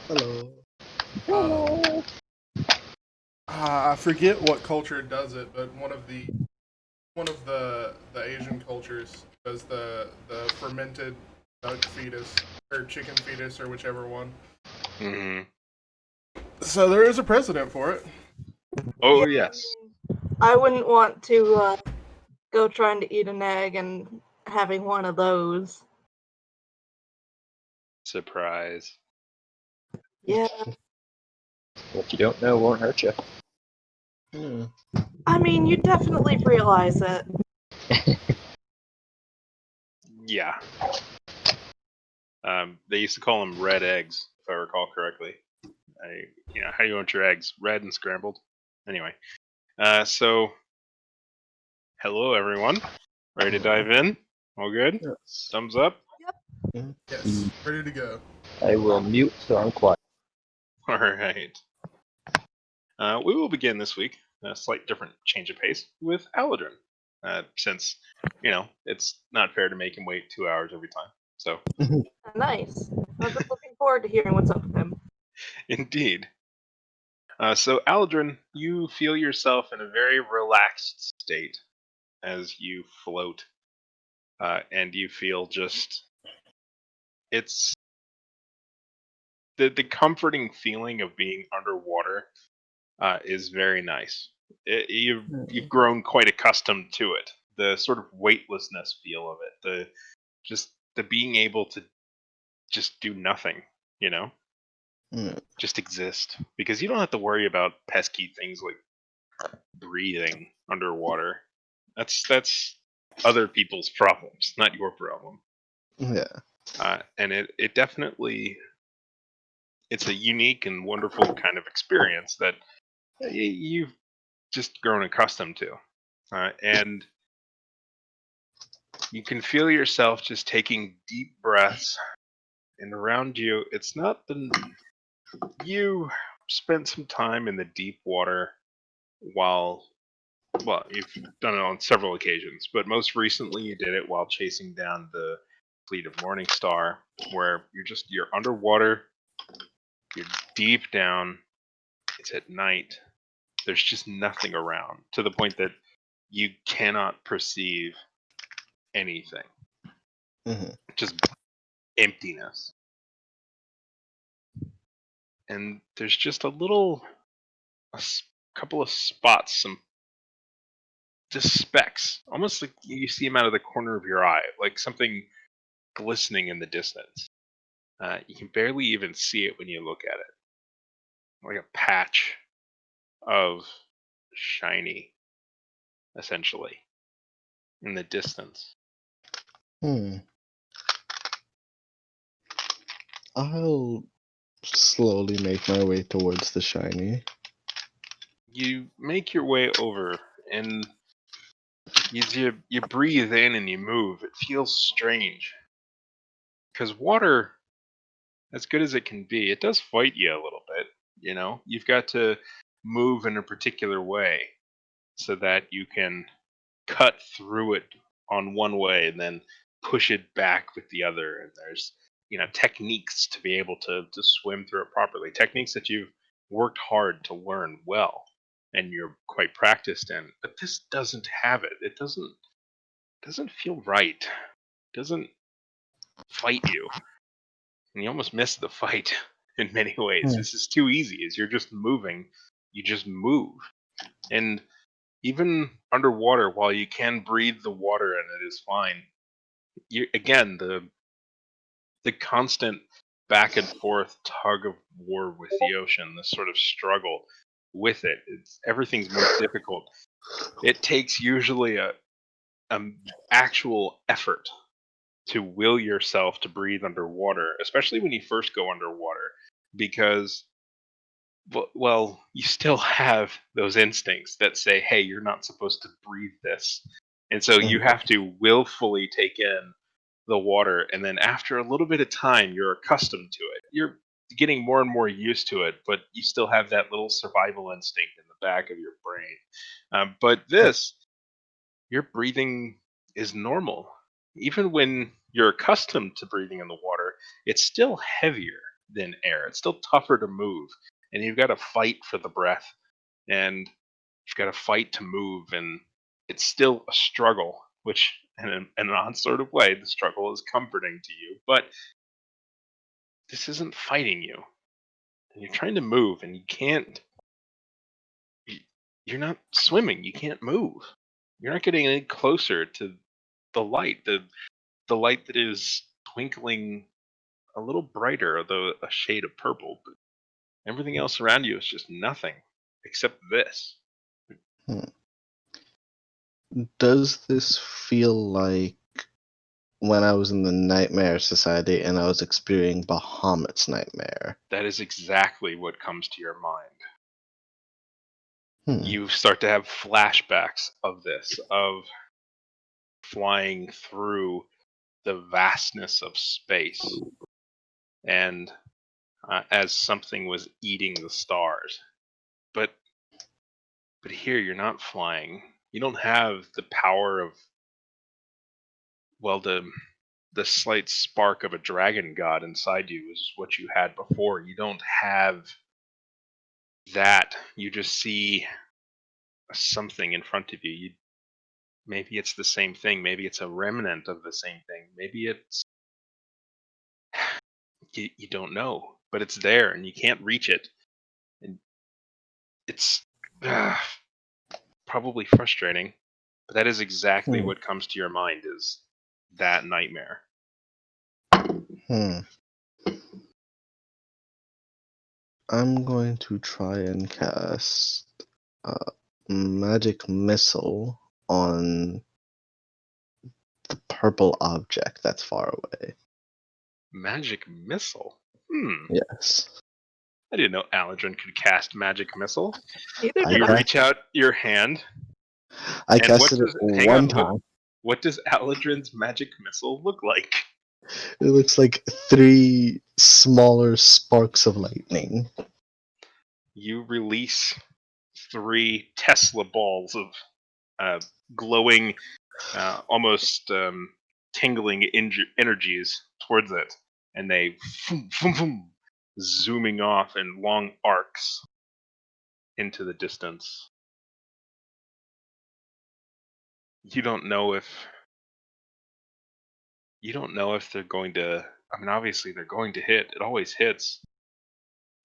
Hello. Um, Hello. I forget what culture does it, but one of the Asian cultures does the fermented duck fetus or chicken fetus or whichever one. Hmm. So there is a precedent for it. Oh, Yeah, yes. I wouldn't want to go trying to eat an egg and having one of those. Surprise. Yeah, What you don't know won't hurt you. Hmm. I mean, you definitely realize it. Yeah. They used to call them red eggs, if I recall correctly. How do you want your eggs? Red and scrambled? Anyway. So, hello, everyone. Ready to dive in? All good? Yes. Thumbs up? Yes, ready to go. I will mute so I'm quiet. All right. We will begin this week, a slight different change of pace, with Aladrin. Since, it's not fair to make him wait 2 hours every time. So, Nice. I've been looking forward to hearing what's up with him. indeed. So, Aladrin, you feel yourself in a very relaxed state as you float, and you feel it's the comforting feeling of being underwater is very nice. You've grown quite accustomed to it. The sort of weightlessness feel of it, the being able to just do nothing, you know, just exist, because you don't have to worry about pesky things like breathing underwater. That's other people's problems, not your problem. Yeah. And it definitely, it's a unique and wonderful kind of experience that you've just grown accustomed to, and you can feel yourself just taking deep breaths, and around you, it's not the you spent some time in the deep water while, well, you've done it on several occasions, but most recently you did it while chasing down the fleet of Morningstar, where you're underwater, you're deep down, it's at night, there's just nothing around, to the point that you cannot perceive anything, Hmm. just emptiness. And there's just couple of spots, some just specks, almost like you see them out of the corner of your eye, like something glistening in the distance. You can barely even see it when you look at it, like a patch of shiny, essentially, in the distance. I'll slowly make my way towards the shiny. You make your way over, and you breathe in and you move. It feels strange, because water, as good as it can be, it does fight you a little bit. You know, you've got to move in a particular way so that you can cut through it on one way and then push it back with the other. And there's, techniques to be able to swim through it properly. Techniques that you've worked hard to learn well and you're quite practiced in. But this doesn't have it. It doesn't feel right. It doesn't fight you. And you almost miss the fight in many ways. This is too easy. As you're just moving, you just move. And even underwater, while you can breathe the water and it is fine, again, the constant back and forth tug of war with the ocean, this sort of struggle with it, everything's more difficult. It takes usually a actual effort to will yourself to breathe underwater, especially when you first go underwater, because, well, you still have those instincts that say, hey, you're not supposed to breathe this. And so you have to willfully take in the water. And then after a little bit of time, you're accustomed to it. You're getting more and more used to it, but you still have that little survival instinct in the back of your brain. But your breathing is normal. Even when you're accustomed to breathing in the water, it's still heavier. than air. It's still tougher to move, and you've got to fight for the breath, and you've got to fight to move, and it's still a struggle. Which, in an odd sort of way, the struggle is comforting to you, but this isn't fighting you. And you're trying to move, and you can't. You're not swimming. You can't move. You're not getting any closer to the light. The light that is twinkling a little brighter, although a shade of purple. But everything else around you is just nothing except this. Does this feel like when I was in the Nightmare Society and I was experiencing Bahamut's nightmare? That is exactly what comes to your mind. Hmm. You start to have flashbacks of this, of flying through the vastness of space, and as something was eating the stars. But here you're not flying. You don't have the power of, well, the slight spark of a dragon god inside you is what you had before. You don't have that. You just see something in front of you. Maybe it's the same thing. Maybe it's a remnant of the same thing. Maybe it's you don't know, but it's there and you can't reach it. And it's probably frustrating, but that is exactly what comes to your mind, is that nightmare. I'm going to try and cast Magic Missile on the purple object that's far away. Magic Missile? Yes. I didn't know Aladrin could cast Magic Missile. Neither I did You I. reach out your hand. I And casted what it hang one on, time. What does Aladrin's Magic Missile look like? It looks like 3 smaller sparks of lightning. You release 3 Tesla balls of glowing, almost tingling energies towards it, and they zooming off in long arcs into the distance. You don't know if they're going to. I mean, obviously they're going to hit. It always hits,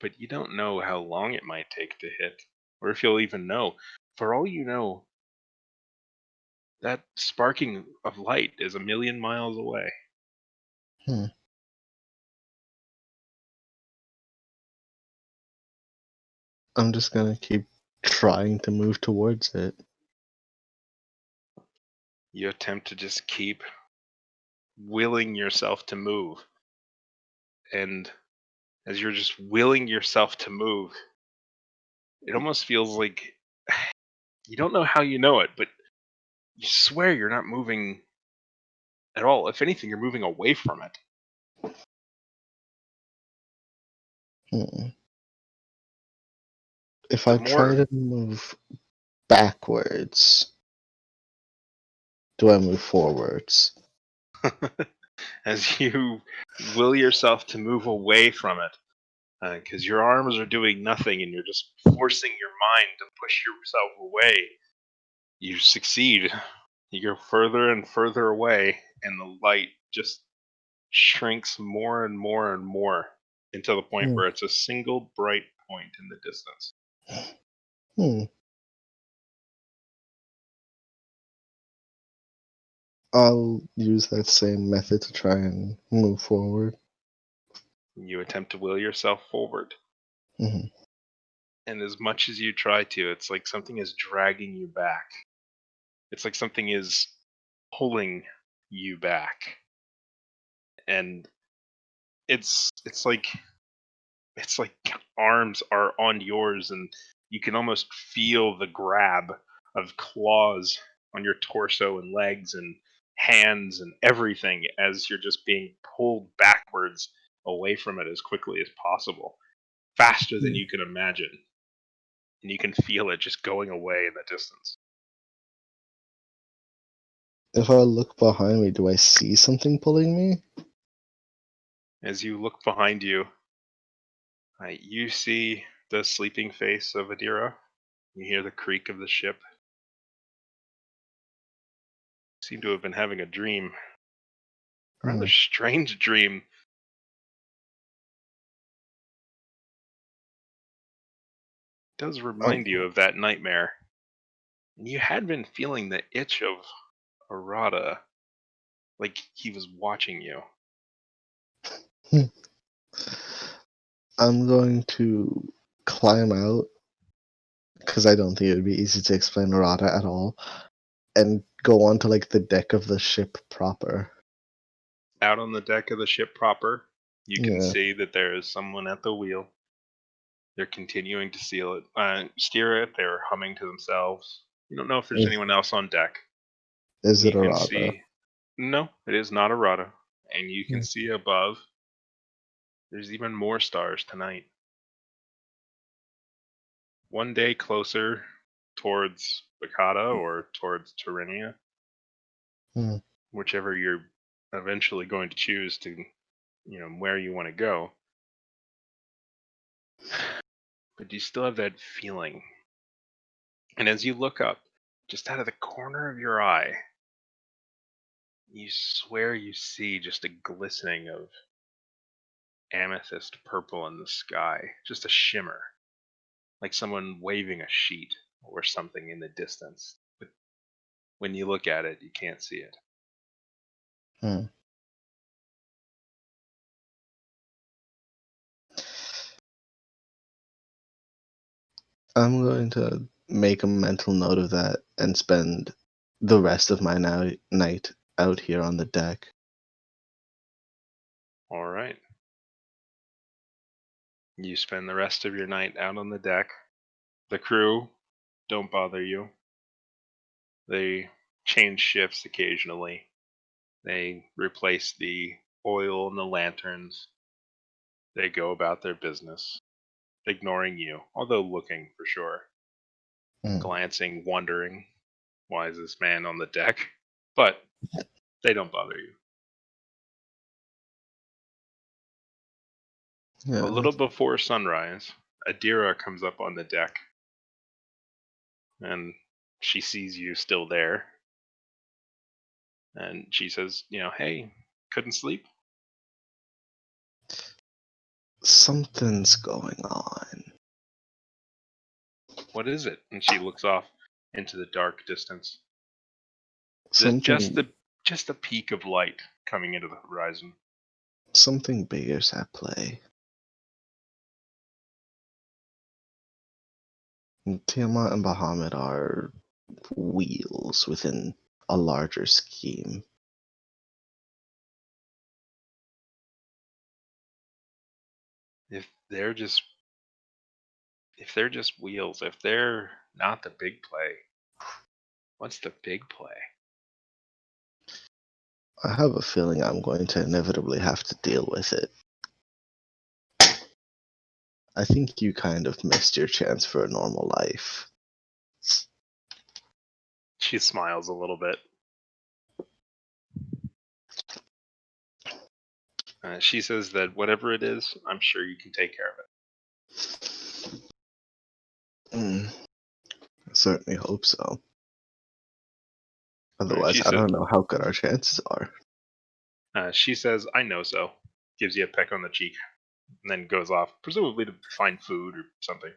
but you don't know how long it might take to hit, or if you'll even know. For all you know, that sparking of light is 1,000,000 miles away. I'm just gonna keep trying to move towards it. You attempt to just keep willing yourself to move. And as you're just willing yourself to move, it almost feels like you don't know how you know it, but you swear you're not moving at all. If anything, you're moving away from it. If The I try to move backwards, do I move forwards? As you will yourself to move away from it, because your arms are doing nothing and you're just forcing your mind to push yourself away, you succeed. You go further and further away, and the light just shrinks more and more and more until the point where it's a single bright point in the distance. I'll use that same method to try and move forward. You attempt to will yourself forward. And as much as you try to, it's like something is dragging you back. It's like something is pulling you back. And it's like arms are on yours, and you can almost feel the grab of claws on your torso and legs and hands and everything as you're just being pulled backwards away from it as quickly as possible, faster than you can imagine. And you can feel it just going away in the distance. If I look behind me, do I see something pulling me? As you look behind you, You see the sleeping face of Adira. You hear the creak of the ship. Seem to have been having a dream. A rather strange dream. It does remind you of that nightmare. And you had been feeling the itch of Arata, like he was watching you. I'm going to climb out because I don't think it would be easy to explain Arata at all, and go onto like the deck of the ship proper. Out on the deck of the ship proper, you can Yeah. see that there is someone at the wheel. They're continuing to steer it. They're humming to themselves. You don't know if there's Is- anyone else on deck. Is You it can Arata? see. No, it is not Arata. And you can see above, there's even more stars tonight. One day closer towards Bakata or towards Tyrannia. Hmm. Whichever you're eventually going to choose to, where you want to go. But you still have that feeling. And as you look up, just out of the corner of your eye, you swear you see just a glistening of amethyst purple in the sky, just a shimmer, like someone waving a sheet or something in the distance. But when you look at it, you can't see it. Hmm. I'm going to make a mental note of that and spend the rest of my night out here on the deck. All right. You spend the rest of your night out on the deck. The crew don't bother you. They change shifts occasionally. They replace the oil in the lanterns. They go about their business, ignoring you, although looking for sure. Hmm. Glancing, wondering, why is this man on the deck? But they don't bother you. Yeah. A little before sunrise, Adira comes up on the deck. And she sees you still there. And she says, hey, couldn't sleep? Something's going on. What is it? And she looks off into the dark distance. Something Just a peak of light coming into the horizon. something bigger's at play. Tiamat and Bahamut are wheels within a larger scheme. If they're just wheels, if they're not the big play, what's the big play? I have a feeling I'm going to inevitably have to deal with it. I think you kind of missed your chance for a normal life. She smiles a little bit. She says that whatever it is, I'm sure you can take care of it. I certainly hope so. She Otherwise, I says, don't know how good our chances are. she says, I know so. Gives you a peck on the cheek, and then goes off, presumably to find food or something.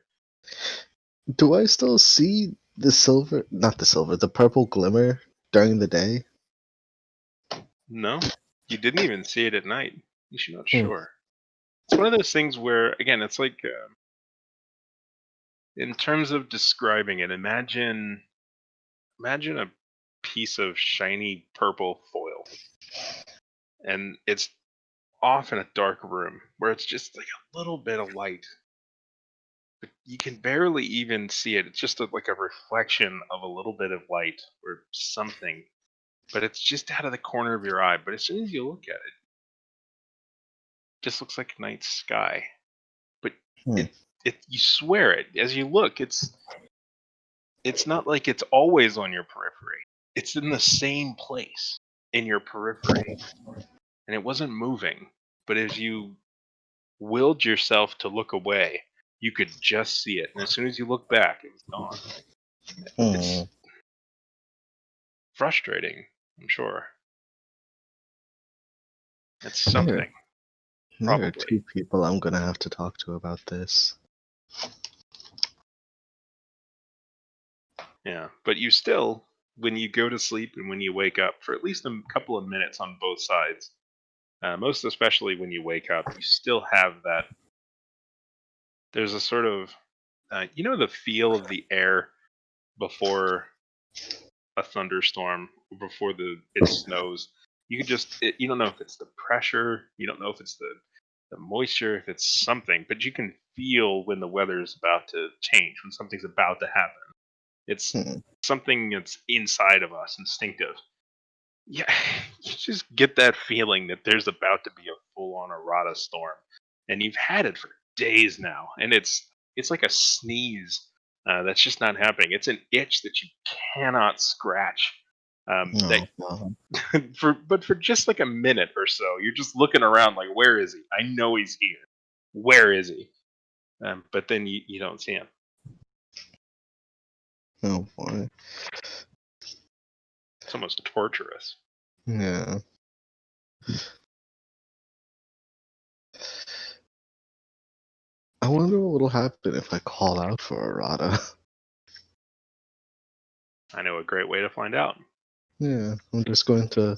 Do I still see the purple glimmer during the day? No, you didn't even see it at night. You're not Hmm. sure. It's one of those things where, again, it's like, in terms of describing it, imagine a piece of shiny purple foil, and it's off in a dark room where it's just like a little bit of light. But you can barely even see it. It's just like a reflection of a little bit of light or something. But it's just out of the corner of your eye. But as soon as you look at it, it just looks like night sky. But you swear it. As you look, it's not like it's always on your periphery. It's in the same place in your periphery. And it wasn't moving. But as you willed yourself to look away, you could just see it. And as soon as you look back, it was gone. It's frustrating, I'm sure. It's something. There are Probably. 2 people I'm gonna have to talk to about this. Yeah, but you still, when you go to sleep and when you wake up, for at least a couple of minutes on both sides, most especially when you wake up, you still have that. There's a sort of, the feel of the air before a thunderstorm, before it snows. You can you don't know if it's the pressure, you don't know if it's the moisture, if it's something, but you can feel when the weather is about to change, when something's about to happen. It's Hmm. something that's inside of us, instinctive. Yeah, you just get that feeling that there's about to be a full-on errata storm, and you've had it for days now, and it's like a sneeze that's just not happening. It's an itch that you cannot scratch. That Oh, for just like a minute or so, you're just looking around like, where is he? I know he's here. Where is he? But then you don't see him. oh boy. It's almost torturous. Yeah. I wonder what will happen if I call out for errata. I know a great way to find out. Yeah, I'm just going to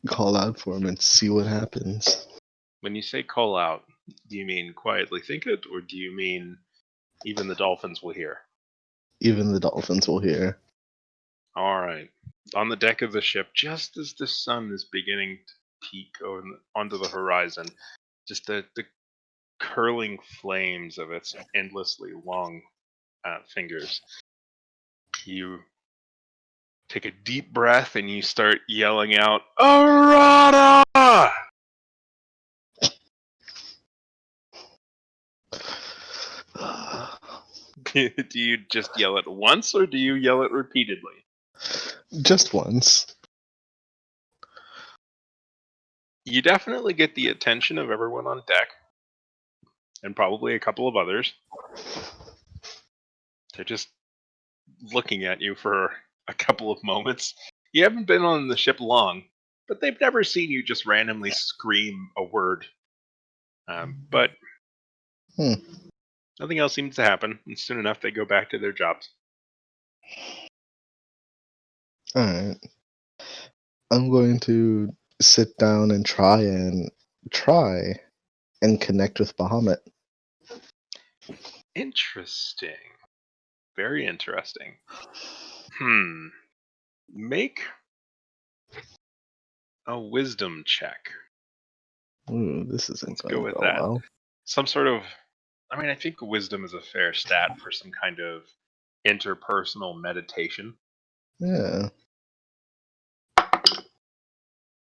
call out for him and see what happens. When you say call out, do you mean quietly think it, or do you mean even the dolphins will hear? Even the dolphins will hear. All right. On the deck of the ship, just as the sun is beginning to peak onto the horizon, just the curling flames of its endlessly long fingers, you take a deep breath and you start yelling out, "Arata!" Do you just yell it once, or do you yell it repeatedly? Just once. You definitely get the attention of everyone on deck, and probably a couple of others. They're just looking at you for a couple of moments. You haven't been on the ship long, but they've never seen you just randomly scream a word. But Hmm. nothing else seems to happen, and soon enough they go back to their jobs. Alright. I'm going to sit down and try and connect with Bahamut. Interesting. Very interesting. Make a wisdom check. Ooh, this isn't Let's going go to with go that. well. Some sort of, I think wisdom is a fair stat for some kind of interpersonal meditation. Yeah.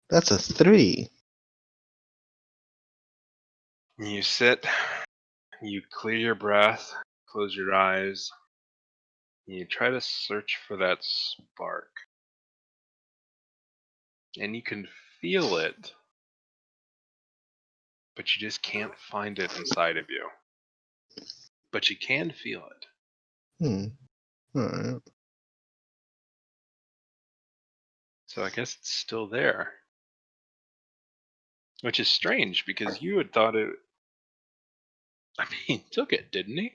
That's a 3. You sit, you clear your breath, close your eyes, and you try to search for that spark. And you can feel it, but you just can't find it inside of you. But you can feel it. Alright. So I guess it's still there. Which is strange because you had thought it. He took it, didn't he?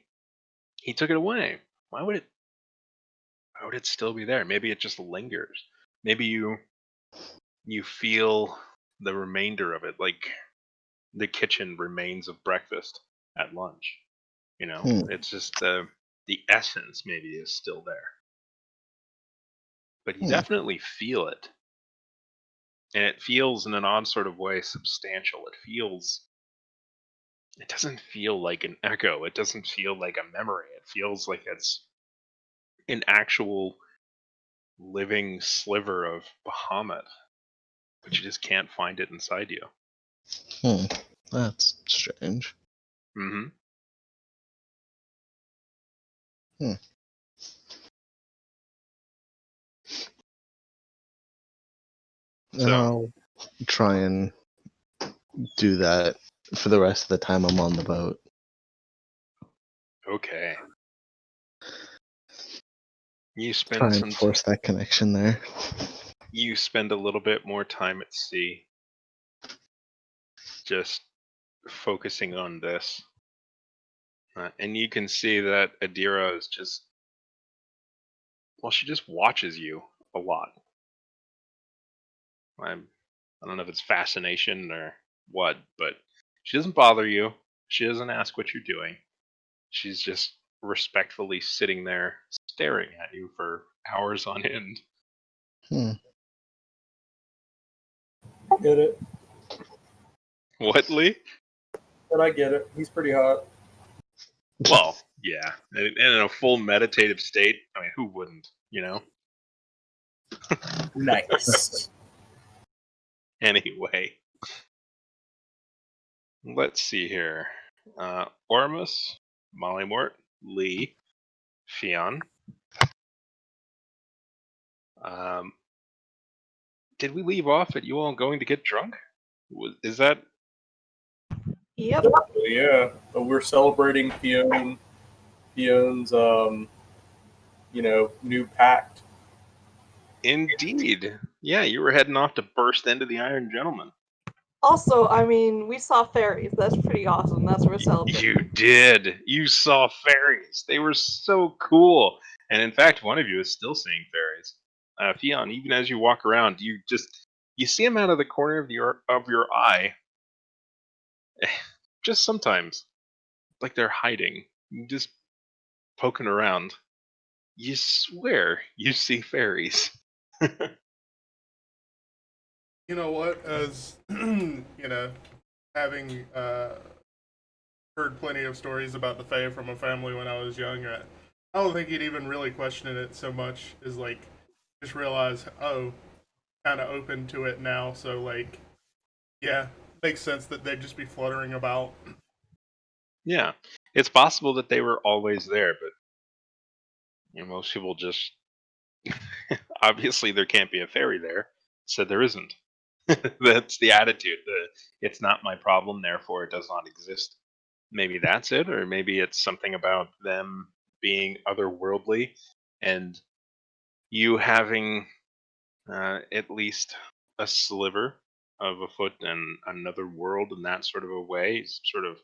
He took it away. Why would it still be there? Maybe it just lingers. Maybe you feel the remainder of it, like the kitchen remains of breakfast at lunch. It's just the essence maybe is still there. But you definitely feel it. And it feels in an odd sort of way substantial. It doesn't feel like an echo. It doesn't feel like a memory. It feels like it's an actual living sliver of Bahamut, but you just can't find it inside you. That's strange. Mm-hmm. So I'll try and do that for the rest of the time I'm on the boat. Okay. You Try spend and force that connection there. you spend a little bit more time at sea, just focusing on this. And you can see that Adira is just, well, she just watches you a lot. I don't know if it's fascination or what, but she doesn't bother you. She doesn't ask what you're doing. She's just respectfully sitting there staring at you for hours on end. Hmm. Get it? What, Lee? But I get it. He's pretty hot. Well, yeah. And in a full meditative state, I mean, who wouldn't, you know? Nice. Anyway. Let's see here. Ormus, Mollymort, Lee, Fionn. Did we leave off at you all going to get drunk? Is that... Yep. Yeah, but we're celebrating Fion's new pact. Indeed. Yeah, you were heading off to burst into the Iron Gentleman. Also, I mean, we saw fairies. That's pretty awesome. That's what we're celebrating. You did. You saw fairies. They were so cool. And in fact, one of you is still seeing fairies. Fionn, even as you walk around, you see them out of the corner of your eye. Just sometimes, like they're hiding, just poking around. You swear you see fairies. You know what? As having heard plenty of stories about the Fae from a family when I was young, I don't think he'd even really question it so much as like just realize, oh, kind of open to it now. So like, yeah, makes sense that they'd just be fluttering about. Yeah, it's possible that they were always there, but most people just obviously there can't be a fairy there, so there isn't. That's the attitude. It's not my problem, therefore it does not exist. Maybe that's it, or maybe it's something about them being otherworldly and you having at least a sliver of a foot in another world in that sort of a way, sort of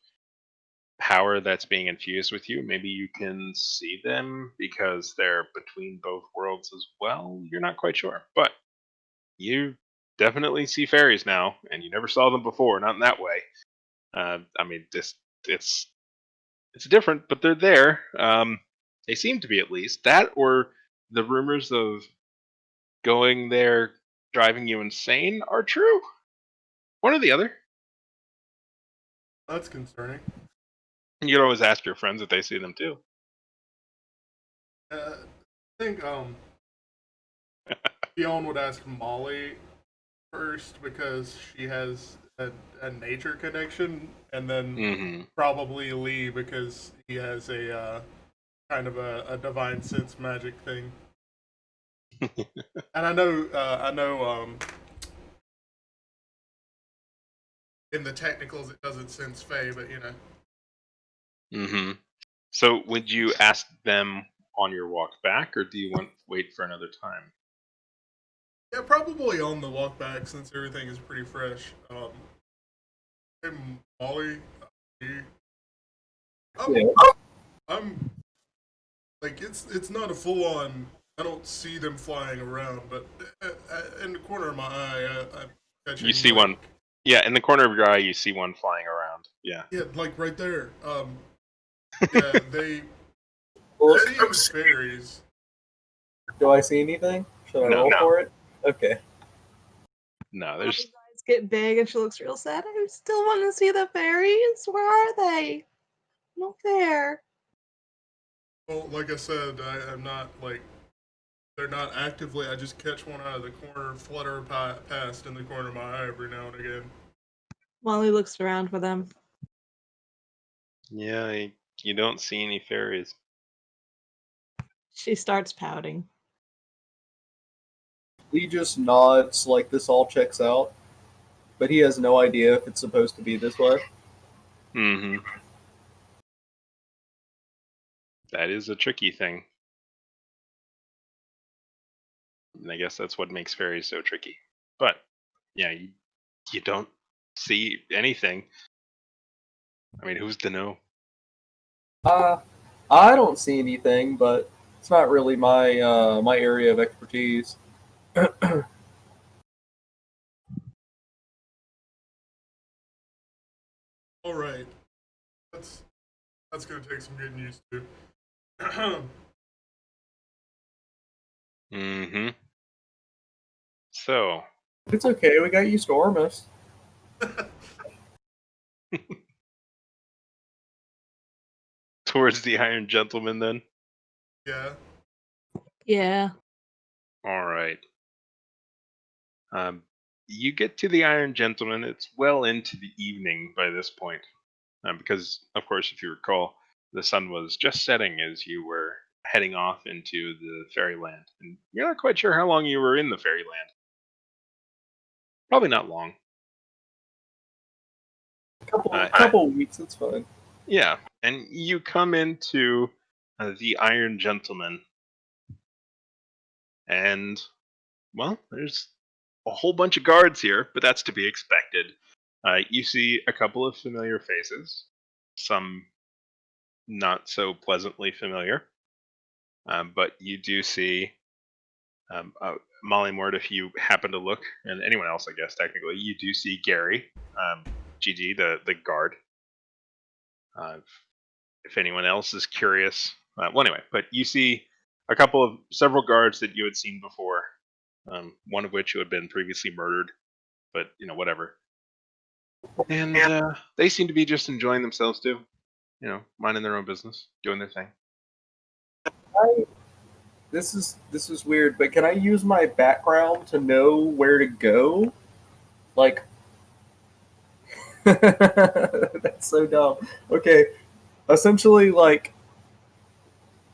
power that's being infused with you. Maybe you can see them because they're between both worlds as well. You're not quite sure, but you definitely see fairies now, and you never saw them before. Not in that way. I mean, it's different, but they're there. They seem to be, at least that, or the rumors of going there driving you insane are true. One or the other. That's concerning. You can always ask your friends if they see them too. I think Fionn would ask Molly first because she has a nature connection, and then probably Lee because he has a kind of a divine sense magic thing. And I know. In the technicals, it doesn't sense Fae, but So, would you ask them on your walk back, or do you want to wait for another time? Yeah, probably on the walk back since everything is pretty fresh. Hey, Molly, I'm like it's not a full on. I don't see them flying around, but in the corner of my eye, I'm catching. You see one. Yeah, in the corner of your eye, you see one flying around. Yeah. Yeah, like right there. Yeah, they see fairies. Do I see anything? Should I roll for it? Okay. No, there's. Molly's eyes get big and she looks real sad. I still want to see the fairies. Where are they? No fair. Well, like I said, I'm not like they're not actively. I just catch one out of the corner, flutter past in the corner of my eye every now and again. Molly looks around for them. Yeah, you don't see any fairies. She starts pouting. Lee just nods like this all checks out, but he has no idea if it's supposed to be this way. Mm-hmm. That is a tricky thing. And I guess that's what makes fairies so tricky. But yeah, you don't see anything. I mean, who's to know? I don't see anything, but it's not really my area of expertise. All right, that's gonna take some getting used to. Mm-hmm. So, It's okay. We got used to Ormus. towards the Iron Gentleman then. Yeah. Yeah. All right. You get to the Iron Gentleman. It's well into the evening by this point, because, of course, if you recall, the sun was just setting as you were heading off into the fairyland, and you're not quite sure how long you were in the fairyland. Probably not long. Couple weeks. It's fine. Yeah, and you come into the Iron Gentleman, and well, there's a whole bunch of guards here, but that's to be expected. You see a couple of familiar faces, some not so pleasantly familiar, but you do see Molly Mort, if you happen to look, and anyone else, I guess, technically, you do see Gary, GG, the guard. If anyone else is curious, well, anyway, but you see several guards that you had seen before, one of which who had been previously murdered, but whatever. And they seem to be just enjoying themselves too, minding their own business, doing their thing. This is weird, but can I use my background to know where to go? Like, that's so dumb. Okay, essentially, like,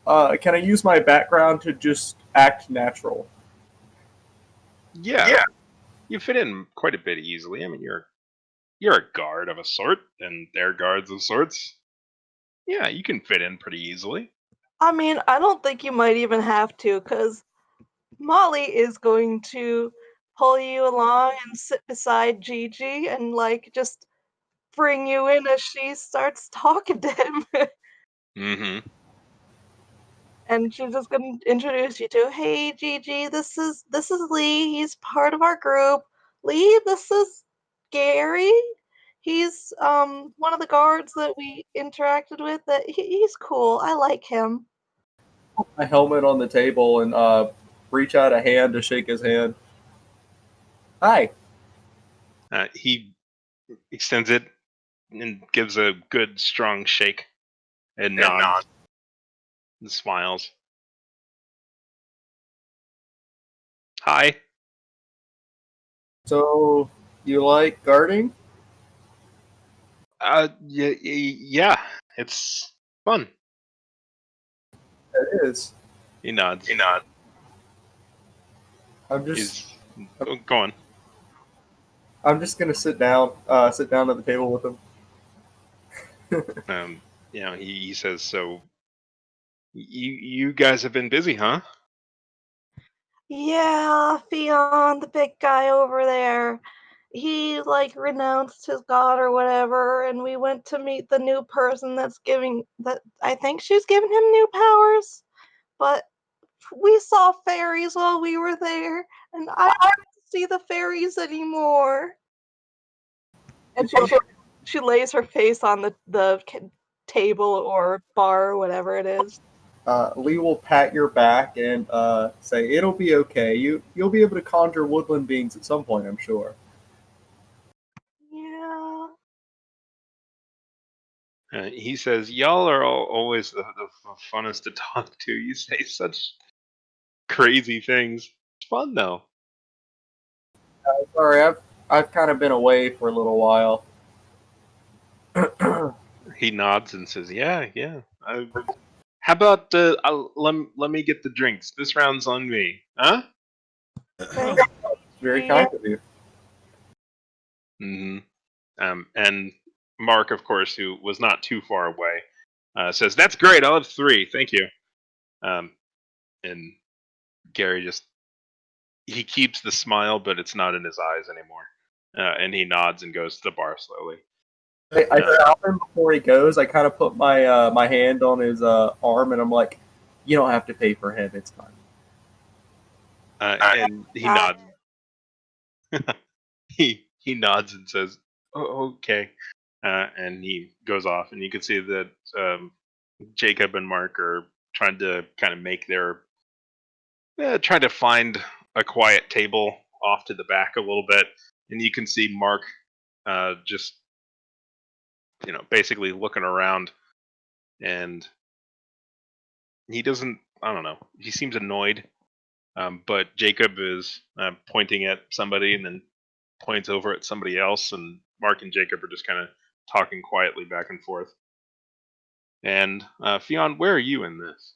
can I use my background to just act natural? Yeah, you fit in quite a bit easily. I mean, you're a guard of a sort, and they're guards of sorts. Yeah, you can fit in pretty easily. I mean, I don't think you might even have to, because Molly is going to pull you along and sit beside Gigi and, like, just bring you in as she starts talking to him. Mm-hmm. And she's just gonna introduce you to, hey Gigi, this is Lee. He's part of our group. Lee, this is Gary. He's one of the guards that we interacted with. That he's cool. I like him. My helmet on the table and reach out a hand to shake his hand. Hi. He extends it and gives a good, strong shake and nods and smiles. Hi. So you like guarding? Yeah, it's fun. It is. He nods. I'm just Go on. I'm just gonna sit down at the table with him. He says, so you guys have been busy, huh? Yeah, Theon, the big guy over there. He like renounced his god or whatever, and we went to meet the new person that I think she's giving him new powers. But we saw fairies while we were there, and I don't see the fairies anymore. And she lays her face on the table or bar or whatever it is. Lee will pat your back and say, "It'll be okay. You'll be able to conjure woodland beings at some point, I'm sure." Yeah. He says, y'all are always the funnest to talk to. You say such crazy things. It's fun, though. Sorry, I've kind of been away for a little while. He nods and says, yeah. How about let me get the drinks. This round's on me. Huh? Very kind of you. Mm-hmm. And Mark, of course, who was not too far away, says, "That's great. I'll have 3. Thank you." And Gary he keeps the smile, but it's not in his eyes anymore. And he nods and goes to the bar slowly. I stop him before he goes. I kind of put my my hand on his arm, and I'm like, "You don't have to pay for him. It's fine." And he nods. he nods and says, "Oh, okay," and he goes off. And you can see that Jacob and Mark are trying to kind of make trying to find a quiet table off to the back a little bit. And you can see Mark just basically looking around, and he doesn't. I don't know. He seems annoyed. But Jacob is pointing at somebody and then points over at somebody else, and Mark and Jacob are just kind of talking quietly back and forth. And Fionn, where are you in this?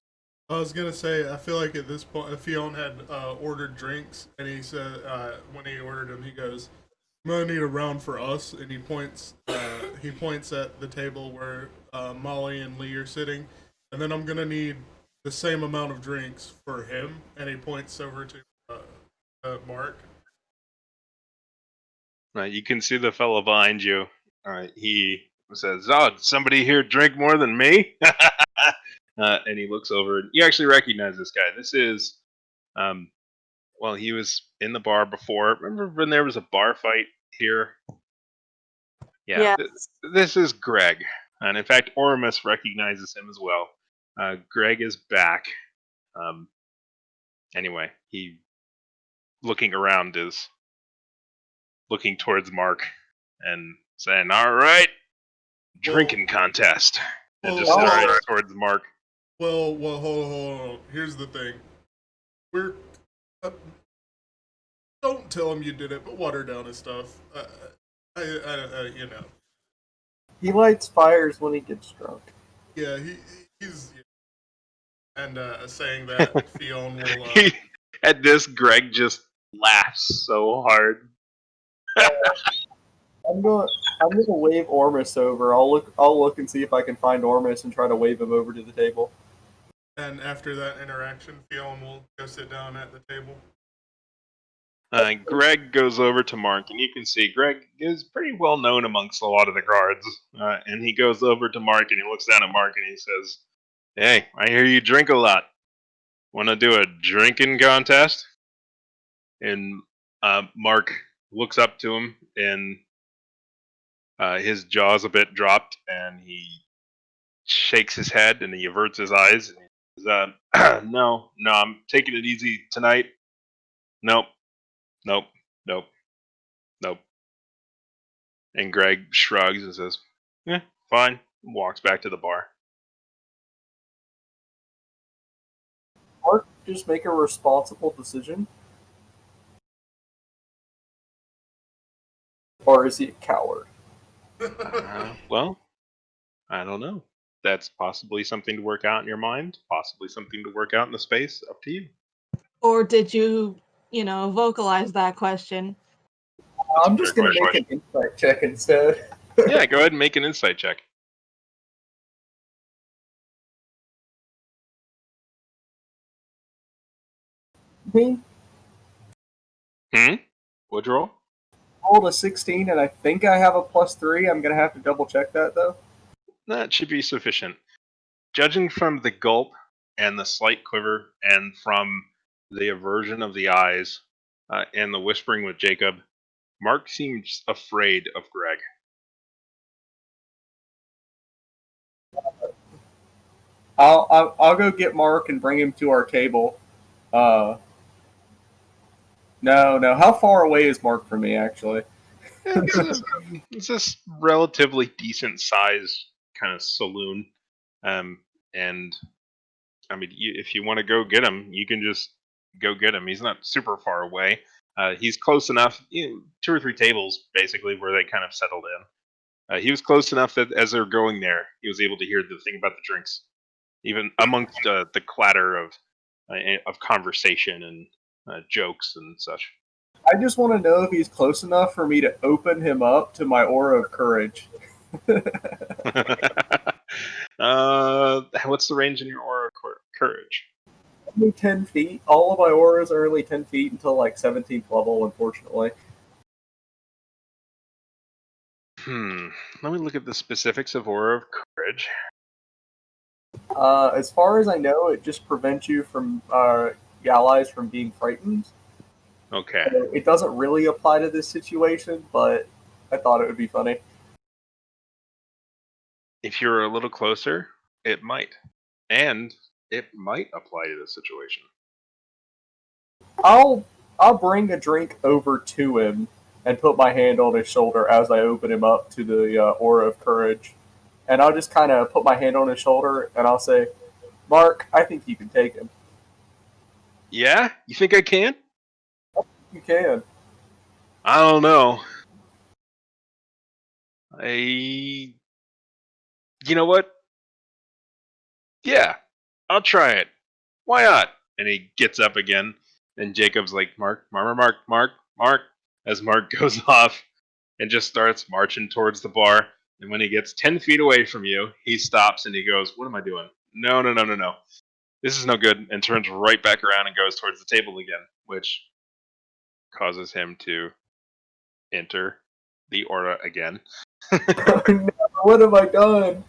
I was gonna say, I feel like at this point, Fionn had ordered drinks, and he said when he ordered them, he goes, "I'm gonna need a round for us," and he points at the table where Molly and Lee are sitting, and then I'm gonna need the same amount of drinks for him, and he points over to Mark. You can see the fellow behind you. He says, "Oh, did somebody here drink more than me?" And he looks over. And you actually recognize this guy. This is, he was in the bar before. Remember when there was a bar fight here? Yeah. Yes. This is Greg. And in fact, Oramus recognizes him as well. Greg is back. Anyway, he looking around is looking towards Mark and saying, "All right, drinking contest," and just strides towards Mark. Well, hold on. Here's the thing. We're don't tell him you did it, but water down his stuff. He lights fires when he gets drunk. Yeah, he's and saying that Fionn will. At this, Greg just laughs so hard. I'm gonna wave Ormus over. I'll look and see if I can find Ormus and try to wave him over to the table. And after that interaction, Fionn will go sit down at the table. Greg goes over to Mark, and you can see Greg is pretty well known amongst a lot of the guards. And he goes over to Mark, and he looks down at Mark, and he says, "Hey, I hear you drink a lot. Want to do a drinking contest?" And Mark looks up to him, and his jaw's a bit dropped, and he shakes his head, and he averts his eyes, and he says, No, I'm taking it easy tonight. Nope. And Greg shrugs and says, "Yeah, fine," and walks back to the bar. Mark just make a responsible decision? Or is he a coward? Well, I don't know. That's possibly something to work out in your mind, possibly something to work out in the space. Up to you. Or did you, vocalize that question? I'm just going to make an insight check instead. Yeah, go ahead and make an insight check. Me? What'd you roll? I rolled a 16, and I think I have a +3. I'm going to have to double check that, though. That should be sufficient. Judging from the gulp and the slight quiver, and from the aversion of the eyes and the whispering with Jacob, Mark seems afraid of Greg. I'll go get Mark and bring him to our table. No. How far away is Mark from me, actually? It's a relatively decent size kind of saloon. And I mean, if you want to go get him, you can just go get him. He's not super far away. He's close enough, 2 or 3 tables basically where they kind of settled in. He was close enough that as they're going there, he was able to hear the thing about the drinks, even amongst the clatter of conversation and jokes and such. I just want to know if he's close enough for me to open him up to my aura of courage. What's the range in your aura of courage? Only 10 feet. All of my auras are only 10 feet until like 17th level, unfortunately. Let me look at the specifics of aura of courage. As far as I know, it just prevents you from allies from being frightened. Okay. So it doesn't really apply to this situation, but I thought it would be funny. If you're a little closer, it might. And it might apply to this situation. I'll bring a drink over to him and put my hand on his shoulder as I open him up to the aura of courage, and I'll just kind of put my hand on his shoulder and I'll say, "Mark, I think you can take him. Yeah? You think I can? You can." I don't know. You know what? Yeah, I'll try it. Why not? And he gets up again, and Jacob's like, Mark, as Mark goes off and just starts marching towards the bar. And when he gets 10 feet away from you, he stops and he goes, what am I doing? No. This is no good, and turns right back around and goes towards the table again, which causes him to enter the aura again. No, what have I done?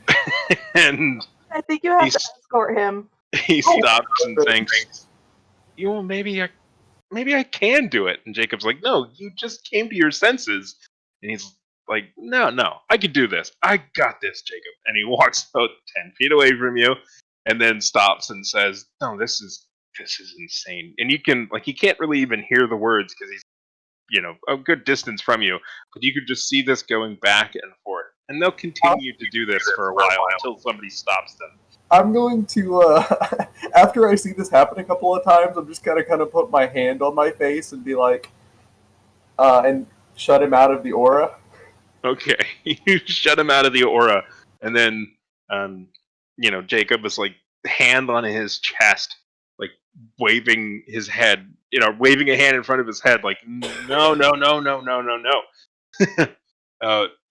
And I think you have He's- to escort him. he stops and thinks, you know, maybe I can do it. And Jacob's like, no, you just came to your senses. And he's like, no, I can do this. I got this, Jacob. And he walks about 10 feet away from you and then stops and says, no, this is insane. And you can, like, he can't really even hear the words because he's, a good distance from you. But you could just see this going back and forth. And they'll continue to do this for a while until somebody stops them. I'm going to, after I see this happen a couple of times, I'm just gonna kind of put my hand on my face and be like, and shut him out of the aura. Okay, you shut him out of the aura, and then, Jacob is like hand on his chest, like waving his head, waving a hand in front of his head, like no.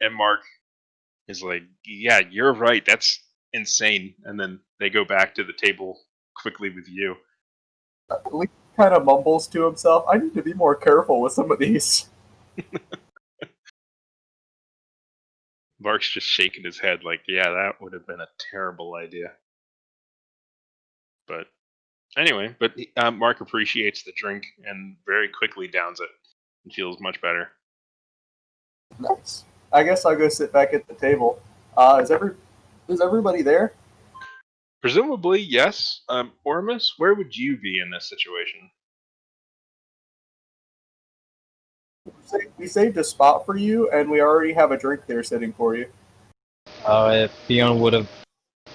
And Mark is like, yeah, you're right. That's insane. And then they go back to the table quickly with you. Lee kind of mumbles to himself, I need to be more careful with some of these. Mark's just shaking his head like, yeah, that would have been a terrible idea. But anyway, Mark appreciates the drink and very quickly downs it and feels much better. Nice. I guess I'll go sit back at the table. Is everybody there? Presumably, yes. Ormus, where would you be in this situation? We saved a spot for you, and we already have a drink there sitting for you. If Theon would have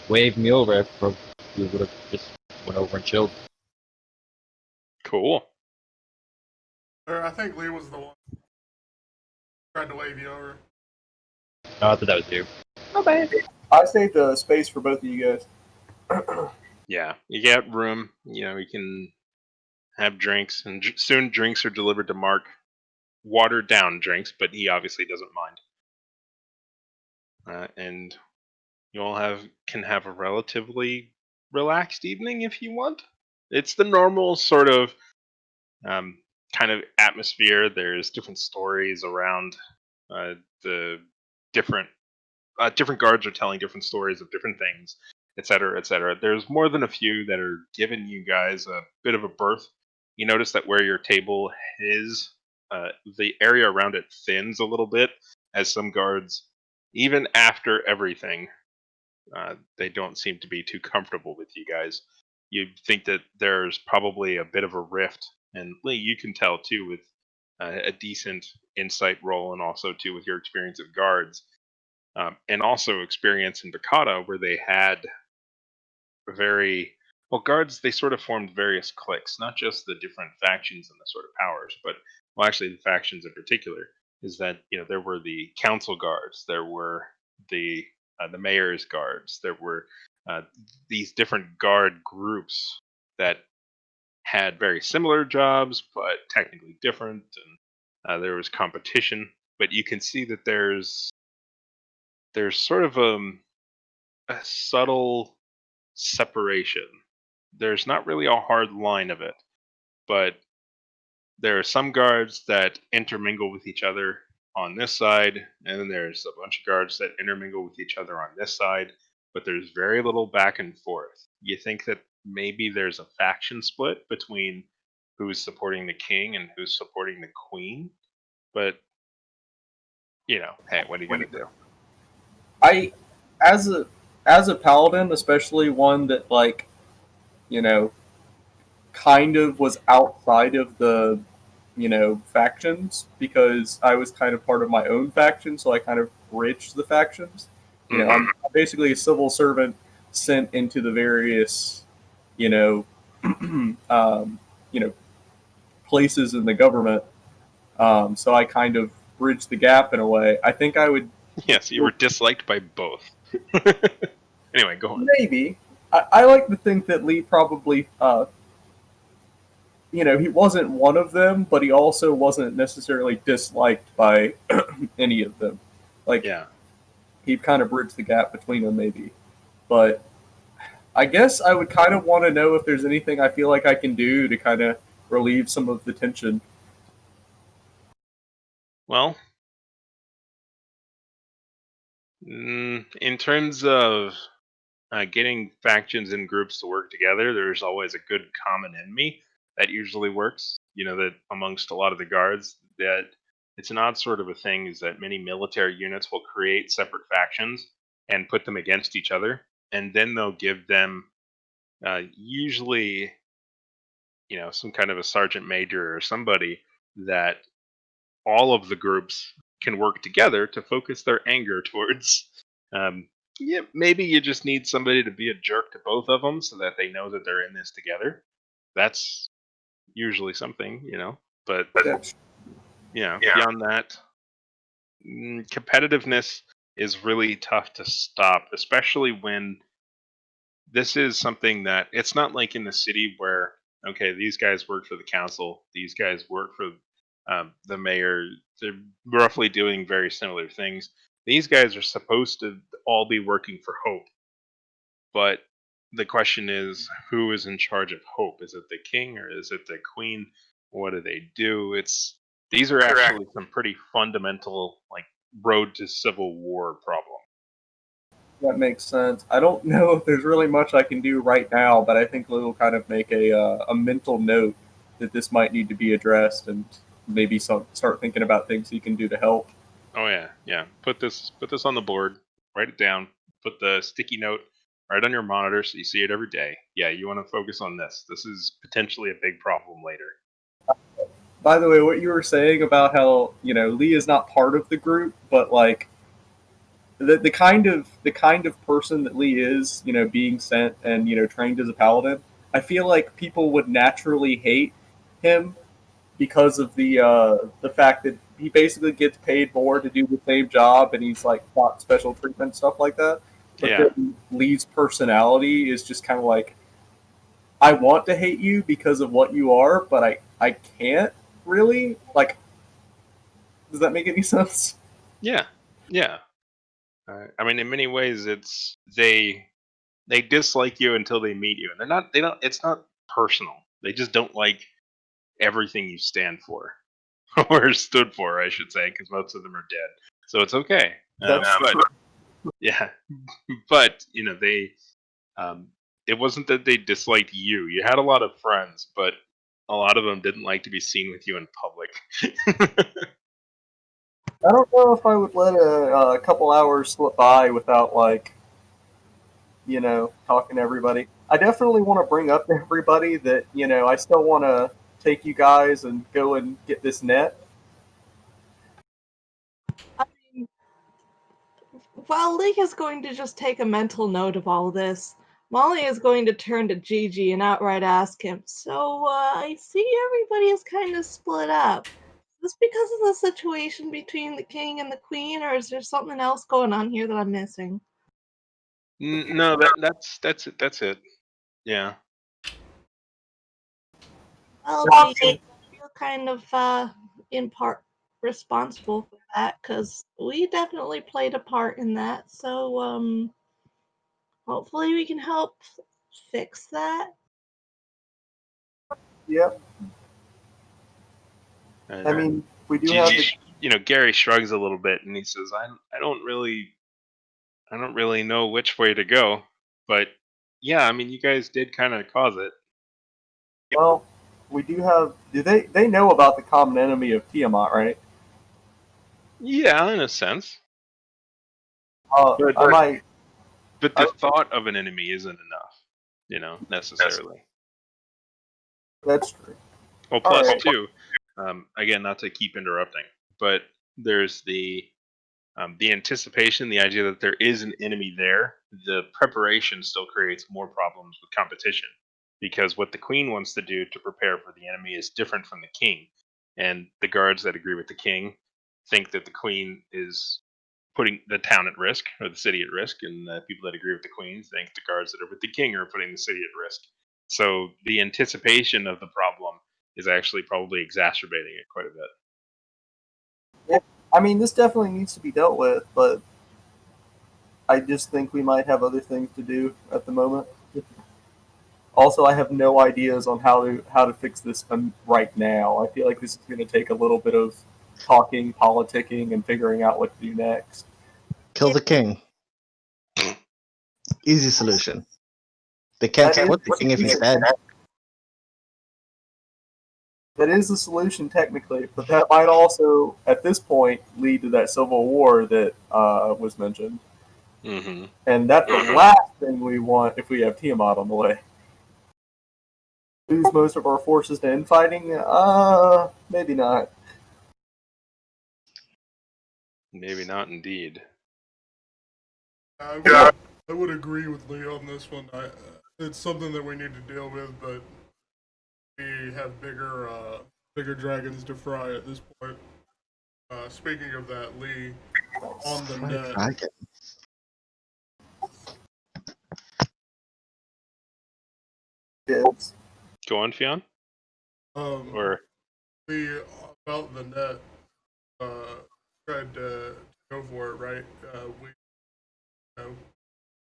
waved me over, we would have just went over and chilled. Cool. Or I think Lee was the one who tried to wave you over. No, I thought that was you. Oh, bad. I saved a space for both of you guys. Yeah, you get room. You can have drinks, and soon drinks are delivered to Mark. Watered down drinks, but he obviously doesn't mind. And you all can have a relatively relaxed evening if you want. It's the normal sort of kind of atmosphere. There's different stories around the different guards are telling different stories of different things, etc., etc. There's more than a few that are giving you guys a bit of a berth. You notice that where your table is, the area around it thins a little bit, as some guards, even after everything, they don't seem to be too comfortable with you guys. You think that there's probably a bit of a rift, and Lee, you can tell too with a decent insight roll, and also too with your experience of guards, and also experience in Bakata, where they had guards. They sort of formed various cliques, not just the different factions and the sort of powers, but actually the factions in particular. Is that there were the council guards, there were the mayor's guards, there were these different guard groups that had very similar jobs but technically different, and there was competition. But you can see that there's there's sort of a subtle separation. There's not really a hard line of it, but there are some guards that intermingle with each other on this side, and then there's a bunch of guards that intermingle with each other on this side, but there's very little back and forth. You think that maybe there's a faction split between who's supporting the king and who's supporting the queen, but hey, what are you gonna do? I, as a paladin, especially one that kind of was outside of the factions, because I was kind of part of my own faction, so I kind of bridged the factions. I'm basically a civil servant sent into the various places in the government. So I kind of bridged the gap in a way. I think I would. Yes, you were disliked by both. Anyway, go on. Maybe. I like to think that Lee probably, he wasn't one of them, but he also wasn't necessarily disliked by any of them. Yeah. He kind of bridged the gap between them, maybe. But I guess I would kind of want to know if there's anything I feel like I can do to kind of relieve some of the tension. Well, in terms of getting factions and groups to work together, there's always a good common enemy that usually works. That amongst a lot of the guards, that it's an odd sort of a thing is that many military units will create separate factions and put them against each other, and then they'll give them usually some kind of a sergeant major or somebody that all of the groups can work together to focus their anger towards. Maybe you just need somebody to be a jerk to both of them so that they know that they're in this together. That's usually something, But beyond that, competitiveness is really tough to stop, especially when this is something that it's not like in the city where, okay, these guys work for the council, these guys work for the mayor. They're roughly doing very similar things. These guys are supposed to all be working for Hope. But the question is, who is in charge of Hope? Is it the king or is it the queen? What do they do? These are actually some pretty fundamental, road to civil war problem. That makes sense. I don't know if there's really much I can do right now, but I think we'll kind of make a mental note that this might need to be addressed, and maybe start thinking about things you can do to help. Oh yeah. Put this on the board. Write it down. Put the sticky note right on your monitor so you see it every day. Yeah, you want to focus on this. This is potentially a big problem later. By the way, what you were saying about how Lee is not part of the group, but the kind of person that Lee is, being sent and trained as a paladin, I feel like people would naturally hate him because of the fact that he basically gets paid more to do the same job, and he's got special treatment, stuff like that. But then Lee's personality is just kind of like, I want to hate you because of what you are, but I can't really. Does that make any sense? Yeah. I mean, in many ways, it's they dislike you until they meet you, and they don't. It's not personal. They just don't like everything you stand for or stood for, I should say, because most of them are dead. So it's okay. Yeah, but they. It wasn't that they disliked you. You had a lot of friends, but a lot of them didn't like to be seen with you in public. I don't know if I would let a couple hours slip by without talking to everybody. I definitely want to bring up to everybody that I still want to take you guys and go and get this net. I mean, while Lee is going to just take a mental note of all this, Molly is going to turn to Gigi and outright ask him, so, I see everybody is kind of split up. Is this because of the situation between the king and the queen, or is there something else going on here that I'm missing? No, that's it. That's it. Yeah. Well, Gigi, I feel kind of, in part responsible for that because we definitely played a part in that. So hopefully we can help fix that. Yep. And I mean, we do have the. Gary shrugs a little bit and he says, I don't really know which way to go, but yeah, I mean, you guys did kind of cause it. Well, we do have. Do they know about the common enemy of Tiamat, right? Yeah, in a sense. I might. But the thought of an enemy isn't enough, necessarily. That's true. Well, plus Alright. two, again, not to keep interrupting, but there's the anticipation, the idea that there is an enemy there. The preparation still creates more problems with competition, because what the queen wants to do to prepare for the enemy is different from the king, and the guards that agree with the king think that the queen is putting the town at risk or the city at risk, and the people that agree with the queen think the guards that are with the king are putting the city at risk. So the anticipation of the problem is actually probably exacerbating it quite a bit. I mean, this definitely needs to be dealt with, but I just think we might have other things to do at the moment. Also, I have no ideas on how to fix this right now. I feel like this is going to take a little bit of talking, politicking, and figuring out what to do next. Kill the king. Easy solution. They can't support the king if he's dead. That is the solution technically, but that might also, at this point, lead to that civil war that was mentioned. Mm-hmm. And that's the last thing we want if we have Tiamat on the way. Lose most of our forces to infighting? Maybe not. Maybe not, indeed. I would agree with Lee on this one. It's something that we need to deal with, but we have bigger dragons to fry at this point. Speaking of that, Lee, on the net. Dragon. Yes. Go on, Fionn? Or Lee, about the net, tried to go for it, right?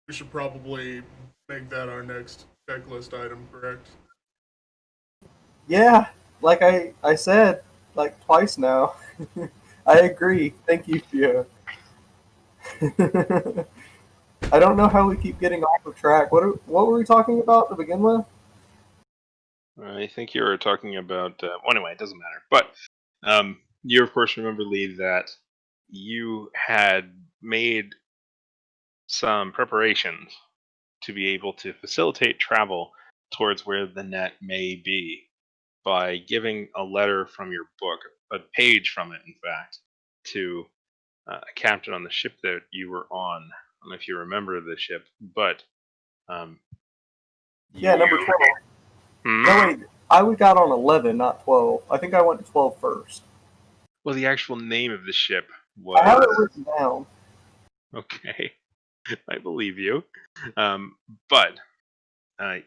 We should probably make that our next checklist item, correct? Yeah, like I said, like twice now. I agree. Thank you, Fio. I don't know how we keep getting off of track. What were we talking about to begin with? I think you were talking about. Well, anyway, it doesn't matter. But you, of course, remember, Lee, that you had made some preparations to be able to facilitate travel towards where the net may be by giving a letter from your book, a page from it, in fact, to a captain on the ship that you were on. I don't know if you remember the ship, but Yeah, number 12. Hmm? No, wait. I got on 11, not 12. I think I went to 12 first. Well, the actual name of the ship was. I have it written down. Okay, I believe you. But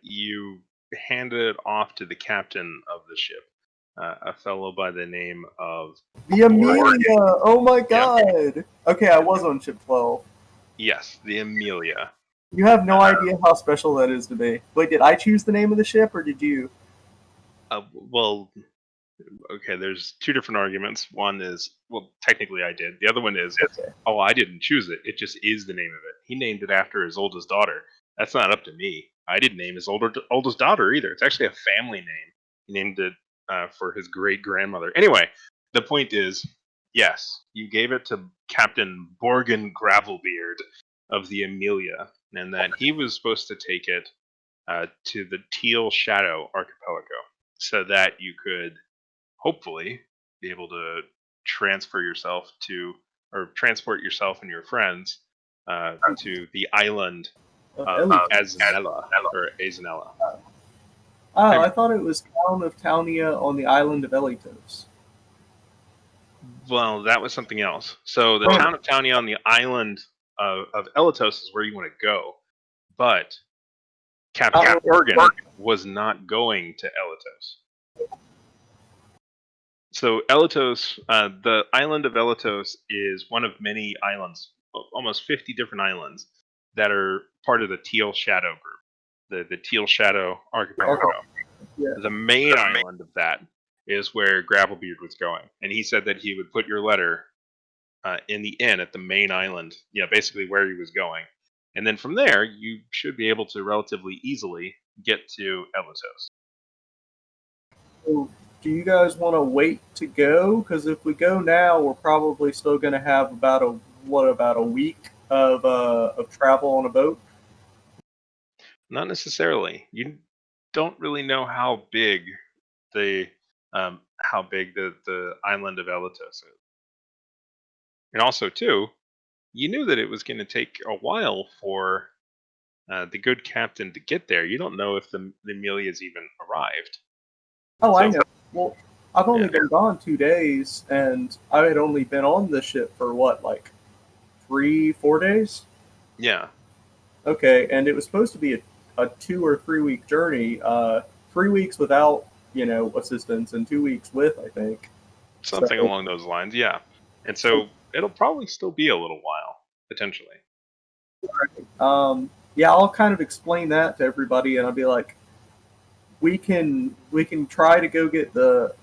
you handed it off to the captain of the ship, a fellow by the name of. The Amelia! Oh my god! Okay, I was on ship 12. Yes, the Amelia. You have no idea how special that is to me. Wait, did I choose the name of the ship, or did you? Well, okay, there's two different arguments. One is, well, technically I did. The other one is, Okay. oh, I didn't choose it. It just is the name of it. He named it after his oldest daughter. That's not up to me. I didn't name his oldest daughter either. It's actually a family name. He named it for his great grandmother. Anyway, the point is, yes, you gave it to Captain Borgen Gravelbeard of the Amelia, and that he was supposed to take it to the Teal Shadow Archipelago, so that you could hopefully be able to transport yourself and your friends to the island of Azanella, or Azanella. Oh, I thought it was town of Taunia on the island of Elitos. Well, that was something else. So the Oh. town of Taunia on the island of Elitos is where you want to go, but Captain Borgen was not going to Elitos. So Elatos, the island of Elatos is one of many islands, almost 50 different islands that are part of the Teal Shadow group, the Teal Shadow Archipelago. Yeah. The main island of that is where Gravelbeard was going, and he said that he would put your letter in the inn at the main island, basically where he was going, and then from there you should be able to relatively easily get to Elatos. So, do you guys want to wait to go? Because if we go now, we're probably still going to have about a week of travel on a boat. Not necessarily. You don't really know how big the the island of Elatos is, and also too, you knew that it was going to take a while for the good captain to get there. You don't know if the Amelia's even arrived. Oh, I So- know. Well, I've only Yeah. been gone 2 days, and I had only been on the ship for what, like 3-4 days? Yeah, Okay, and it was supposed to be a 2 or 3 week journey. 3 weeks without, assistance, and 2 weeks with, I think. something So- along those lines. Yeah, and so it'll probably still be a little while potentially. Yeah, I'll kind of explain that to everybody, and I'll be like, we can try to go get the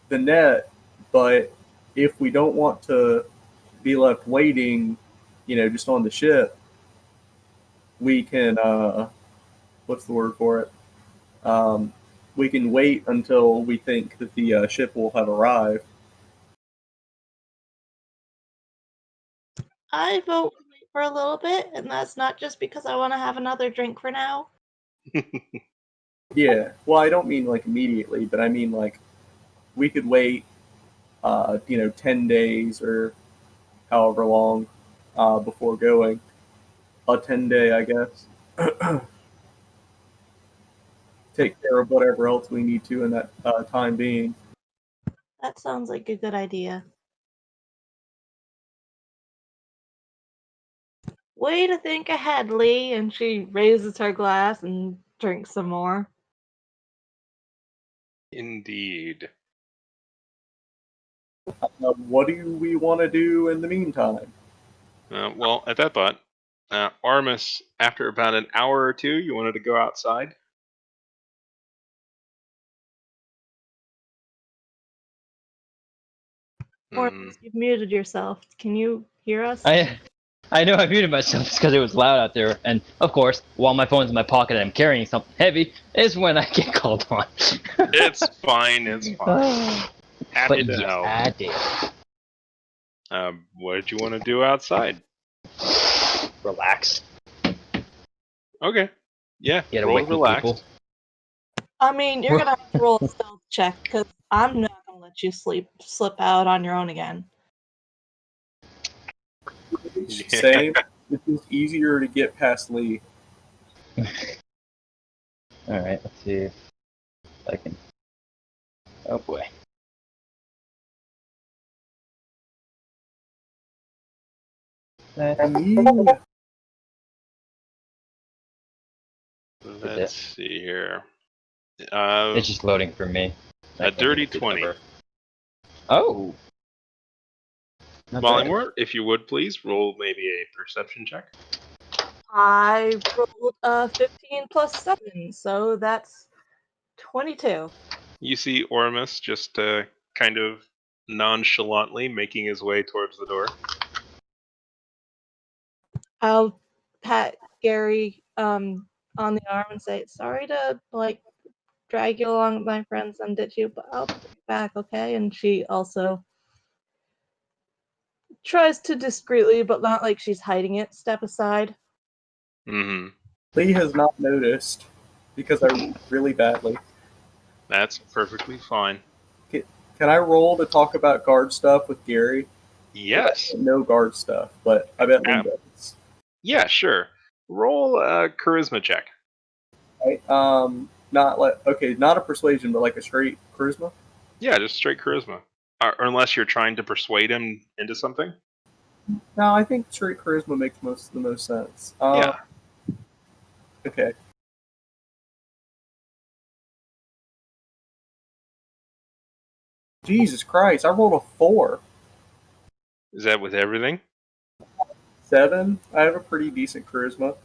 net, but if we don't want to be left waiting, just on the ship, we can what's the word for it? We can wait until we think that the ship will have arrived. I vote we wait for a little bit, and that's not just because I want to have another drink for now. Yeah. Well, I don't mean like immediately, but I mean like we could wait, 10 days or however long before going. A 10-day, I guess. Take care of whatever else we need to in that time being. That sounds like a good idea. Way to think ahead, Lee. And she raises her glass and drinks some more. Indeed. What do we want to do in the meantime? Well, at that thought, Armus, after about an hour or two, you wanted to go outside. Or Mm, you've muted yourself. Can you hear us? I know I muted myself because it was loud out there, and of course, while my phone's in my pocket and I'm carrying something heavy, is when I get called on. it's fine. It's fine. Happy But to yeah, help. I did. What did you want to do outside? Relax. Okay. Yeah. Get roll away from relaxed. people. I mean, you're gonna have to roll a stealth check because I'm not gonna let you slip out on your own again. Yeah. Same. It's just easier to get past Lee. Alright, let's see if I can. Oh boy. Let's see here. It's just loading for me. A dirty 20. Oh! Not bad. Volleymoor, if you would please roll maybe a perception check. I rolled a 15 plus 7, so that's 22. You see Ormus just kind of nonchalantly making his way towards the door. I'll pat Gary on the arm and say, "Sorry to drag you along with my friends and ditch you, but I'll be back, okay?" And she also tries to discreetly, but not like she's hiding it, step aside. Mm-hmm. Lee has not noticed because I rolled really badly. That's perfectly fine. Can I roll to talk about guard stuff with Gary? Yes. No guard stuff, but I bet Lee Yeah. does. Yeah, sure. Roll a charisma check. Right? Not a persuasion, but like a straight charisma. Yeah, just straight charisma. Or unless you're trying to persuade him into something. No, I think straight charisma makes the most sense. Yeah. Okay. Jesus Christ, I rolled a 4. Is that with everything? 7? I have a pretty decent charisma.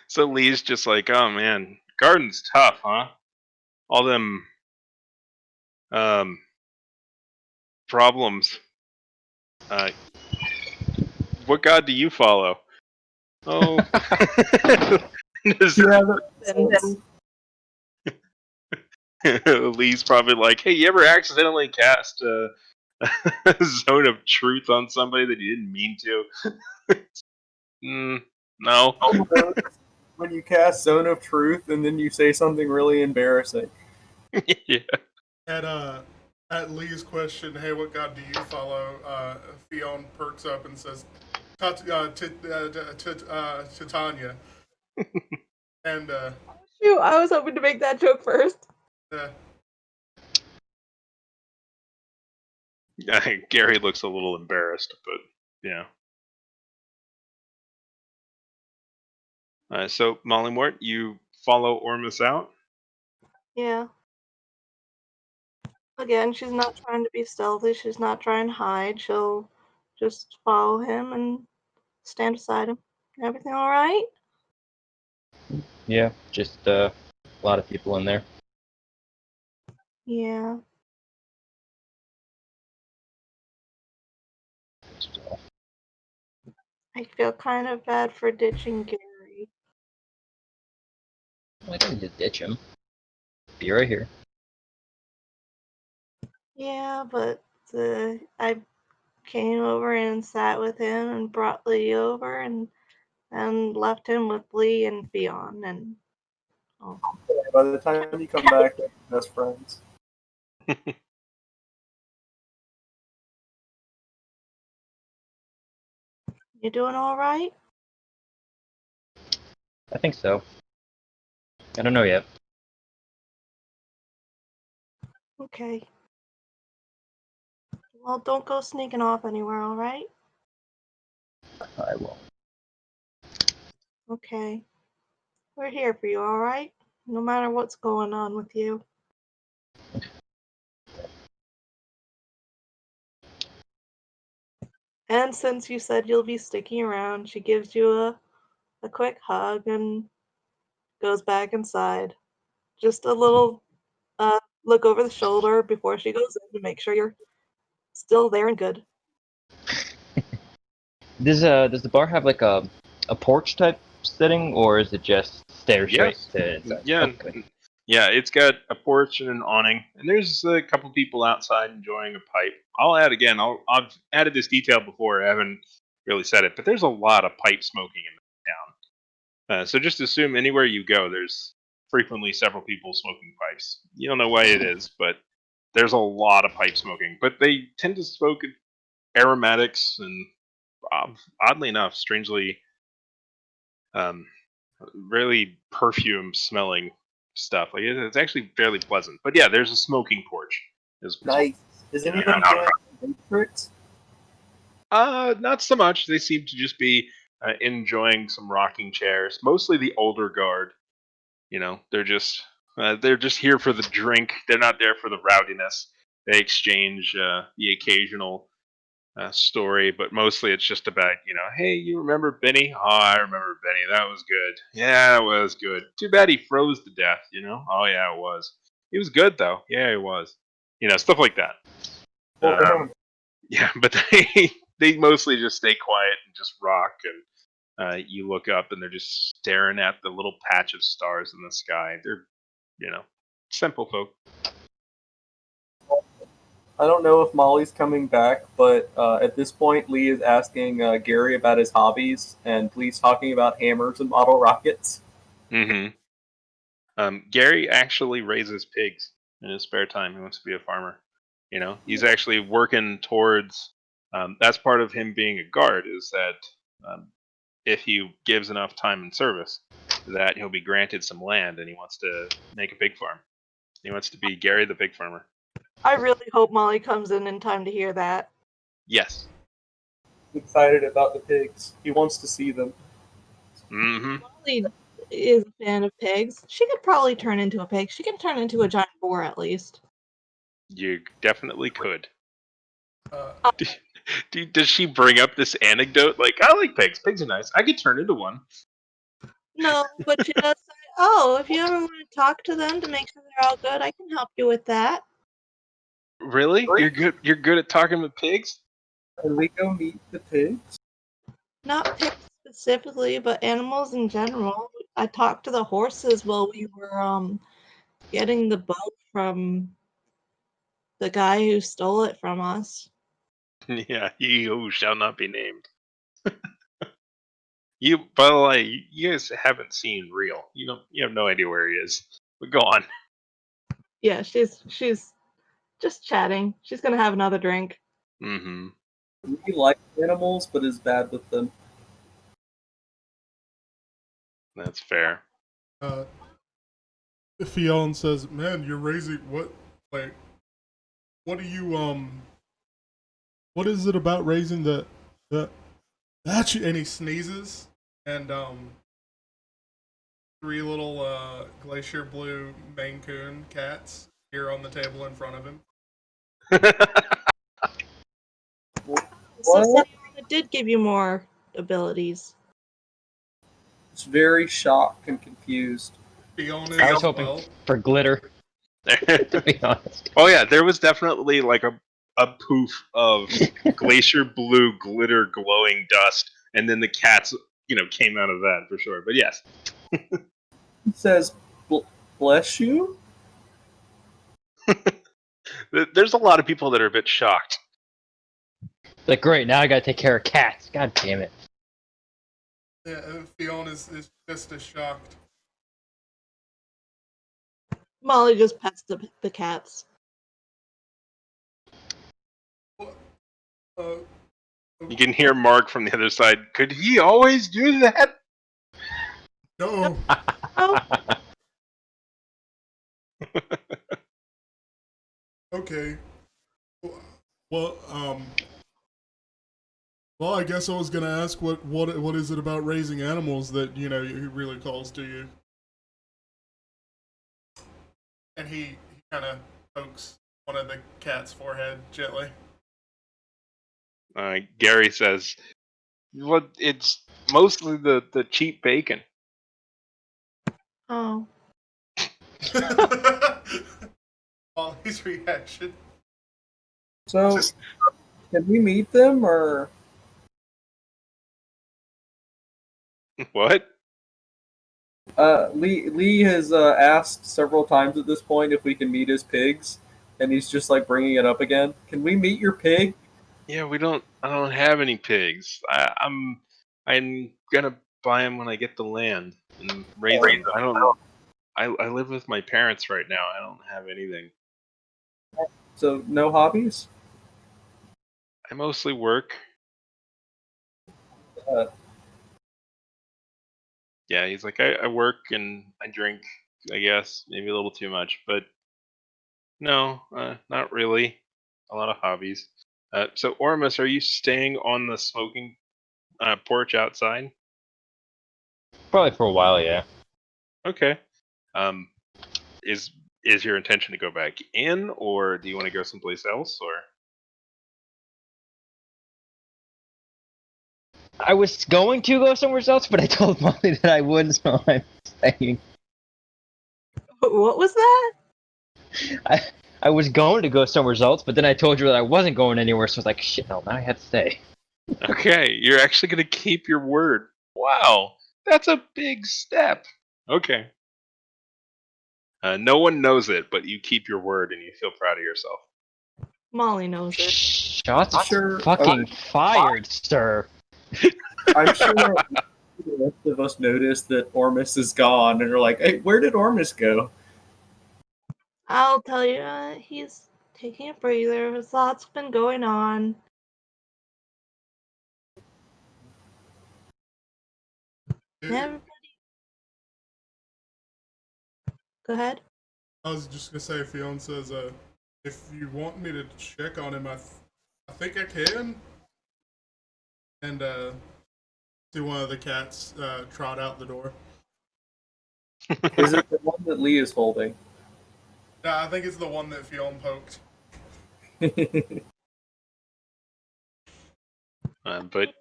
So Lee's just like, oh man, garden's tough, huh? All them problems. What god do you follow? Oh. Lee's probably like, hey, you ever accidentally cast a zone of truth on somebody that you didn't mean to? No. When you cast Zone of Truth and then you say something really embarrassing. Yeah. At Lee's question, hey, what god do you follow? Fionn perks up and says, Titania. And Shoot, I was hoping to make that joke first. Gary looks a little embarrassed, but yeah. So Mollymort, you follow Ormus out? Yeah. Again, she's not trying to be stealthy. She's not trying to hide. She'll just follow him and stand beside him. Everything all right? Yeah, just a lot of people in there. Yeah. I feel kind of bad for ditching Gary. I don't need to ditch him. Be right here. Yeah, but I came over and sat with him and brought Lee over and left him with Lee and Fionn and By the time you come back, they're best friends. You doing all right? I think so. I don't know yet. Okay. Well, don't go sneaking off anywhere, all right? I won't. Okay. We're here for you, all right? No matter what's going on with you. And since you said you'll be sticking around, she gives you a quick hug and goes back inside. Just a little look over the shoulder before she goes in to make sure you're still there and good. Does the bar have like a porch type setting, or is it just stairs straight Yes. to inside? Yeah. Okay. Yeah, it's got a porch and an awning, and there's a couple people outside enjoying a pipe. I'll add again. I've added this detail before. I haven't really said it, but there's a lot of pipe smoking in the town. So just assume anywhere you go, there's frequently several people smoking pipes. You don't know why it is, but there's a lot of pipe smoking. But they tend to smoke aromatics and, oddly enough, strangely, really perfume smelling stuff. Like it's actually fairly pleasant. But yeah, there's a smoking porch. Nice. Is anybody doing tricks? Not so much. They seem to just be enjoying some rocking chairs. Mostly the older guard. You know, they're just here for the drink. They're not there for the rowdiness. They exchange the occasional story, but mostly it's just about, hey, you remember Benny? Oh, I remember Benny. That was good. Yeah, it was good. Too bad he froze to death. Oh yeah, it was. He was good though. Yeah, he was. Stuff like that. Yeah, but they mostly just stay quiet and just rock, and you look up and they're just staring at the little patch of stars in the sky. They're, simple folk. I don't know if Molly's coming back, but at this point, Lee is asking Gary about his hobbies, and Lee's talking about hammers and model rockets. Mm-hmm. Gary actually raises pigs in his spare time. He wants to be a farmer. He's actually working towards. That's part of him being a guard, is that if he gives enough time in service, that he'll be granted some land, and he wants to make a pig farm. He wants to be Gary the pig farmer. I really hope Molly comes in time to hear that. Yes. Excited about the pigs. He wants to see them. Mm-hmm. Molly is a fan of pigs. She could probably turn into a pig. She can turn into a giant boar at least. You definitely could. Uh, Does she bring up this anecdote? Like, I like pigs. Pigs are nice. I could turn into one. No, but she does say, "Oh, if you ever want to talk to them to make sure they're all good, I can help you with that." Really? You're good. You're good at talking with pigs. Can we go meet the pigs? Not pigs specifically, but animals in general. I talked to the horses while we were getting the boat from the guy who stole it from us. Yeah, he who shall not be named. You, by the way, you guys haven't seen Real. You don't. You have no idea where he is. But go on. Yeah, she's just chatting. She's gonna have another drink. Mm-hmm. He likes animals, but is bad with them. That's fair. Fionn says, "Man, you're raising what? Like, what do you What is it about raising the and he sneezes and 3 little glacier blue Maine Coon cats here on the table in front of him. So What? it did give you more abilities. It's very shocked and confused. Fionn is I was as hoping well. for glitter, to be honest. Oh yeah, there was definitely like a poof of glacier blue glitter glowing dust, and then the cats, came out of that for sure. But yes, He says, "Bless you." there's a lot of people that are a bit shocked. Like, great, now I gotta take care of cats. God damn it. Yeah, Fionn is just as shocked. Molly just pets the cats. Uh, You can hear Mark from the other side. Could he always do that? no. Oh, Okay. Well, well, I guess I was gonna ask what is it about raising animals that he really calls to you? And he kind of pokes one of the cat's forehead gently. Gary says, "Well, it's mostly the cheap bacon." oh. Molly's reaction. So, can we meet them, or What? Lee has asked several times at this point if we can meet his pigs, and he's just like bringing it up again. Can we meet your pig? Yeah, I don't have any pigs. I'm gonna buy them when I get the land and raise them. I don't know. I live with my parents right now. I don't have anything. So no hobbies? I mostly work. Uh, Yeah, he's like, I work and I drink, I guess, maybe a little too much, but no, not really. A lot of hobbies. So, Ormus, are you staying on the smoking porch outside? Probably for a while, yeah. Okay. Um, is your intention to go back in, or do you want to go someplace else, or? I was going to go somewhere else, but I told Molly that I wouldn't, so I'm staying. What was that? I was going to go somewhere else, but then I told you that I wasn't going anywhere, so I was like, shit, no, now I have to stay. Okay, you're actually going to keep your word. Wow, that's a big step. Okay. No one knows it, but you keep your word and you feel proud of yourself. Molly knows it. Shots Sure. fucking fired, sir. I'm sure the rest of us noticed that Ormus is gone, and are like, "Hey, where did Ormus go?" I'll tell you, he's taking a breather. His lots been going on. Everybody, go ahead. I was just gonna say, Fionn says, if you want me to check on him, I think I can. And see one of the cats trot out the door. Is it the one that Lee is holding? Yeah, I think it's the one that Fionn poked. But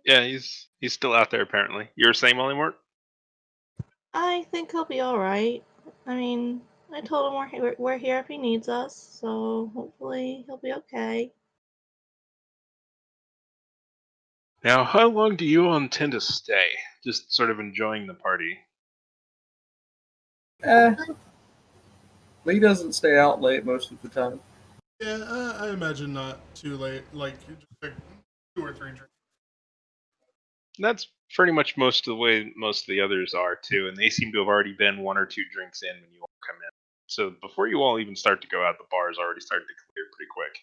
yeah, he's still out there apparently. You're saying Mollymort? I think he'll be all right. I mean, I told him we're here if he needs us, so hopefully he'll be okay. Now, how long do you all intend to stay? Just sort of enjoying the party. Lee doesn't stay out late most of the time. Yeah, I imagine not too late. Like just like 2 or 3 drinks. That's pretty much most of the way most of the others are too, and they seem to have already been 1 or 2 drinks in when you all come in. So before you all even start to go out, the bar's already started to clear pretty quick.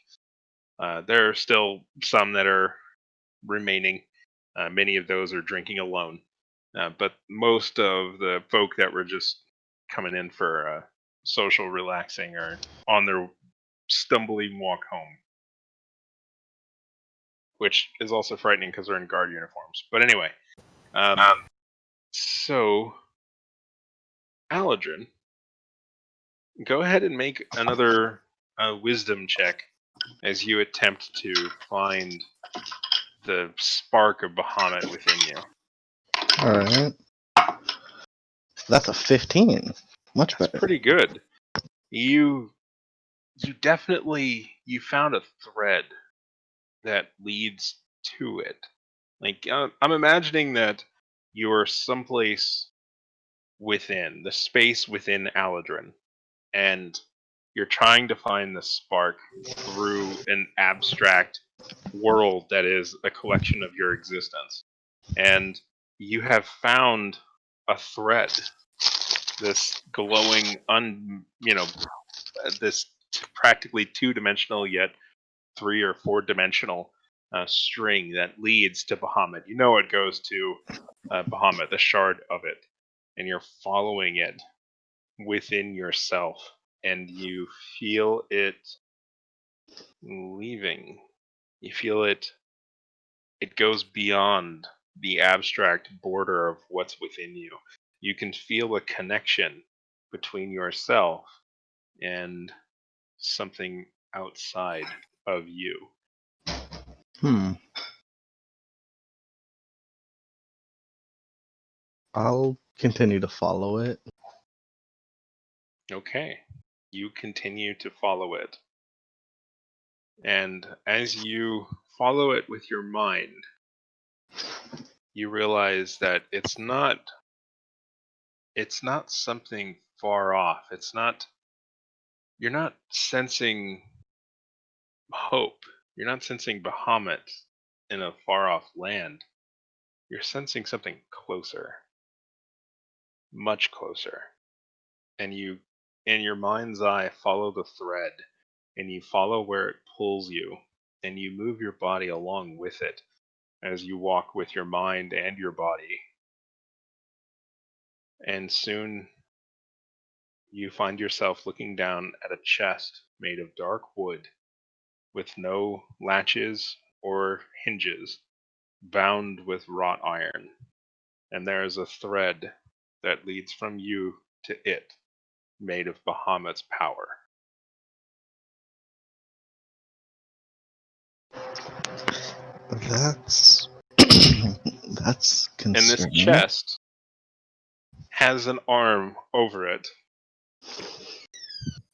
There are still some that are remaining. Many of those are drinking alone, but most of the folk that were just coming in for social relaxing are on their stumbling walk home, which is also frightening because they're in guard uniforms. But anyway, so Aladrin, go ahead and make another wisdom check as you attempt to find the spark of Bahamut within you. Alright. That's a 15. Much That's better. pretty good. You definitely found a thread that leads to it. Like I'm imagining that you are someplace within the space within Aladrin, and you're trying to find the spark through an abstract world that is a collection of your existence. And you have found a thread, this glowing, this practically 2-dimensional yet 3 or 4-dimensional string that leads to Bahamut. You know it goes to Bahamut, the shard of it, and you're following it within yourself, and you feel it leaving. You feel it goes beyond the abstract border of what's within you. You can feel a connection between yourself and something outside of you. I'll continue to follow it. Okay. You continue to follow it. And as you follow it with your mind, you realize that it's not something far off. You're not sensing hope. You're not sensing Bahamut in a far off land. You're sensing something closer. Much closer. And you, in your mind's eye, follow the thread, and you follow where it pulls you, and you move your body along with it as you walk with your mind and your body. And soon you find yourself looking down at a chest made of dark wood with no latches or hinges, bound with wrought iron. And there is a thread that leads from you to it, made of Bahamut's power. That's that's And this concerning. chest has an arm over it.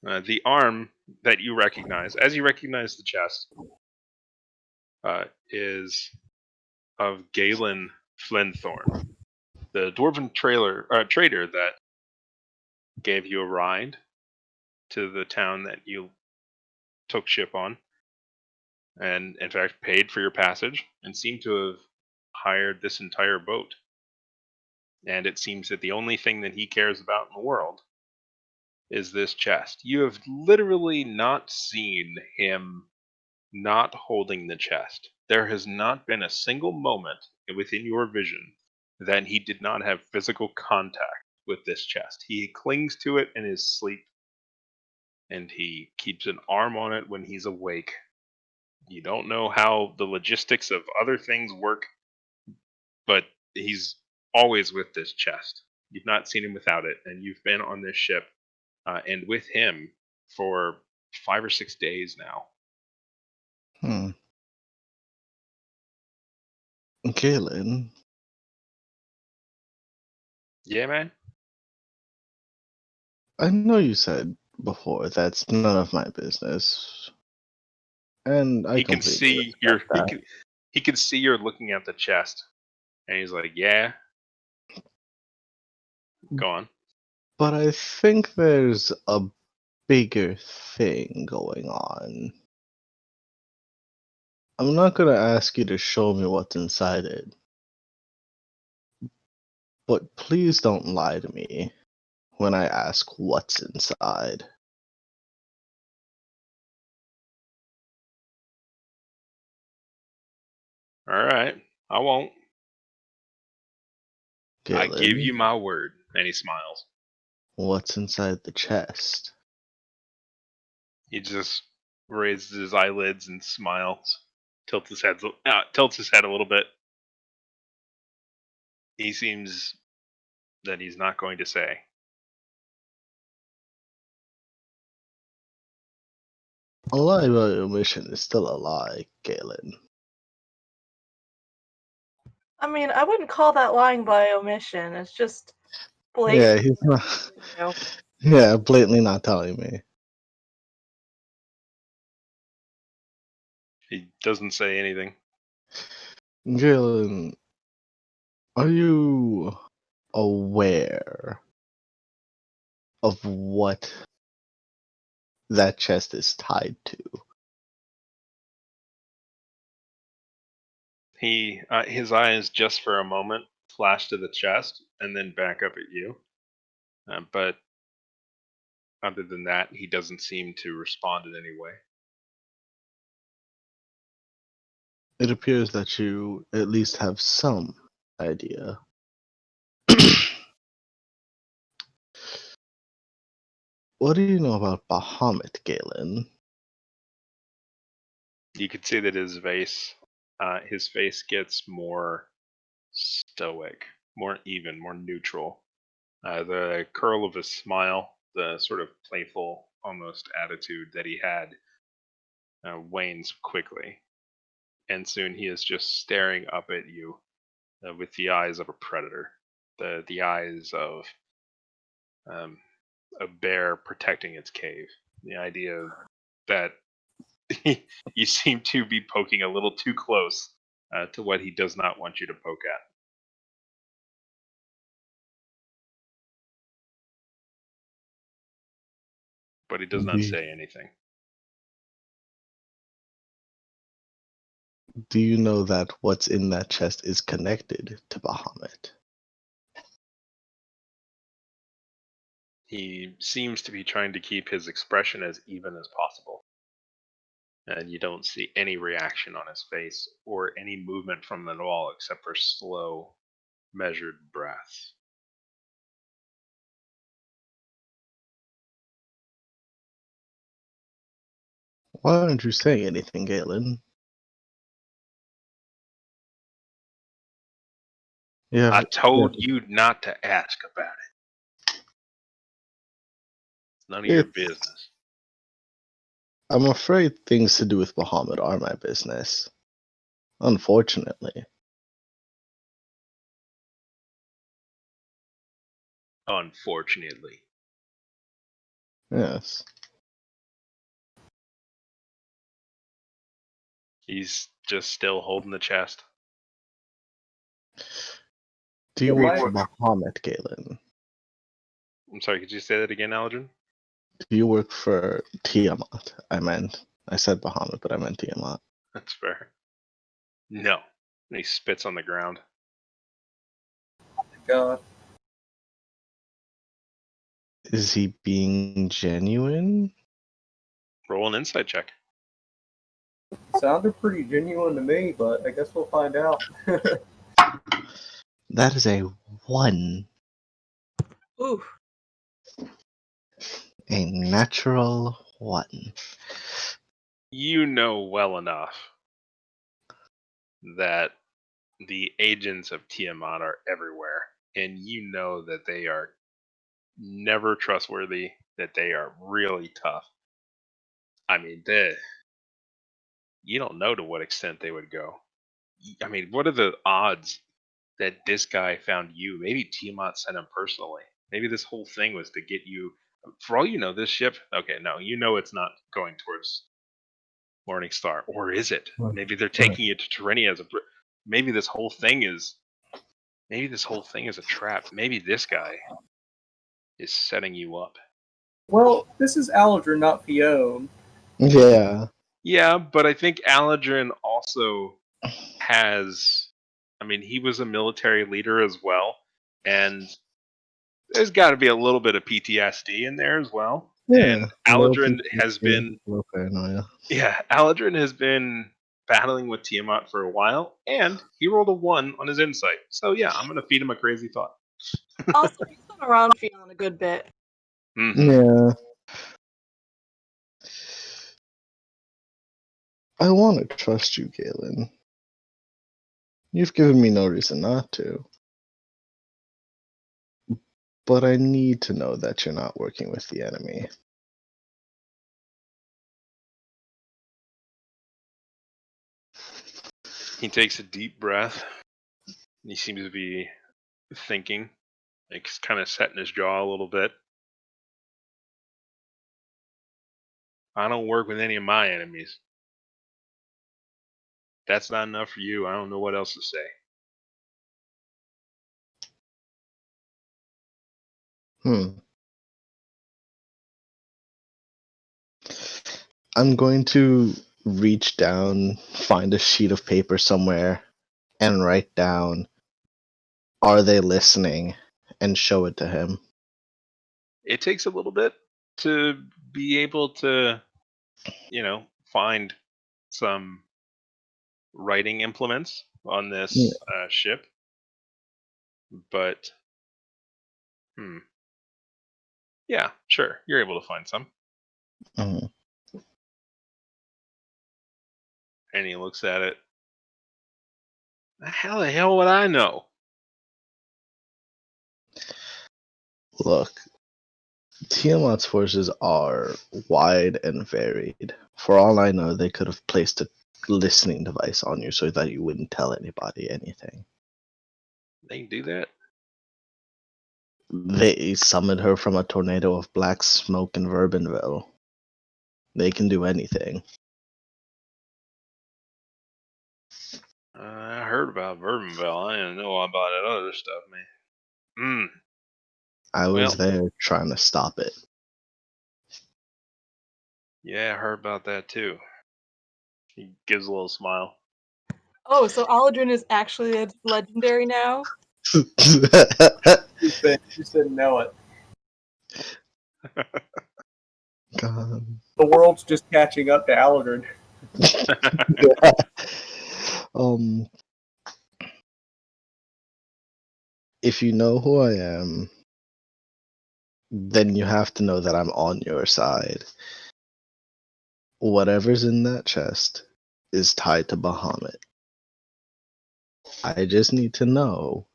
The arm that you recognize, as you recognize the chest, is of Galen Flinthorn, the dwarven trader that gave you a ride to the town that you took ship on, and in fact paid for your passage, and seemed to have hired this entire boat. And it seems that the only thing that he cares about in the world is this chest. You have literally not seen him not holding the chest. There has not been a single moment within your vision that he did not have physical contact with this chest. He clings to it in his sleep, and he keeps an arm on it when he's awake. You don't know how the logistics of other things work, but he's always with this chest. You've not seen him without it, and you've been on this ship and with him for 5 or 6 days now. Galen, Yeah, man. I know you said before that's none of my business, and I He can completely see your respect that. he can see you're looking at the chest, and he's like, "Yeah, go on." But I think there's a bigger thing going on. I'm not gonna ask you to show me what's inside it, but please don't lie to me when I ask what's inside. All right, I won't. I give Galen, you my word. And he smiles. what's inside the chest? He just raises his eyelids and smiles. Tilts his head a little bit. He seems that he's not going to say. A lie by omission is still a lie, Galen. I mean, I wouldn't call that lying by omission. It's just Yeah, blatant. he's not. You know. Yeah, blatantly not telling me. He doesn't say anything. Galen, are you aware of what that chest is tied to? His eyes just for a moment flash to the chest and then back up at you. But other than that, he doesn't seem to respond in any way. It appears that you at least have some idea. What do you know about Bahamut, Galen? You could see that his face gets more stoic, more even, more neutral. The curl of his smile, the sort of playful, almost attitude that he had, wanes quickly, and soon he is just staring up at you with the eyes of a predator, the eyes of a bear protecting its cave. The idea that you seem to be poking a little too close to what he does not want you to poke at. But he does not say anything. Do you know that what's in that chest is connected to Bahamut? He seems to be trying to keep his expression as even as possible. And you don't see any reaction on his face or any movement from them at all except for slow, measured breaths. Why aren't you saying anything, Galen? Yeah, I told you not to ask about it. It's none of your business. I'm afraid things to do with Bahamut are my business. Unfortunately. Unfortunately. Yes. He's just still holding the chest. Do you Yeah, work my- for Bahamut, Galen? I'm sorry, could you say that again, Aldrin? Do you work for Tiamat? I said Bahamut, but I meant Tiamat. That's fair. No. And he spits on the ground. God. Is he being genuine? Roll an insight check. Sounded pretty genuine to me, but I guess we'll find out. That is a 1. Ooh. A natural 1. You know well enough that the agents of Tiamat are everywhere, and you know that they are never trustworthy, that they are really tough. I mean, you don't know to what extent they would go. I mean, what are the odds that this guy found you? Maybe Tiamat sent him personally. Maybe this whole thing was to get you. For all you know, this ship. Okay, no, you know it's not going towards Morning Star, or is it? Right. Maybe they're taking you to Terenia as a. Maybe this whole thing is. Maybe this whole thing is a trap. Maybe this guy is setting you up. Well, this is Aldrin, not Fione. Yeah. Yeah, but I think Aladrin also has. I mean, he was a military leader as well, and there's got to be a little bit of PTSD in there as well. Yeah. And a little Aladrin PTSD, has been, a little paranoia. yeah, Aladrin has been battling with Tiamat for a while, and he rolled a 1 on his insight. So yeah, I'm gonna feed him a crazy thought. Also, he's been around Fiona a good bit. Mhm. Yeah. I want to trust you, Galen. You've given me no reason not to. But I need to know that you're not working with the enemy. He takes a deep breath. He seems to be thinking, like he's kind of setting his jaw a little bit. I don't work with any of my enemies. That's not enough for you. I don't know what else to say. I'm going to reach down, find a sheet of paper somewhere, and write down, "Are they listening?" and show it to him. It takes a little bit to be able to, find some writing implements on this ship. But, yeah, sure, you're able to find some. Mhm. And he looks at it. How the hell would I know? Look, Tiamat's forces are wide and varied. For all I know, they could have placed a listening device on you so that you wouldn't tell anybody anything. They can do that. They summoned her from a tornado of black smoke in Verbinville. They can do anything. I heard about Bourbonville. I didn't know about that other stuff, man. I Well, was there trying to stop it. yeah, I heard about that too. He gives a little smile. Oh, so Aldrin is actually legendary now? You just didn't know it. God. The world's just catching up to Aldrin. If you know who I am, then you have to know that I'm on your side. Whatever's in that chest is tied to Bahamut. I just need to know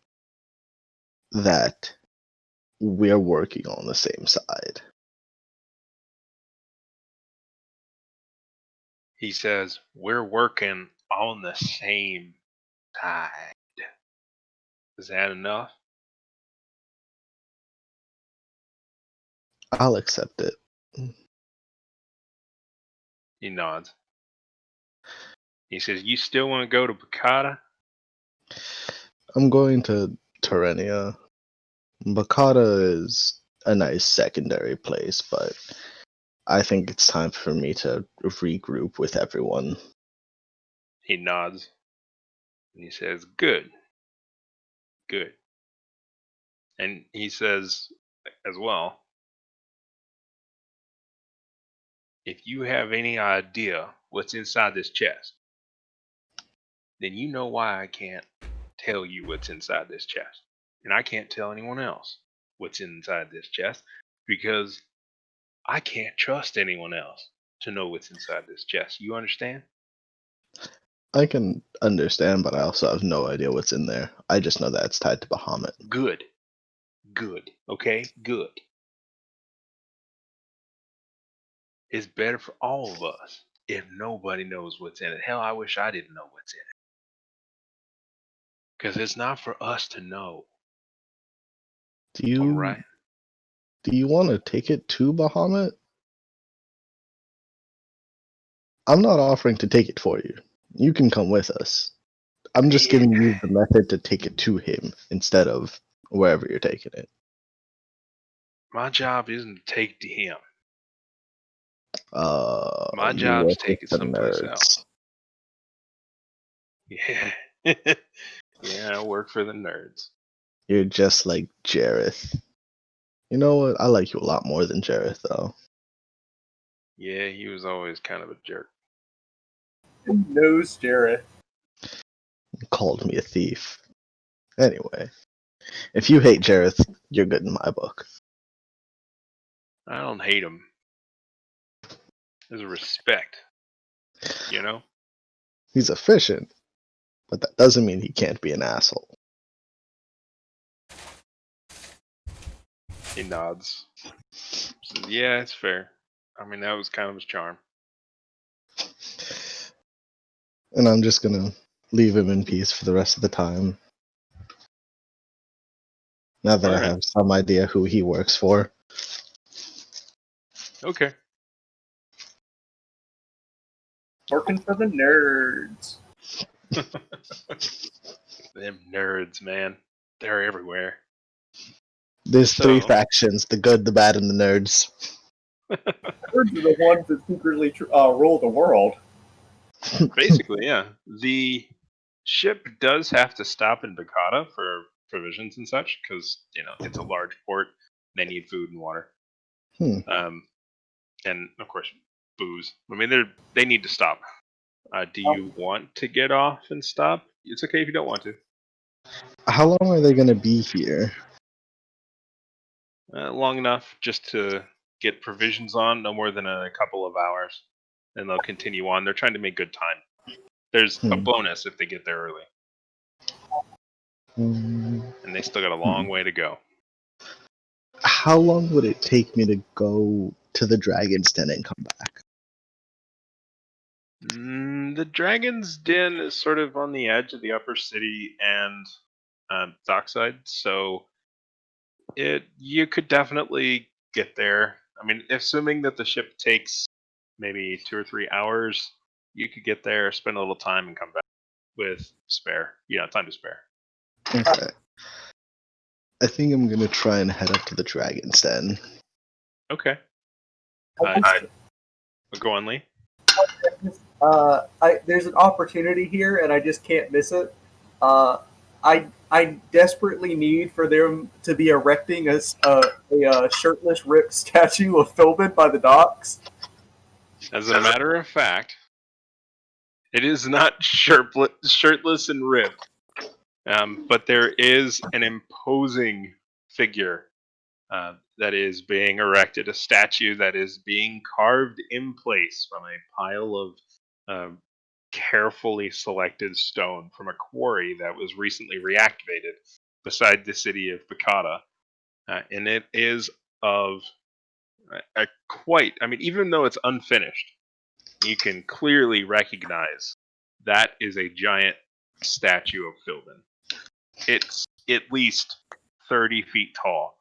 that we're working on the same side. He says, we're working on the same side. Is that enough? I'll accept it. He nods. He says, you still want to go to Bacata? I'm going to Terenia. Bacata is a nice secondary place, but I think it's time for me to regroup with everyone. He nods. And he says, good. Good. And he says as well, if you have any idea what's inside this chest, then you know why I can't tell you what's inside this chest. And I can't tell anyone else what's inside this chest because I can't trust anyone else to know what's inside this chest. You understand? I can understand, but I also have no idea what's in there. I just know that it's tied to Bahamut. Good. Good. Okay? Good. It's better for all of us if nobody knows what's in it? Hell, I wish I didn't know what's in it. Because it's not for us to know. Do you All right. do you want to take it to Bahamut? I'm not offering to take it for you. You can come with us. I'm just giving you the method to take it to him instead of wherever you're taking it. My job isn't to take to him. My You job's work to take with it the someplace nerds. else. Yeah. Yeah, I work for the nerds. You're just like Jareth. You know what? I like you a lot more than Jareth, though. Yeah, he was always kind of a jerk. Who knows Jareth? He called me a thief. Anyway, if you hate Jareth, you're good in my book. I don't hate him. There's a respect. You know? He's efficient, but that doesn't mean he can't be an asshole. He nods. Says, yeah, it's fair. I mean, that was kind of his charm. And I'm just gonna leave him in peace for the rest of the time. Now that I Alright. have some idea who he works for. Okay. Working for the nerds. Them nerds, man. They're everywhere. There's three So- factions: the good, the bad, and the nerds. Nerds are the ones that secretly rule the world. Basically, yeah. The ship does have to stop in Bakata for provisions and such, because, it's a large port. They need food and water. Hmm. And, of course, booze. I mean, they need to stop. Do you want to get off and stop? It's okay if you don't want to. How long are they gonna be here? Long enough just to get provisions on, no more than a couple of hours. And they'll continue on. They're trying to make good time. There's a bonus if they get there early. And they still got a long way to go. How long would it take me to go to the Dragon's Den and come back? The Dragon's Den is sort of on the edge of the upper city and dockside, so you could definitely get there. I mean, assuming that the ship takes maybe 2 or 3 hours, you could get there, spend a little time, and come back with time to spare. Okay. I think I'm gonna try and head up to the Dragon's Den. Okay. Go on, Lee. There's an opportunity here, and I just can't miss it. I desperately need for them to be erecting a shirtless, ripped statue of Philbin by the docks. As a matter of fact, it is not shirtless and ripped, but there is an imposing figure that is being erected, a statue that is being carved in place from a pile of carefully selected stone from a quarry that was recently reactivated beside the city of Bakata. And it is of even though it's unfinished, you can clearly recognize that is a giant statue of Philbin. It's at least 30 feet tall.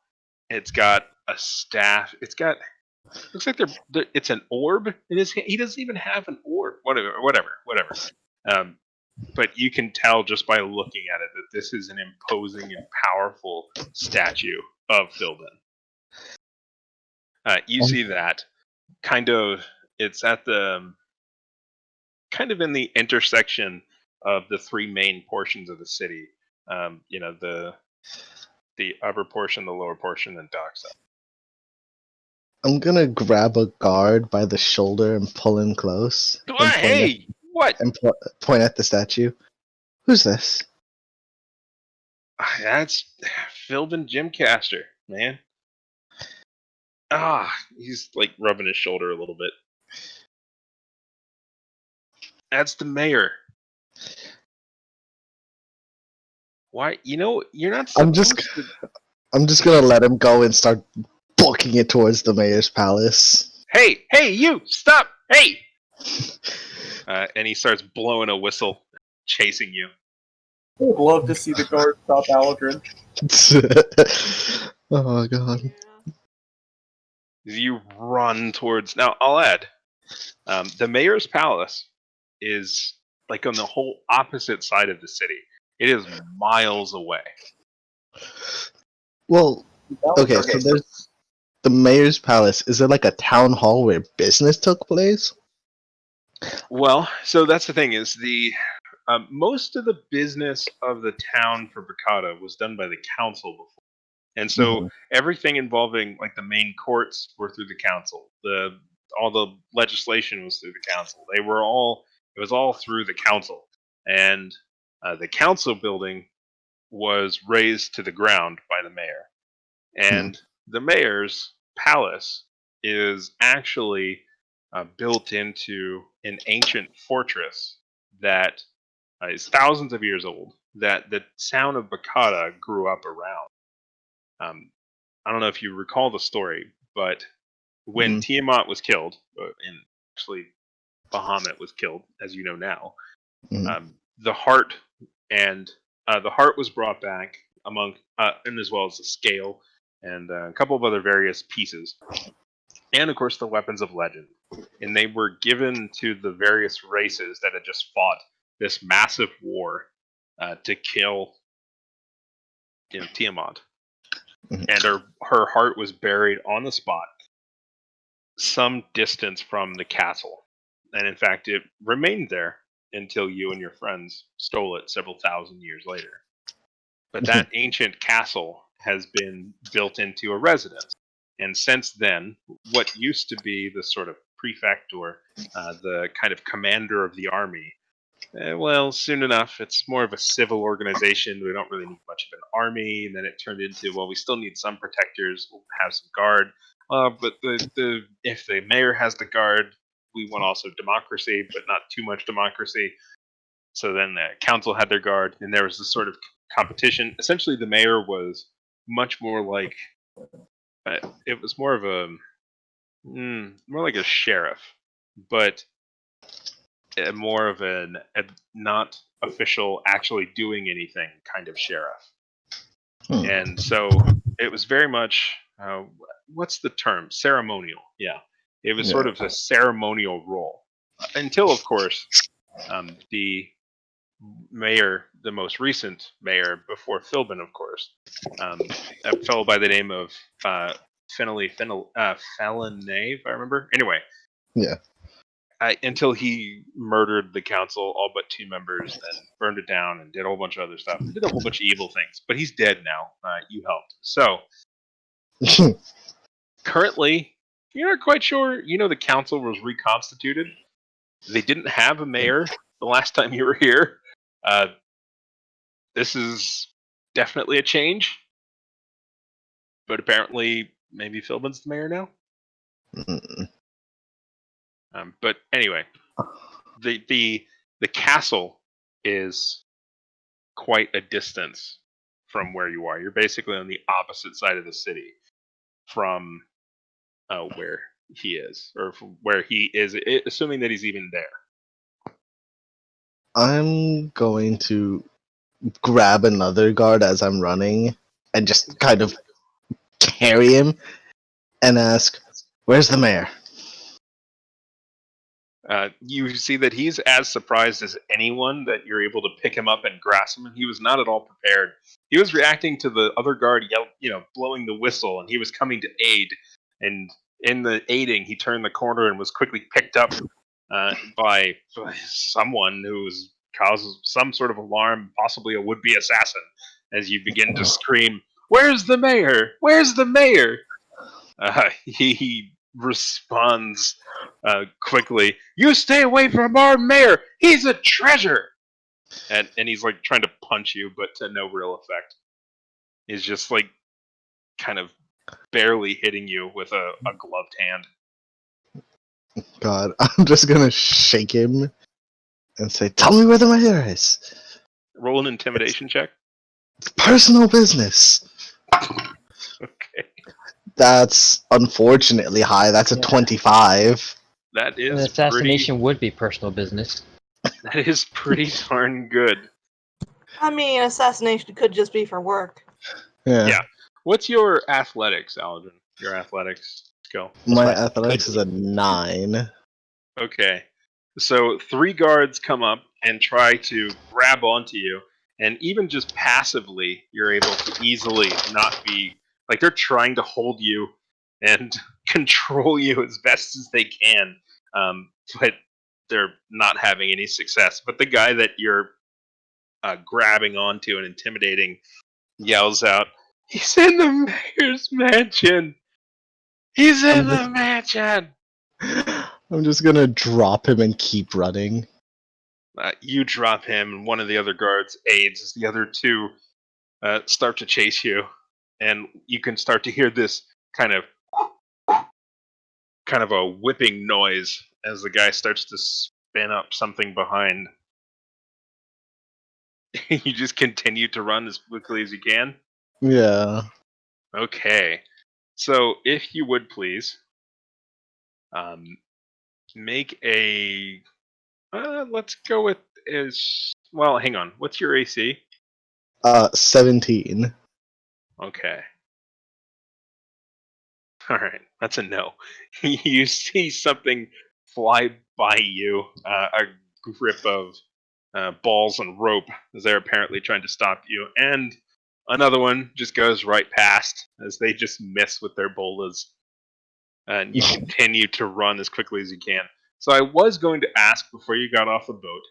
It's got a staff. Looks like it's an orb in his hand. He doesn't even have an orb. Whatever. But you can tell just by looking at it that this is an imposing and powerful statue of Philbin. You see that it's at the kind of in the intersection of the three main portions of the city. The upper portion, the lower portion, and dockside. I'm gonna grab a guard by the shoulder and pull him close. Hey, what? And point at the statue. Who's this? That's Philbin Gymcaster, man. He's like rubbing his shoulder a little bit. That's the mayor. Why? You're not supposed to... I'm just gonna let him go and start booking it towards the mayor's palace. Hey, you! Stop! Hey! And he starts blowing a whistle, chasing you. I would love to see the guard stop Aldrin. Oh god. You run towards. Now, I'll add, the mayor's palace is like on the whole opposite side of the city. It is miles away. Well, okay, so there's the mayor's palace. Is there like a town hall where business took place? Well, so that's the thing is most of the business of the town for Bacata was done by the council before. And so everything involving like the main courts were through the council. All the legislation was through the council. It was all through the council. And the council building was razed to the ground by the mayor. And the mayor's palace is actually built into an ancient fortress that is thousands of years old, that the town of Bacata grew up around. I don't know if you recall the story, but when Tiamat was killed, and actually Bahamut was killed, as you know now, the heart was brought back and as well as the scale and a couple of other various pieces, and of course the weapons of legend, and they were given to the various races that had just fought this massive war to kill Tiamat. And her heart was buried on the spot, some distance from the castle. And in fact, it remained there until you and your friends stole it several thousand years later. But that ancient castle has been built into a residence. And since then, what used to be the sort of prefect or the kind of commander of the army, well, soon enough, it's more of a civil organization. We don't really need much of an army. And then it turned into, well, we still need some protectors. We'll have some guard. But if the mayor has the guard, we want also democracy, but not too much democracy. So then the council had their guard, and there was this sort of competition. Essentially, the mayor was much more like it was more of more like a sheriff, but more of a not official, actually doing anything kind of sheriff. And so it was very much what's the term? Ceremonial. Yeah, it was sort of a ceremonial role until, of course, the mayor, the most recent mayor before Philbin, of course, a fellow by the name of Feneley Falinay, if I remember. Anyway, until he murdered the council, all but 2 members, then burned it down and did a whole bunch of other stuff. Did a whole bunch of evil things, but he's dead now. You helped. So currently, you're not quite sure. The council was reconstituted. They didn't have a mayor the last time you were here. This is definitely a change, but apparently maybe Philbin's the mayor now. But anyway, the castle is quite a distance from where you are. You're basically on the opposite side of the city from where he is, or from where he is, assuming that he's even there. I'm going to grab another guard as I'm running and just kind of carry him and ask, "Where's the mayor?" You see that he's as surprised as anyone that you're able to pick him up and grasp him. He was not at all prepared. He was reacting to the other guard blowing the whistle, and he was coming to aid. And in the aiding, he turned the corner and was quickly picked up by someone who causes some sort of alarm, possibly a would-be assassin, as you begin to scream, "Where's the mayor? Where's the mayor?" He responds quickly, "You stay away from our mayor! He's a treasure!" And he's like trying to punch you, but to no real effect. He's just like kind of barely hitting you with a gloved hand. God, I'm just gonna shake him and say, "Tell me where the mayor is." Roll an intimidation check. It's personal business. Okay. That's unfortunately high. That's a 25. That An is assassination would be personal business. that is pretty darn good. I mean, assassination could just be for work. Yeah. What's your athletics, Aldrin? Your athletics skill? My right. athletics is a 9. Okay. So 3 guards come up and try to grab onto you, and even just passively, you're able to easily not be like they're trying to hold you and control you as best as they can, but they're not having any success. But the guy that you're grabbing onto and intimidating yells out, "He's in the mayor's mansion! He's in the mansion!" I'm just gonna drop him and keep running. You drop him, and one of the other guards aids as the other 2 start to chase you, and you can start to hear this kind of a whipping noise as the guy starts to spin up something behind. You just continue to run as quickly as you can. Yeah. Okay, so if you would please, make a. Let's go with well. Hang on. What's your AC? 17. Okay. All right, that's a no. You see something fly by you, a grip of balls and rope as they're apparently trying to stop you, and another one just goes right past as they just miss with their bolas, and you continue to run as quickly as you can. So I was going to ask before you got off the boat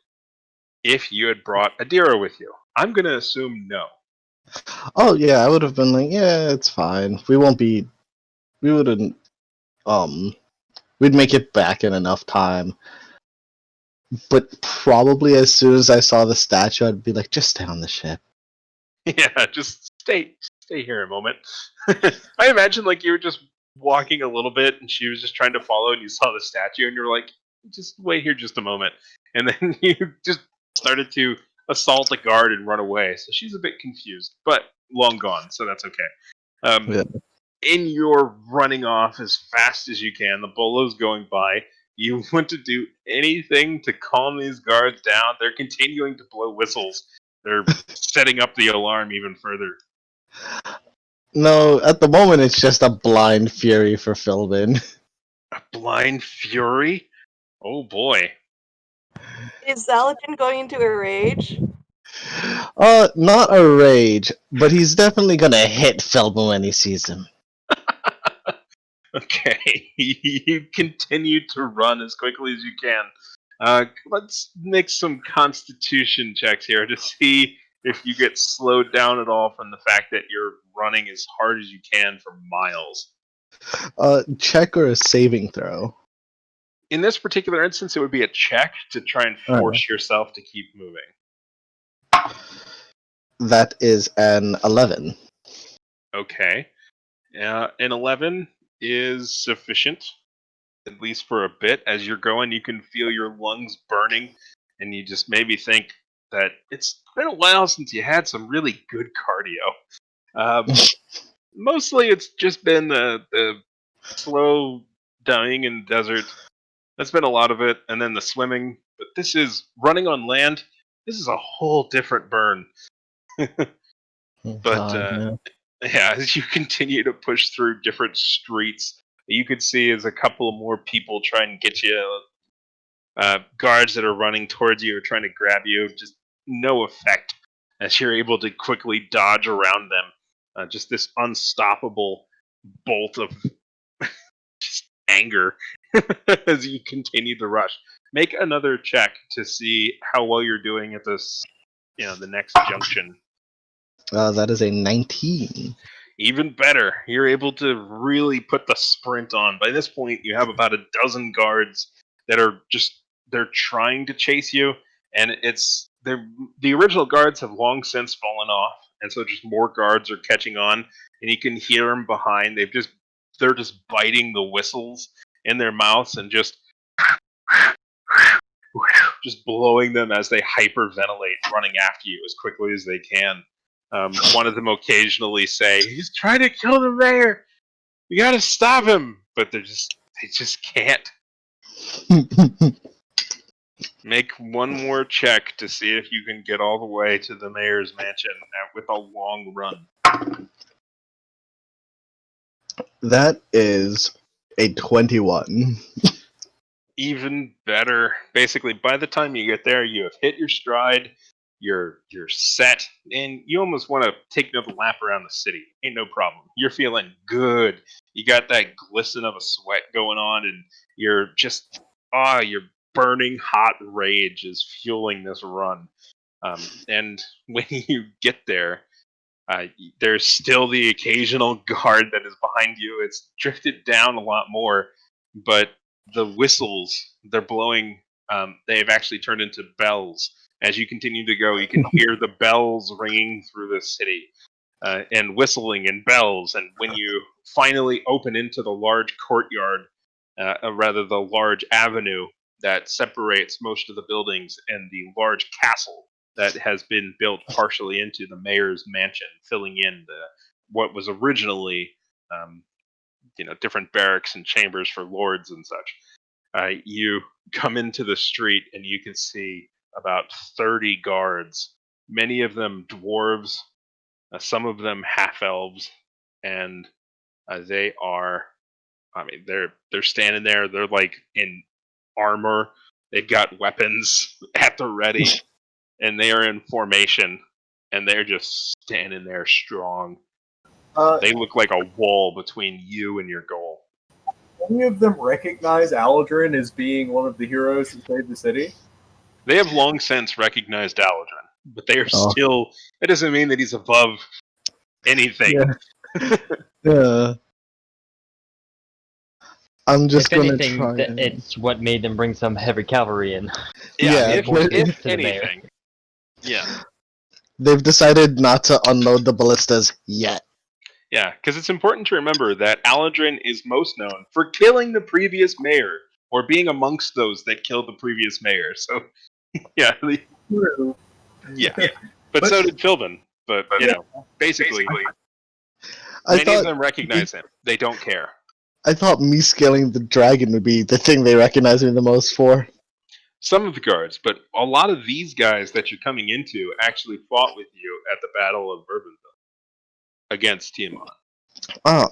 if you had brought Adira with you. I'm going to assume no. Oh yeah, I would have been like, yeah, it's fine. We wouldn't we'd make it back in enough time. But probably as soon as I saw the statue, I'd be like, just stay on the ship. Yeah, just stay here a moment. I imagine like you were just walking a little bit and she was just trying to follow and you saw the statue and you're like, just wait here just a moment. And then you just started to assault a guard and run away. So she's a bit confused, but long gone, so that's okay. Yeah. In your running off as fast as you can, the bolo's going by. You want to do anything to calm these guards down. They're continuing to blow whistles. They're setting up the alarm even further. No, at the moment it's just a blind fury for Philbin. A blind fury? Oh boy. Is Zaladin going into a rage? Not a rage, but he's definitely gonna hit Philbin when he sees him. Okay, you continue to run as quickly as you can. Let's make some constitution checks here to see if you get slowed down at all from the fact that you're running as hard as you can for miles. Check or a saving throw. In this particular instance, it would be a check to try and force yourself to keep moving. That is an 11. Okay. An 11 is sufficient, at least for a bit. As you're going, you can feel your lungs burning, and you just maybe think that it's been a while since you had some really good cardio. Mostly it's just been the slow dying in the desert. That's been a lot of it, and then the swimming. But this is running on land. This is a whole different burn. But yeah, as you continue to push through different streets, you could see as a couple more people try and get you. Guards that are running towards you or trying to grab you, just no effect as you're able to quickly dodge around them. Just this unstoppable bolt of just anger as you continue to rush. Make another check to see how well you're doing at this, the next junction. That is a 19. Even better, you're able to really put the sprint on. By this point, you have about a dozen guards that are they're trying to chase you, and the original guards have long since fallen off, and so just more guards are catching on, and you can hear them behind. They're just biting the whistles in their mouths and just blowing them as they hyperventilate, running after you as quickly as they can. One of them occasionally say, "He's trying to kill the mayor. We gotta stop him," but they just can't. Make one more check to see if you can get all the way to the mayor's mansion with a long run. That is a 21. Even better. Basically, by the time you get there, you have hit your stride. You're set, and you almost want to take another lap around the city. Ain't no problem. You're feeling good. You got that glisten of a sweat going on, and you're just your burning hot rage is fueling this run. And when you get there, there's still the occasional guard that is behind you. It's drifted down a lot more, but the whistles they're blowing, they've actually turned into bells. As you continue to go, you can hear the bells ringing through the city, and whistling and bells. And when you finally open into the large courtyard, rather the large avenue that separates most of the buildings and the large castle that has been built partially into the mayor's mansion, filling in what was originally, different barracks and chambers for lords and such. You come into the street and you can see about 30 guards, many of them dwarves, some of them half elves, and they are. I mean, they're standing there. They're like in armor. They've got weapons at the ready, and they are in formation, and they're just standing there strong. They look like a wall between you and your goal. Any of them recognize Aldrin as being one of the heroes who saved the city? They have long since recognized Aldrin, but they are still. That doesn't mean that he's above anything. Yeah. I'm just If gonna anything, try. it's what made them bring some heavy cavalry in. Yeah, if to the anything. Yeah. They've decided not to unload the ballistas yet. Yeah, because it's important to remember that Aldrin is most known for killing the previous mayor, or being amongst those that killed the previous mayor. So, yeah. True. Yeah. But so did Philbin. But, basically, many of them recognize him. They don't care. I thought me scaling the dragon would be the thing they recognize me the most for. Some of the guards, but a lot of these guys that you're coming into actually fought with you at the Battle of Bourbonville against Tiamat. Oh.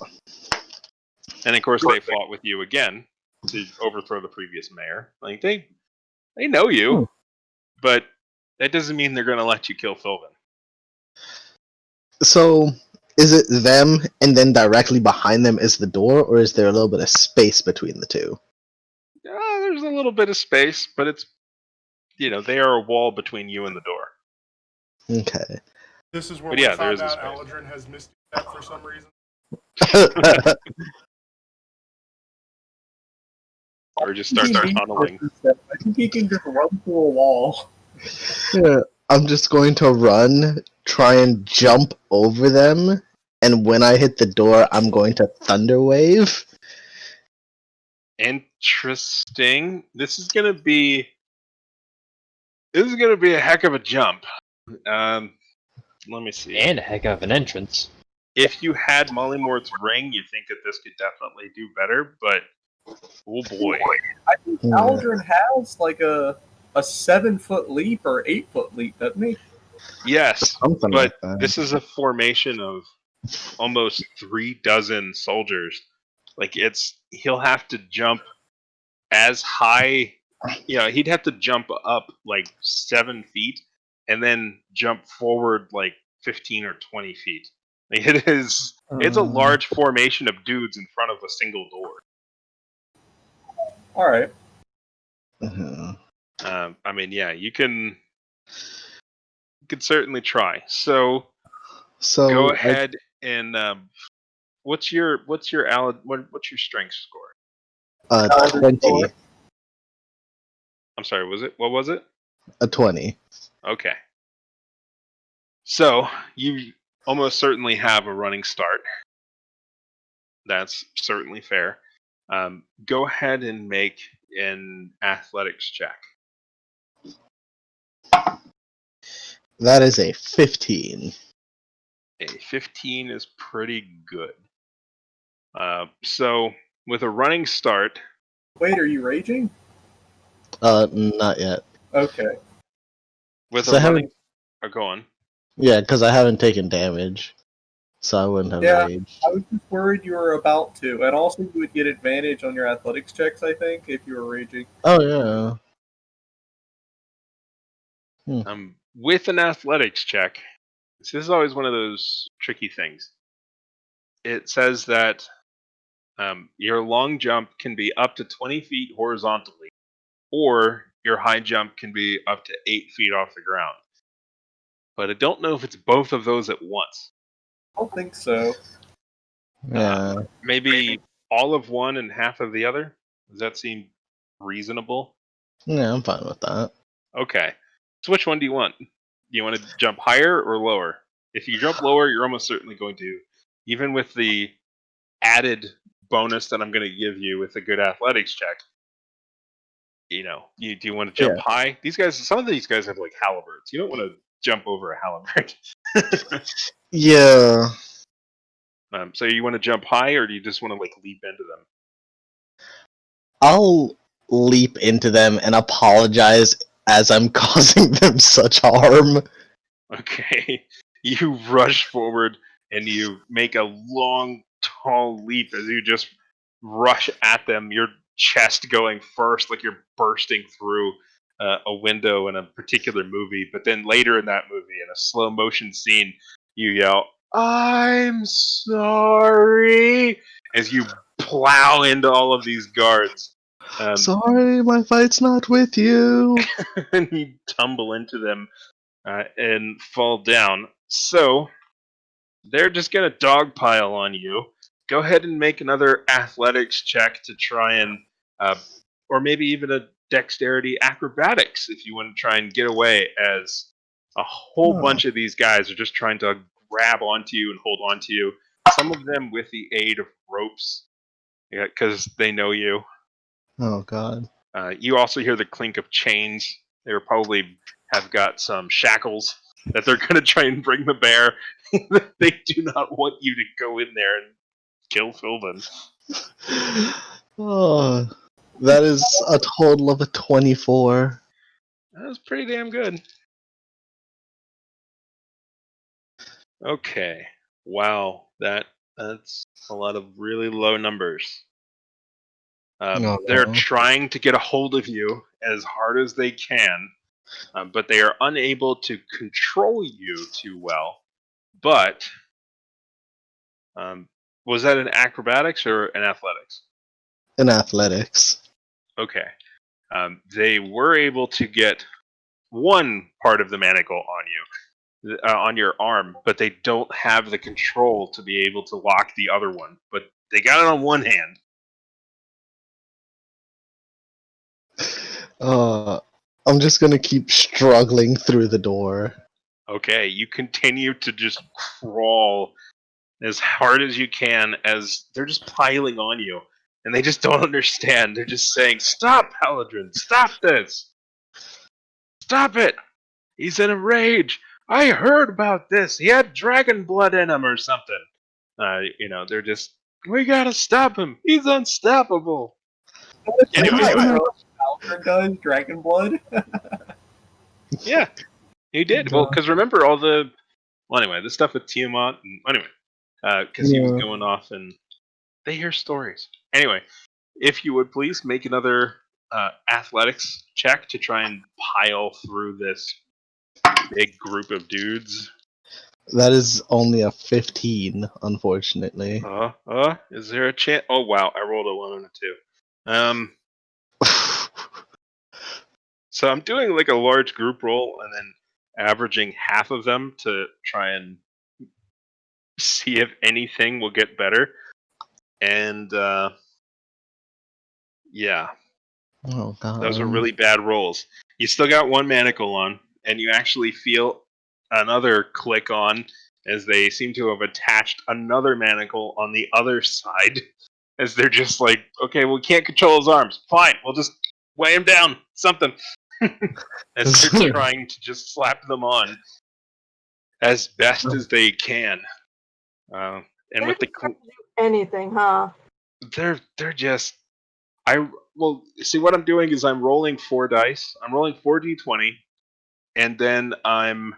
And of course, they fought with you again to overthrow the previous mayor. Like they know you, but that doesn't mean they're going to let you kill Philbin. So, is it them, and then directly behind them is the door, or is there a little bit of space between the two? There's a little bit of space, but it's, they are a wall between you and the door. Okay. This is where But we yeah, there find is a out space. Aldrin has Misty Step for some reason. Or just start tunneling. I think he can just run through a wall. Yeah, I'm just going to run, try and jump over them, and when I hit the door, I'm going to thunder wave. Interesting. This is gonna be a heck of a jump. Let me see. And a heck of an entrance. If you had Mollymort's ring, you think that this could definitely do better, but oh boy. I think Aldrin has like a 7-foot leap or 8-foot leap, doesn't he? Yes, Something but like that. this is a formation of almost 36 soldiers. Like he'll have to jump as high. He'd have to jump up like 7 feet and then jump forward like 15 or 20 feet. Like, it's a large formation of dudes in front of a single door. All right. Uh-huh. You can certainly try. So So go ahead and what's your strength score? 20. I'm sorry, what was it? A 20. Okay. So you almost certainly have a running start. That's certainly fair. Go ahead and make an athletics check. That is a 15. A 15 is pretty good. So with a running start, Wait, are you raging? Not yet. Okay. With So I a running. haven't. Oh, go on. Yeah, because I haven't taken damage, so I wouldn't have Yeah. raged. I was just worried you were about to. And also, you would get advantage on your athletics checks, I think, if you were raging. Oh yeah. With an athletics check, this is always one of those tricky things. It says that your long jump can be up to 20 feet horizontally, or your high jump can be up to 8 feet off the ground. But I don't know if it's both of those at once. I don't think so. Yeah. Maybe all of one and half of the other? Does that seem reasonable? Yeah, I'm fine with that. Okay. So which one do you want? Do you want to jump higher or lower? If you jump lower, you're almost certainly going to, even with the added bonus that I'm going to give you with a good athletics check. Do you want to jump high? Some of these guys have like halberds. You don't want to jump over a halberd. Yeah. So you want to jump high, or do you just want to like leap into them? I'll leap into them and apologize as I'm causing them such harm. Okay. You rush forward and you make a long, tall leap as you just rush at them, your chest going first, like you're bursting through a window in a particular movie. But then later in that movie, in a slow motion scene, you yell, "I'm sorry," as you plow into all of these guards. Sorry, my fight's not with you. And you tumble into them and fall down. So they're just gonna dogpile on you. Go ahead and make another athletics check to try and, or maybe even a dexterity acrobatics if you want to try and get away. As a whole bunch of these guys are just trying to grab onto you and hold onto you. Some of them with the aid of ropes, because they know you. Oh god. You also hear the clink of chains. They will probably have got some shackles that they're going to try and bring the bear. They do not want you to go in there and kill Philbin. Oh, that is a total of a 24. That was pretty damn good. Okay. Wow. That's a lot of really low numbers. They're trying to get a hold of you as hard as they can, but they are unable to control you too well. But was that an acrobatics or an athletics? In athletics. Okay. They were able to get one part of the manacle on you, on your arm, but they don't have the control to be able to lock the other one. But they got it on one hand. I'm just gonna keep struggling through the door. Okay, you continue to just crawl as hard as you can as they're just piling on you. And they just don't understand. They're just saying, "Stop, Paladin! Stop this! Stop it! He's in a rage! I heard about this! He had dragon blood in him or something!" They're just, "We gotta stop him! He's unstoppable!" Anyway, Alfred does dragon blood. yeah, he did. Well, because remember all the... Well, anyway, the stuff with Tiamat, and anyway, because he was going off and they hear stories. Anyway, if you would please make another athletics check to try and pile through this big group of dudes. That is only a 15, unfortunately. Is there a chance? Oh wow, I rolled a 1 and a 2. So I'm doing like a large group roll and then averaging half of them to try and see if anything will get better. And yeah. Oh god. Those are really bad rolls. You still got one manacle on, and you actually feel another click on as they seem to have attached another manacle on the other side. As they're just like, okay, well, we can't control his arms. Fine, we'll just weigh him down. Something. As they're trying to just slap them on as best as they can. And with the anything, huh? they're just... I well, see, what I'm doing is I'm rolling 4 dice. I'm rolling 4d20, and then I'm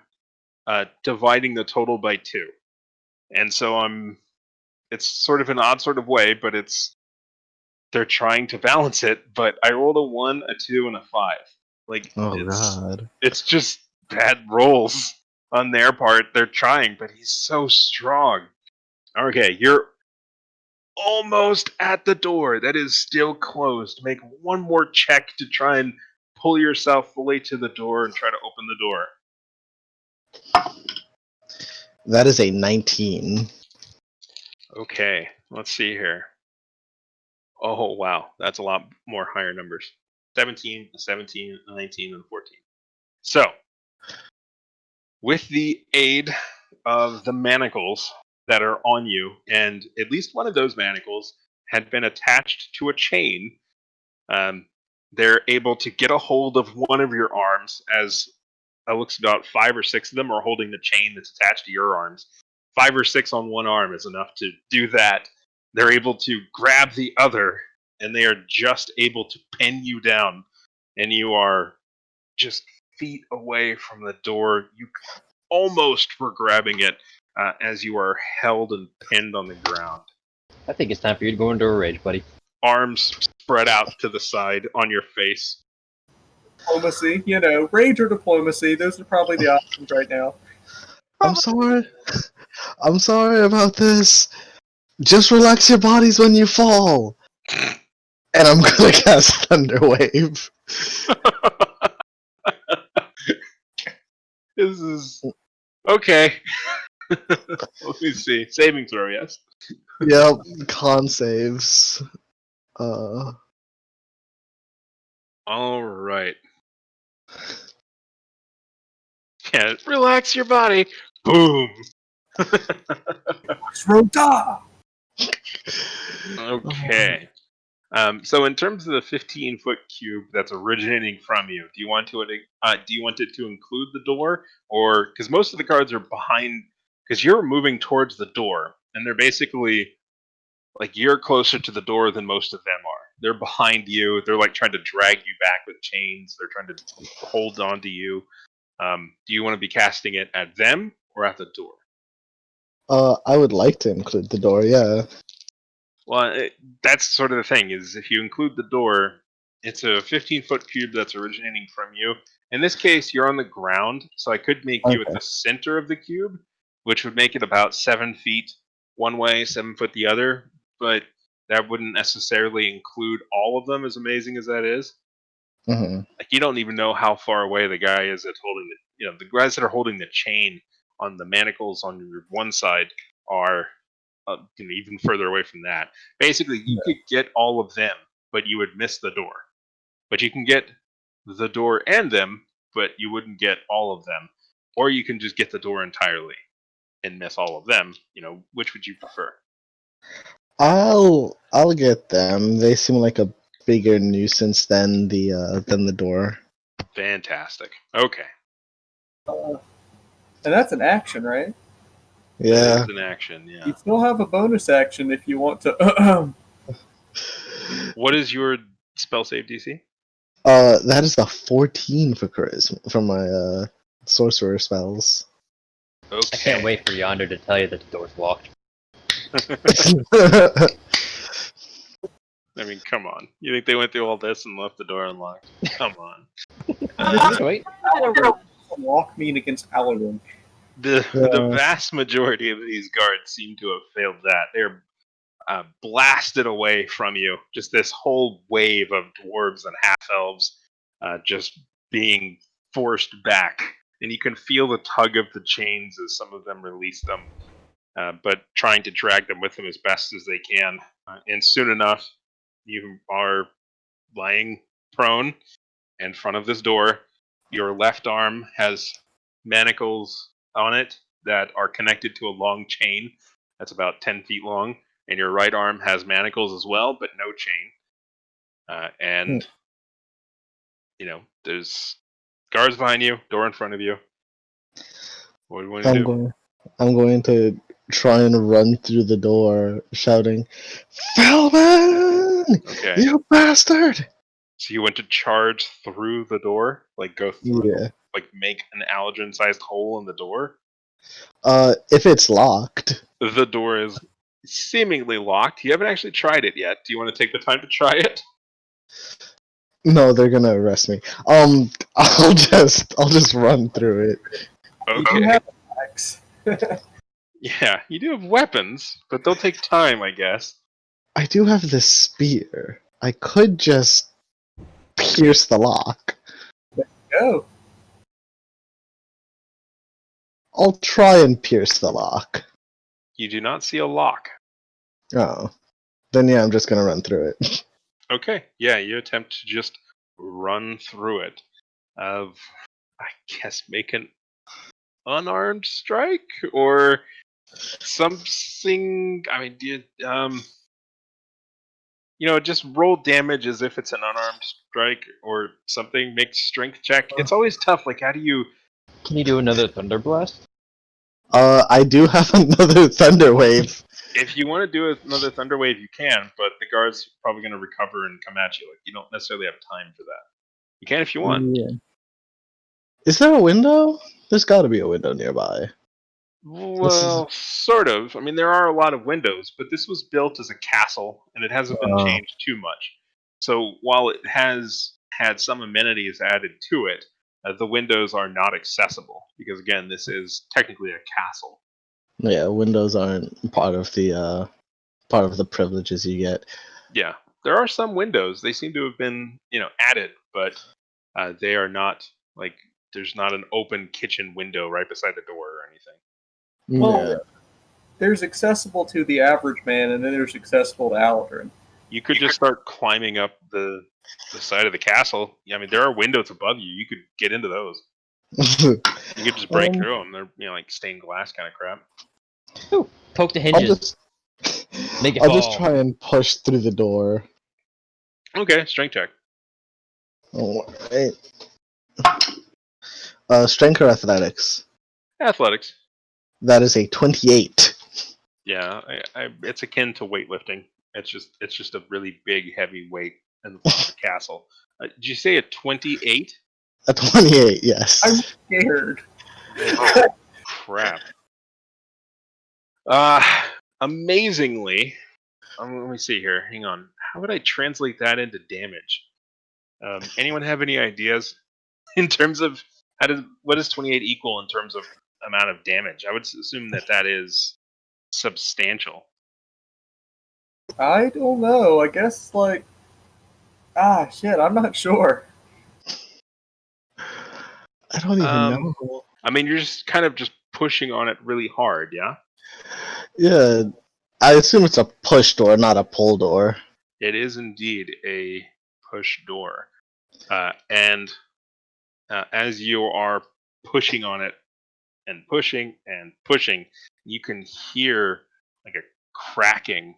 dividing the total by 2. And so it's sort of an odd sort of way, but they're trying to balance it, but I rolled a 1, a 2, and a 5. Like, Oh god. it's just bad rolls on their part. They're trying, but he's so strong. Okay, you're almost at the door that is still closed. Make one more check to try and pull yourself fully to the door and try to open the door. That is a 19. Okay, let's see here. Oh, wow. That's a lot more higher numbers. 17, 17, 19, and 14. So, with the aid of the manacles that are on you, and at least one of those manacles had been attached to a chain, they're able to get a hold of one of your arms, as it looks about 5 or 6 of them are holding the chain that's attached to your arms. 5 or 6 on one arm is enough to do that. They're able to grab the other, and they are just able to pin you down, and you are just feet away from the door. You almost were grabbing it as you are held and pinned on the ground. I think it's time for you to go into a rage, buddy. Arms spread out to the side on your face. Diplomacy, rage or diplomacy, those are probably the options right now. I'm sorry. I'm sorry about this. Just relax your bodies when you fall. And I'm gonna cast Thunder Wave. This is okay. Let me see. Saving throw, yes. Yep, con saves. All right. Yeah, relax your body. Boom. Rota! Okay. So in terms of the 15-foot cube that's originating from you, do you want it to include the door, or because most of the cards are behind? Because you're moving towards the door, and they're basically like you're closer to the door than most of them are. They're behind you. They're like trying to drag you back with chains. They're trying to hold on to you. Do you want to be casting it at them or at the door? I would like to include the door, yeah. Well, that's sort of the thing, is if you include the door, it's a 15-foot cube that's originating from you. In this case, you're on the ground, so I could make you at Okay. the center of the cube, which would make it about 7 feet one way, 7 foot the other, but that wouldn't necessarily include all of them, as amazing as that is. Hmm. Like, you don't even know how far away the guy is that's holding the guys that are holding the chain on the manacles on your one side are even further away from that. Basically, you could get all of them, but you would miss the door. But you can get the door and them, but you wouldn't get all of them. Or you can just get the door entirely and miss all of them. Which would you prefer? I'll get them. They seem like a bigger nuisance than the door. Fantastic. Okay. And that's an action, right? Yeah. That is an action, yeah. You still have a bonus action if you want to. What is your spell save DC? That is a 14 for charisma from my sorcerer spells. Okay. I can't wait for Yonder to tell you that the door's locked. I mean, come on. You think they went through all this and left the door unlocked? Come on. Wait. Walk mean against Paladin. The vast majority of these guards seem to have failed that. They're blasted away from you. Just this whole wave of dwarves and half-elves just being forced back. And you can feel the tug of the chains as some of them release them, but trying to drag them with them as best as they can. And soon enough, you are lying prone in front of this door. Your left arm has manacles on it that are connected to a long chain that's about 10 feet long, and your right arm has manacles as well, but no chain. And there's guards behind you, door in front of you. What do you want to do? I'm going to try and run through the door, shouting, "Feldman, Okay. you bastard!" So you went to charge through the door, like go through, Yeah. like make an Aldrin-sized hole in the door. If it's locked. The door is seemingly locked. You haven't actually tried it yet. Do you want to take the time to try it? No, they're gonna arrest me. I'll just run through it. You Okay. have axe. Yeah, you do have weapons, but they'll take time, I guess. I do have this spear. I could just pierce the lock. Go. I'll try and pierce the lock. You do not see a lock. Oh. Then yeah, I'm just gonna run through it. Okay, yeah, you attempt to just run through it. I guess make an unarmed strike or something. I mean, do you, just roll damage as if it's an unarmed strike or something. Make strength check. It's always tough. Like, how do you? Can you do another Thunder Blast? I do have another thunder wave. If you want to do another thunder wave, you can, but the guard's probably going to recover and come at you. Like, you don't necessarily have time for that. You can if you want. Yeah. Is there a window? There's got to be a window nearby. Well, sort of. I mean, there are a lot of windows, but this was built as a castle, and it hasn't been Oh. changed too much. So while it has had some amenities added to it, the windows are not accessible because, again, this is technically a castle. Yeah, windows aren't part of the privileges you get. Yeah, there are some windows. They seem to have been, added, but they are not like there's not an open kitchen window right beside the door or anything. Well, Yeah. there's accessible to the average man, and then there's accessible to Aldrin. You could just start climbing up the side of the castle. I mean, there are windows above you. You could get into those. You could just break through them. They're like stained glass kind of crap. Ooh, poke the I'll hinges. just Make it I'll just fall. try and push through the door. Okay, strength check. Alright. Strength or athletics? Athletics. That is a 28. Yeah, it's akin to weightlifting. It's just a really big, heavy weight in the castle. Did you say a 28? A 28, yes. I'm scared. Oh, crap. Amazingly, let me see here. Hang on. How would I translate that into damage? Anyone have any ideas in terms of what does 28 equal in terms of amount of damage? I would assume that is substantial. I don't know. I guess shit. I'm not sure. I don't even know. I mean, you're just kind of just pushing on it really hard, yeah? Yeah, I assume it's a push door, not a pull door. It is indeed a push door. And as you are pushing on it and pushing, you can hear like a cracking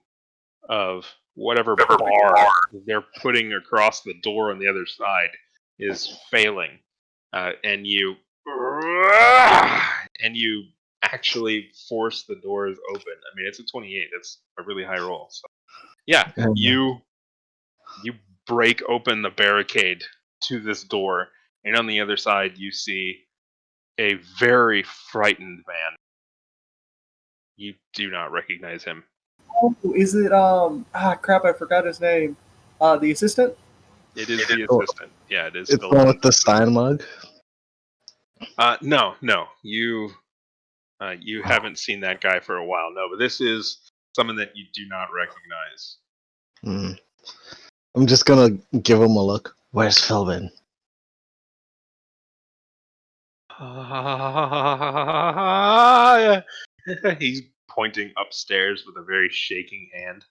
of whatever bar they're putting across the door on the other side is failing. And you actually force the doors open. I mean, it's a 28. That's a really high roll. So, yeah, you break open the barricade to this door, and on the other side, you see a very frightened man. You do not recognize him. Oh, is it crap? I forgot his name. The assistant. It is the assistant. Yeah, it is. It's the one with the Stein mug. No. You haven't seen that guy for a while. No, but this is someone that you do not recognize. I'm just gonna give him a look. Where's Philbin? He's pointing upstairs with a very shaking hand.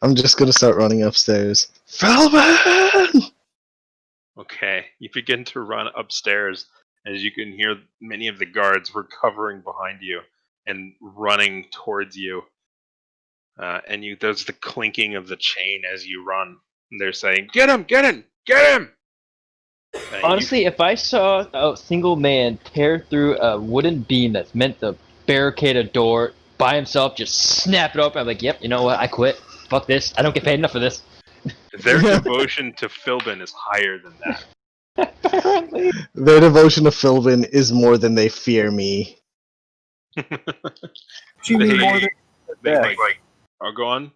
I'm just gonna start running upstairs. Philbin! Okay, you begin to run upstairs as you can hear many of the guards recovering behind you and running towards you. And there's the clinking of the chain as you run. And they're saying, "Get him! Get him! Get him!" Honestly, if I saw a single man tear through a wooden beam that's meant to barricade a door by himself, just snap it open, I'm like, yep, you know what, I quit. Fuck this. I don't get paid enough for this. Their devotion to Philbin is higher than that. Apparently. Their devotion to Philbin is more than they fear me. You mean more than They death? Oh, go on.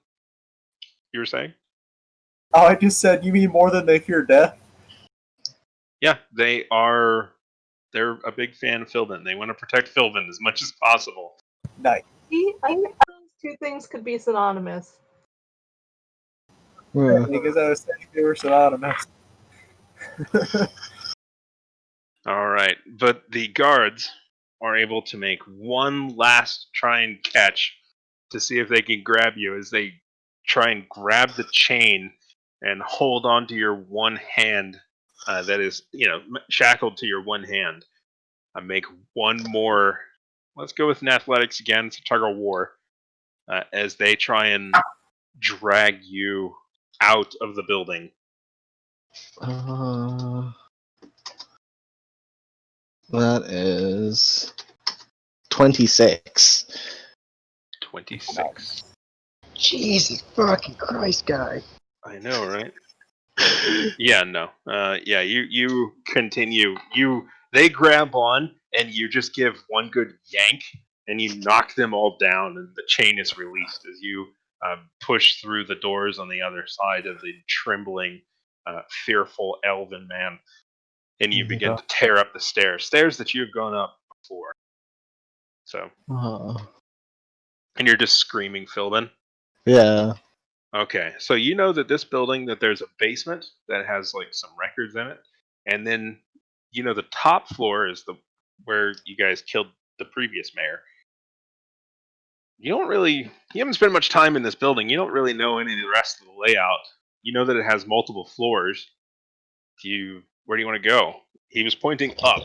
You were saying? Oh, I just said you mean more than they fear death. Yeah, they are. They're a big fan of Philbin. They want to protect Philbin as much as possible. Nice. See, I think those two things could be synonymous. Because I was saying they were synonymous. All right, but the guards are able to make one last try and catch to see if they can grab you as they try and grab the chain and hold on to your one hand that is, shackled to your one hand. Make one more. Let's go with an athletics again. It's a tug of war as they try and drag you out of the building. That is 26. 26. Jesus fucking Christ, guy. I know, right? Yeah, no. You continue. They grab on, and you just give one good yank, and you knock them all down, and the chain is released as you push through the doors on the other side of the trembling, fearful elven man, and you begin to tear up the stairs that you've gone up before. So, and you're just screaming, Philbin. Yeah. Okay, so you know that this building, that there's a basement that has like some records in it, and then the top floor is where you guys killed the previous mayor. You haven't spent much time in this building. You don't really know any of the rest of the layout. You know that it has multiple floors. Where do you want to go? He was pointing up,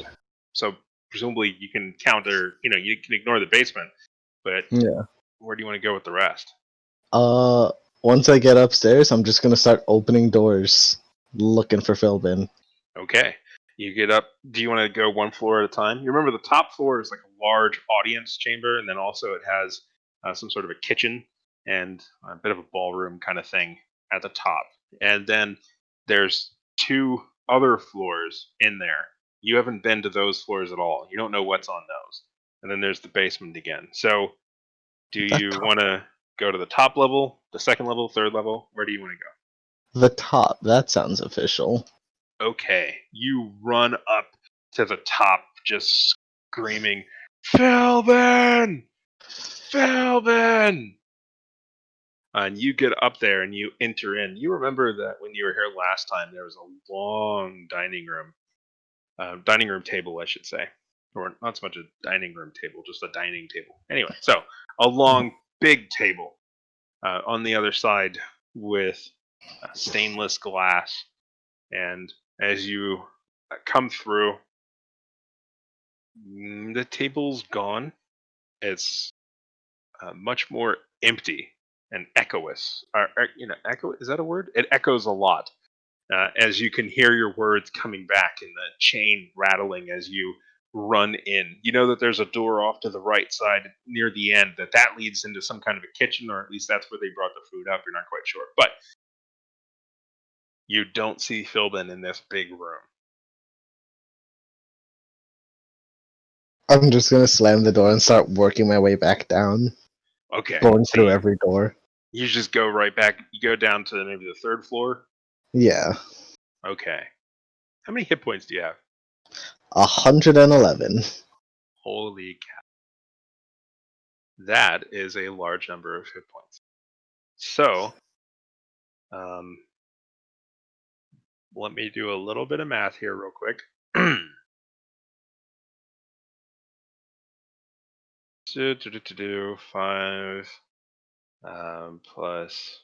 so presumably you can counter. You can ignore the basement, but Yeah. where do you want to go with the rest? Once I get upstairs, I'm just gonna start opening doors, looking for Philbin. Okay. You get up. Do you want to go one floor at a time? You remember the top floor is like a large audience chamber, and then also it has some sort of a kitchen and a bit of a ballroom kind of thing at the top. And then there's 2 other floors in there. You haven't been to those floors at all. You don't know what's on those. And then there's the basement again. So do you want to go to the top level, the second level, third level? Where do you want to go? The top. That sounds official. Okay, you run up to the top, just screaming, Philbin! Philbin! And you get up there and you enter in. You remember that when you were here last time, there was a long dining room table, I should say. Or not so much a dining room table, just a dining table. Anyway, so a long, big table on the other side with stainless glass. And as you come through, the table's gone. It's much more empty and echoous. Echo, is that a word? It echoes a lot as you can hear your words coming back and the chain rattling as you run in. You know that there's a door off to the right side near the end that leads into some kind of a kitchen, or at least that's where they brought the food up. You're not quite sure, but you don't see Philbin in this big room. I'm just gonna slam the door and start working my way back down. Okay. Going through every door. You just go right back. You go down to maybe the 3rd floor? Yeah. Okay. How many hit points do you have? 111. Holy cow. That is a large number of hit points. So, let me do a little bit of math here real quick. 5 plus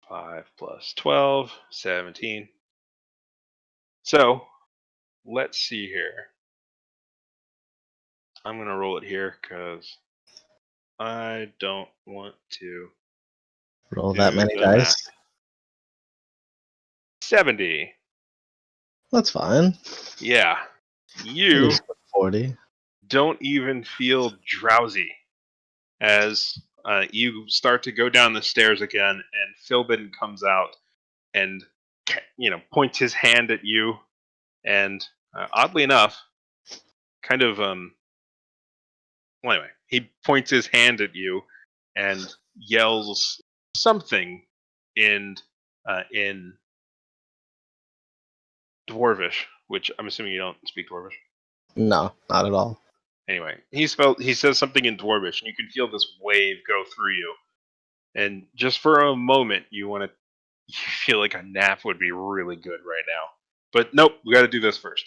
5 plus 12, 17. So, let's see here. I'm going to roll it here because I don't want to Roll that many the dice. math. 70. That's fine. Yeah. You 40. don't even feel drowsy as you start to go down the stairs again, and Philbin comes out and points his hand at you, and oddly enough, kind of well, anyway, he points his hand at you and yells something in Dwarvish, which I'm assuming you don't speak Dwarvish. No, not at all. Anyway, he says something in Dwarvish, and you can feel this wave go through you. And just for a moment, you feel like a nap would be really good right now. But nope, we got to do this first.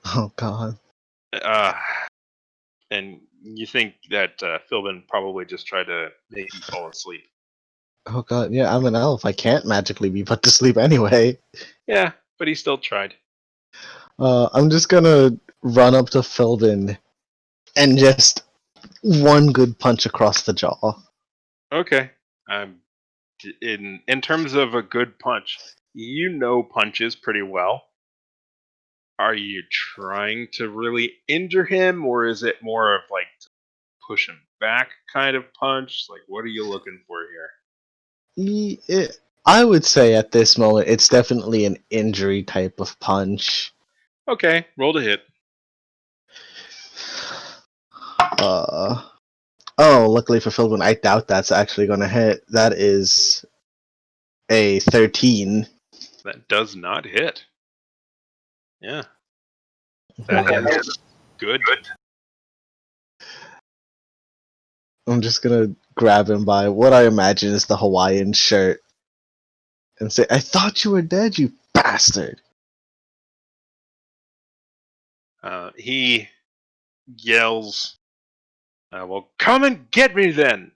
Oh God. And you think that Philbin probably just tried to make you fall asleep. Oh God. Yeah, I'm an elf. I can't magically be put to sleep anyway. Yeah, but he still tried. I'm just gonna run up to Philbin and just one good punch across the jaw. Okay. In terms of a good punch, you know punches pretty well. Are you trying to really injure him, or is it more of like push him back kind of punch? Like, what are you looking for here? I would say at this moment it's definitely an injury type of punch. Okay, roll to hit. Luckily for Philbin, I doubt that's actually going to hit. That is a 13. That does not hit. Yeah. That is good. I'm just going to grab him by what I imagine is the Hawaiian shirt and say, I thought you were dead, you bastard. He yells, well, come and get me then!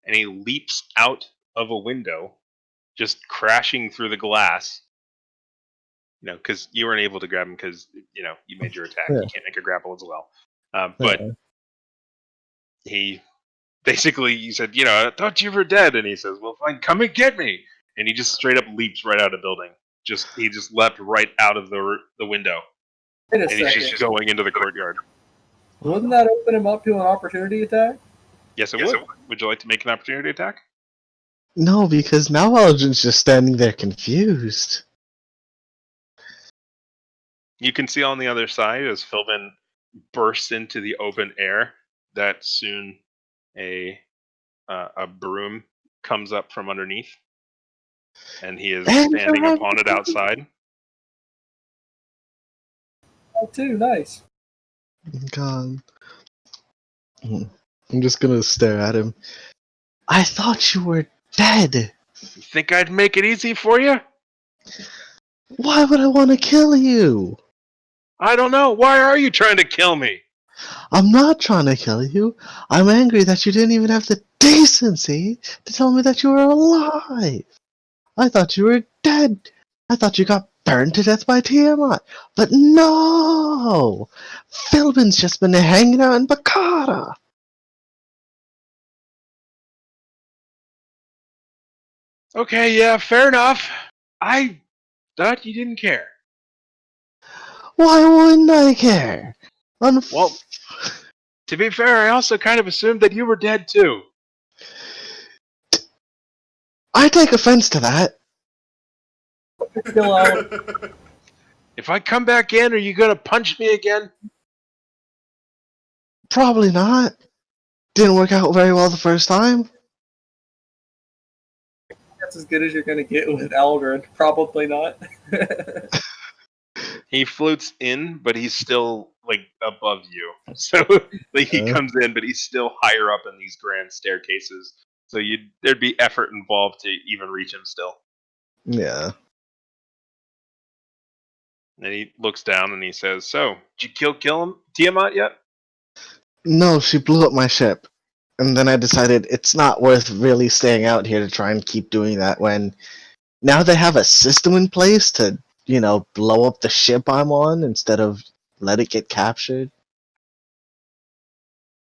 And he leaps out of a window, just crashing through the glass. Because you weren't able to grab him because, you made your attack. Yeah. You can't make a grapple as well. But he basically, you said, I thought you were dead. And he says, well, fine, come and get me. And he just straight up leaps right out of the building. He just leapt right out of the window. Wait a And he's second. just going into the courtyard. Wouldn't that open him up to an opportunity attack? Yes, it would. Would you like to make an opportunity attack? No, because now Algin's just standing there confused. You can see on the other side as Philbin bursts into the open air that soon a broom comes up from underneath, and he is standing upon it outside. Oh, too nice. God. I'm just gonna stare at him. I thought you were dead. You think I'd make it easy for you? Why would I want to kill you? I don't know. Why are you trying to kill me? I'm not trying to kill you. I'm angry that you didn't even have the decency to tell me that you were alive. I thought you were dead. I thought you got burned to death by Tiamat. But no! Philbin's just been hanging out in Bakara. Okay, yeah, fair enough. I thought you didn't care. Why wouldn't I care? Well, to be fair, I also kind of assumed that you were dead too. I take offense to that. Kill out. If I come back in, are you gonna punch me again? Probably not. Didn't work out very well the first time. That's as good as you're gonna get with Algren. Probably not. He floats in, but he's still above you. So he comes in, but he's still higher up in these grand staircases. So there'd be effort involved to even reach him still. Yeah. And he looks down and he says, "So, did you kill him, Tiamat yet?" No, she blew up my ship. And then I decided it's not worth really staying out here to try and keep doing that when now they have a system in place to, blow up the ship I'm on instead of let it get captured.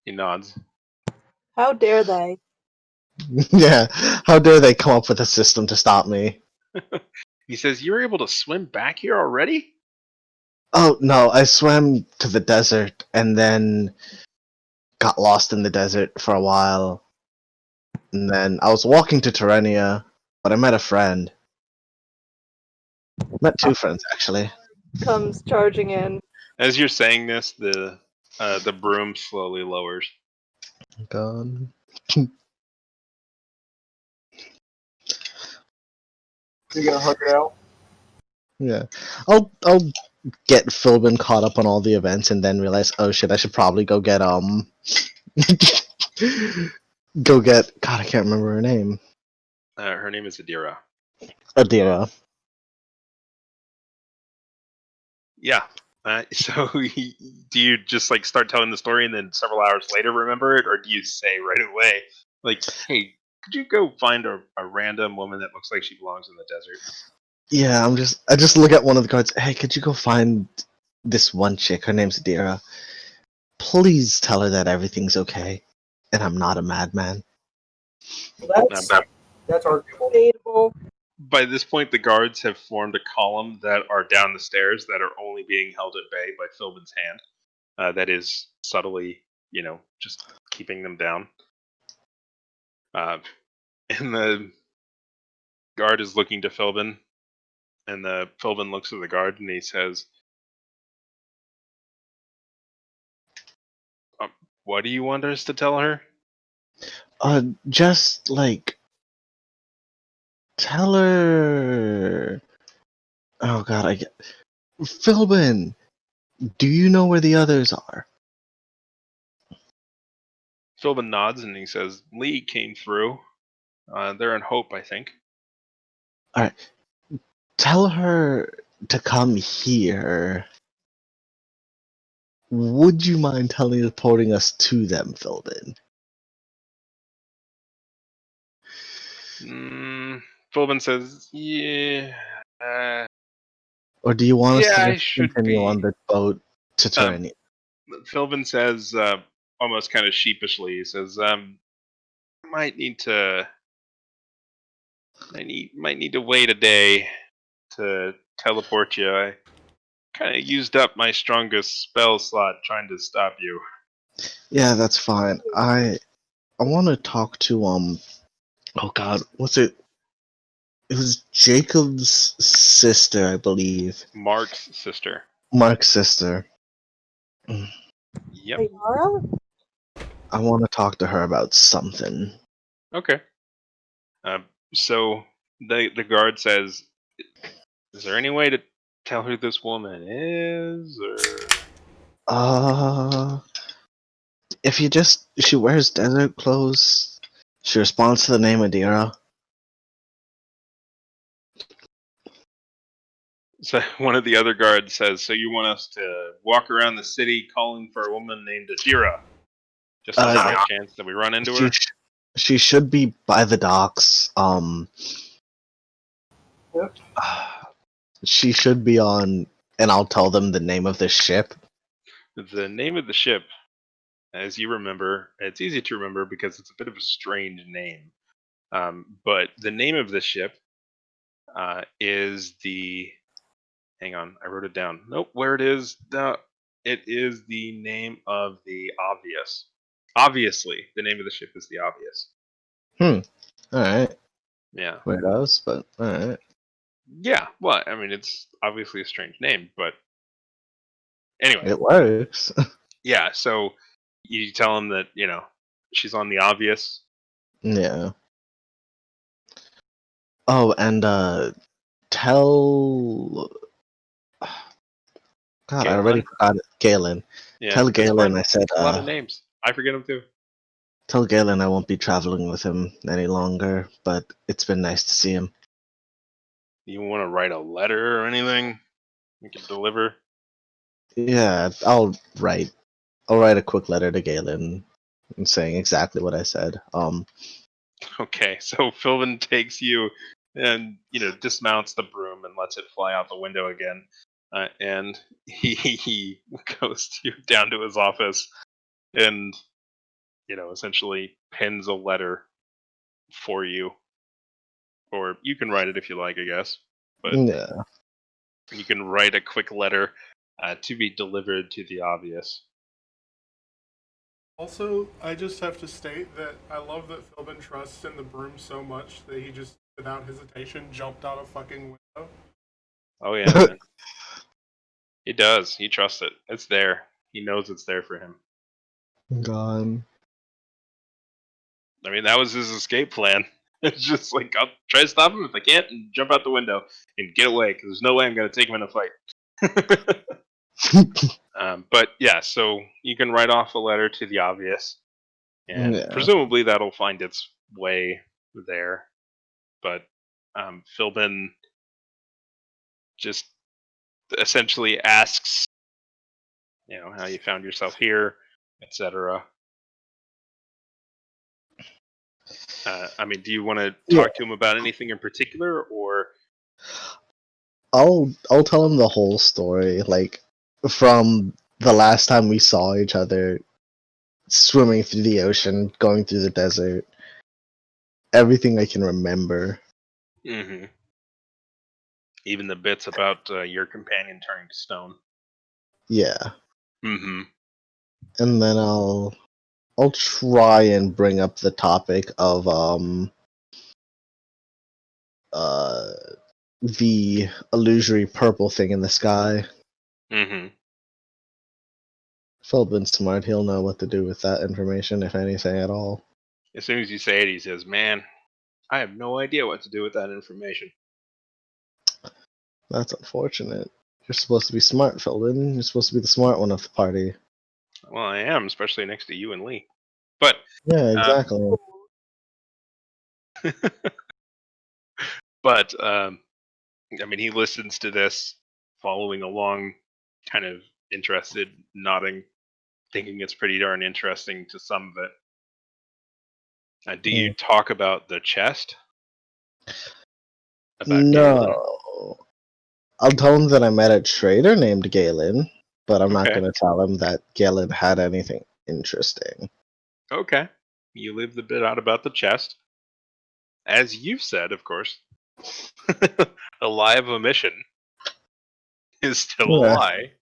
He nods. How dare they? Yeah, how dare they come up with a system to stop me? He says, "You were able to swim back here already?" Oh, no, I swam to the desert and then got lost in the desert for a while. And then I was walking to Terenia, but I met a friend. Met two friends actually. Comes charging in. As you're saying this, the broom slowly lowers. God. You gonna hug it out? Yeah. I'll get Philbin caught up on all the events and then realize, oh shit, I should probably go get go get God, I can't remember her name. Her name is Adira. Adira. Yeah. So do you just like start telling the story and then several hours later remember it, or do you say right away, like, hey, could you go find a random woman that looks like she belongs in the desert? Yeah, I just look at one of the guards. Hey, could you go find this one chick? Her name's Adira. Please tell her that everything's okay, and I'm not a madman. Well, that's arguable. Debatable. By this point, the guards have formed a column that are down the stairs that are only being held at bay by Philbin's hand. That is subtly, just keeping them down. And the guard is looking to Philbin, and the Philbin looks at the guard and he says, "What do you want us to tell her?" Just like tell her. Oh God, I get Philbin. Do you know where the others are? Philbin nods and he says, "Lee came through. They're in Hope, I think." All right. Tell her to come here. Would you mind teleporting us to them, Philbin? Philbin says, "Yeah, Or do you want us yeah, to I just should continue be." on the boat to Terenia? Philbin says, almost kind of sheepishly, he says, "Might need to, might need to wait a day to teleport you. I kind of used up my strongest spell slot trying to stop you." Yeah, that's fine. I want to talk to Oh God, what's it? It was Jacob's sister, I believe. Mark's sister. Mark's sister. Yep. Ayara? I want to talk to her about something. Okay. So the guard says, "Is there any way to tell who this woman is?" Or If she wears desert clothes. She responds to the name Adira. so one of the other guards says, "So you want us to walk around the city calling for a woman named Adira, just on the off chance that we run into her?" She should be by the docks. Yep. She should be on, and I'll tell them the name of the ship. The name of the ship, as you remember, it's easy to remember because it's a bit of a strange name. But the name of the ship is the. Hang on, I wrote it down. Nope, where it is? It is the name of the Obvious. Obviously, the name of the ship is the Obvious. Alright. Yeah. Weirdos, but alright. Yeah. Well, I mean, it's obviously a strange name, but anyway. It works. Yeah. So you tell him that she's on the Obvious. Yeah. Oh, and tell. God, I already Galen? forgot it. Galen. Yeah. Tell that's Galen fine. I said. A lot of names. I forget them too. Tell Galen I won't be traveling with him any longer, but it's been nice to see him. You want to write a letter or anything? You can deliver. Yeah, I'll write a quick letter to Galen saying exactly what I said. Okay, so Philbin takes you and dismounts the broom and lets it fly out the window again, and he goes down to his office and essentially pens a letter for you, or you can write it if you like, I guess. But Yeah. you can write a quick letter to be delivered to the Obvious. Also, I just have to state that I love that Philbin trusts in the broom so much that he just, without hesitation, jumped out a fucking window. Oh yeah, man. He does. He trusts it. It's there. He knows it's there for him. Gone. I mean, that was his escape plan. It's just like, I'll try to stop him if I can't, and jump out the window and get away, because there's no way I'm going to take him in a fight. But yeah, so you can write off a letter to the obvious, and Yeah. presumably that'll find its way there. But Philbin just essentially asks, how you found yourself here, etc. I mean, do you want to talk to him about anything in particular, or? I'll tell him the whole story, like from the last time we saw each other, swimming through the ocean, going through the desert, everything I can remember. Mm-hmm. Even the bits about your companion turning to stone. Yeah, Mm-hmm. and then I'll try and bring up the topic of the illusory purple thing in the sky. Mm-hmm. Philbin's smart; he'll know what to do with that information, if anything at all. As soon as you say it, he says, "Man, I have no idea what to do with that information." That's unfortunate. You're supposed to be smart, Philbin. You're supposed to be the smart one of the party. Well, I am, especially next to you and Lee. But Yeah, exactly. but I mean, he listens to this, following along, kind of interested, nodding, thinking it's pretty darn interesting to some of it. Do you talk about the chest? About Galen? No. I'll tell him that I met a trader named Galen, but I'm not Okay. going to tell him that Galen had anything interesting. Okay. You leave the bit out about the chest. As you've said, of course, a lie of omission is still a Yeah. lie.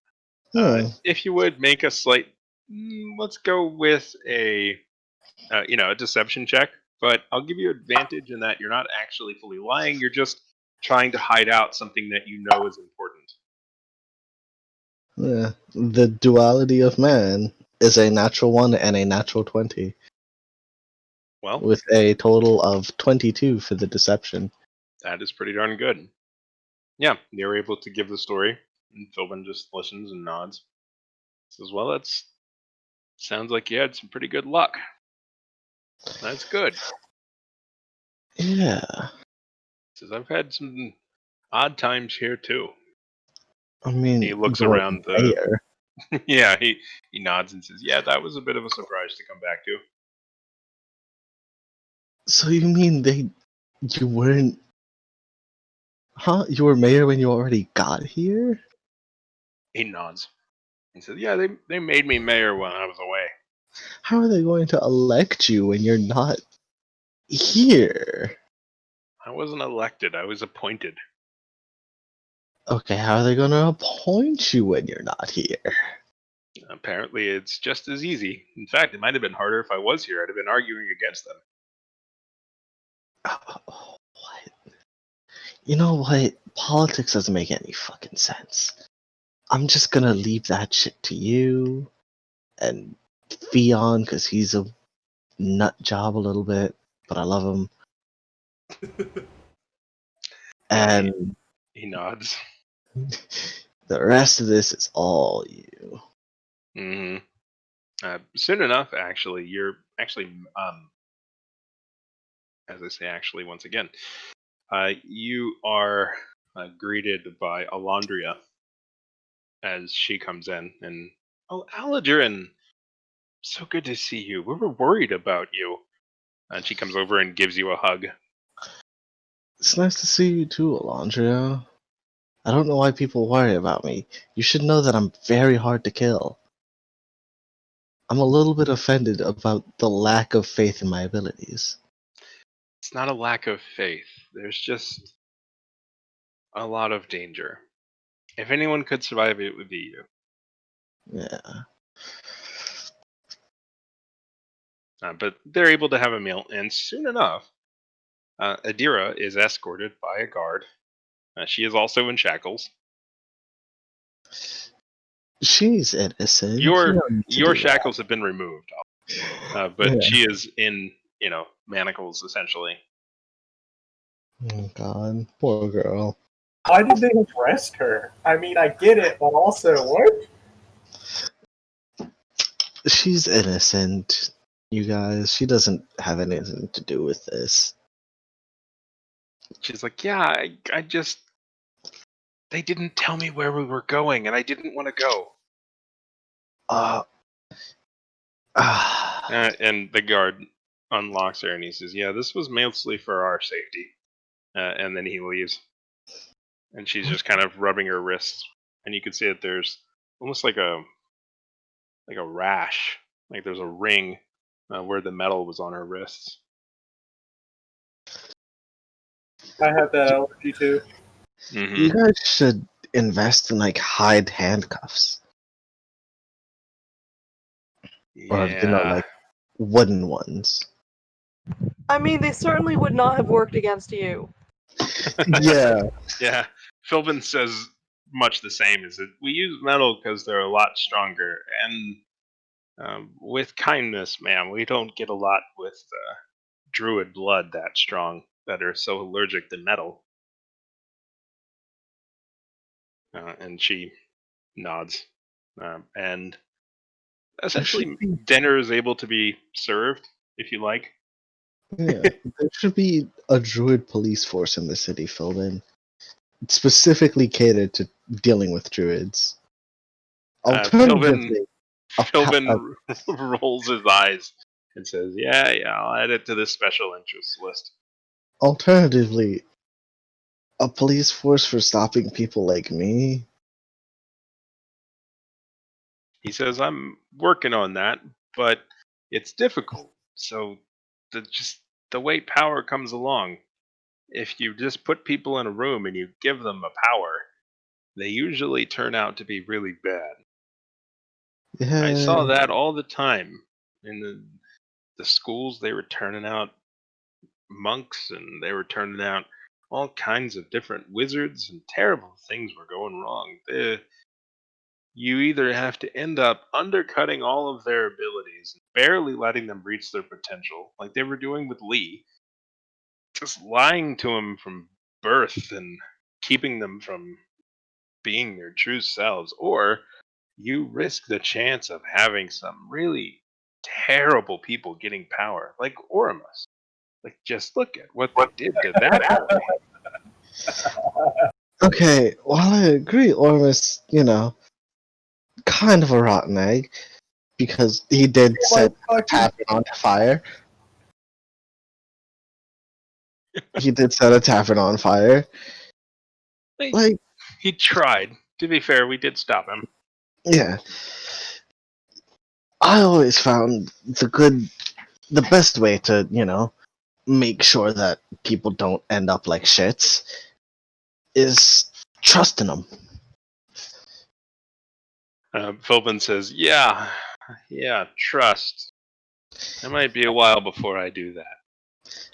If you would make a slight, let's go with a deception check. But I'll give you advantage in that you're not actually fully lying. You're just trying to hide out something that you know is important. Yeah. The duality of man is a natural 1 and a natural 20, Well, with a total of 22 for the deception. that is pretty darn good. Yeah, you're able to give the story, and Philbin just listens and nods. Says, "Well, that's sounds like you had some pretty good luck. That's good." Yeah. Says, "I've had some odd times here too." I mean, He looks you're around the. mayor. Yeah, he nods and says, "Yeah, that was a bit of a surprise to come back to." So you mean you weren't, huh? You were mayor when you already got here? He nods. He says, "Yeah, they made me mayor when I was away." How are they going to elect you when you're not here? I wasn't elected. I was appointed. Okay, how are they going to appoint you when you're not here? Apparently, it's just as easy. In fact, it might have been harder if I was here. I'd have been arguing against them. What? You know what? Politics doesn't make any fucking sense. I'm just gonna leave that shit to you and Theon, because he's a nut job a little bit, but I love him. And He nods. the rest of this is all you. Soon enough, actually, you're actually, as I say, actually, once again, you are greeted by Alondria as she comes in, and Aladrin, so good to see you. We were worried about you. And she comes over and gives you a hug. It's nice to see you too, Alondria. I don't know why people worry about me. You should know that I'm very hard to kill. I'm a little bit offended about the lack of faith in my abilities. It's not a lack of faith. There's just a lot of danger. If anyone could survive, it would be you. Yeah. But they're able to have a meal, and soon enough, Adira is escorted by a guard. She is also in shackles. She's innocent. Your You don't need to your do shackles have been removed, that. but Yeah. she is in manacles essentially. Oh God, poor girl. Why did they arrest her? I mean, I get it, but also what? She's innocent, you guys. She doesn't have anything to do with this. She's like, yeah, I just they didn't tell me where we were going, and I didn't want to go. And the guard unlocks her, and he says, "Yeah, this was mostly for our safety." And then he leaves, and she's just kind of rubbing her wrists, and you can see that there's almost like a rash, like there's a ring where the metal was on her wrists. I have that allergy too. Mm-hmm. You guys should invest in like hide handcuffs, or like wooden ones. I mean, they certainly would not have worked against you. Yeah. Yeah. Philbin says much the same. Is that we use metal because they're a lot stronger, and with kindness, ma'am, we don't get a lot with druid blood that strong that are so allergic to metal. And she nods, and essentially dinner is able to be served if you like. Yeah, there should be a druid police force in the city, Philbin, specifically catered to dealing with druids. Alternatively, Philbin rolls his eyes and says, "Yeah, I'll add it to this special interest list." Alternatively, a police force for stopping people like me. He says, "I'm working on that, but it's difficult. So the way power comes along, if you just put people in a room and you give them a power, they usually turn out to be really bad. Yeah, I saw that all the time in the schools. They were turning out monks, and they were turning out all kinds of different wizards, and terrible things were going wrong. You either have to end up undercutting all of their abilities, barely letting them reach their potential, like they were doing with Lee, just lying to them from birth and keeping them from being their true selves, or you risk the chance of having some really terrible people getting power, like Oramus. Like, just look at what they did to that boy. okay, while I agree, Ormus, kind of a rotten egg, because he did set Tavern on fire. He did set a tavern on fire. Like, he tried. To be fair, we did stop him. Yeah. I always found the best way to, make sure that people don't end up like shits is trusting them. Philbin says, yeah, trust. It might be a while before I do that.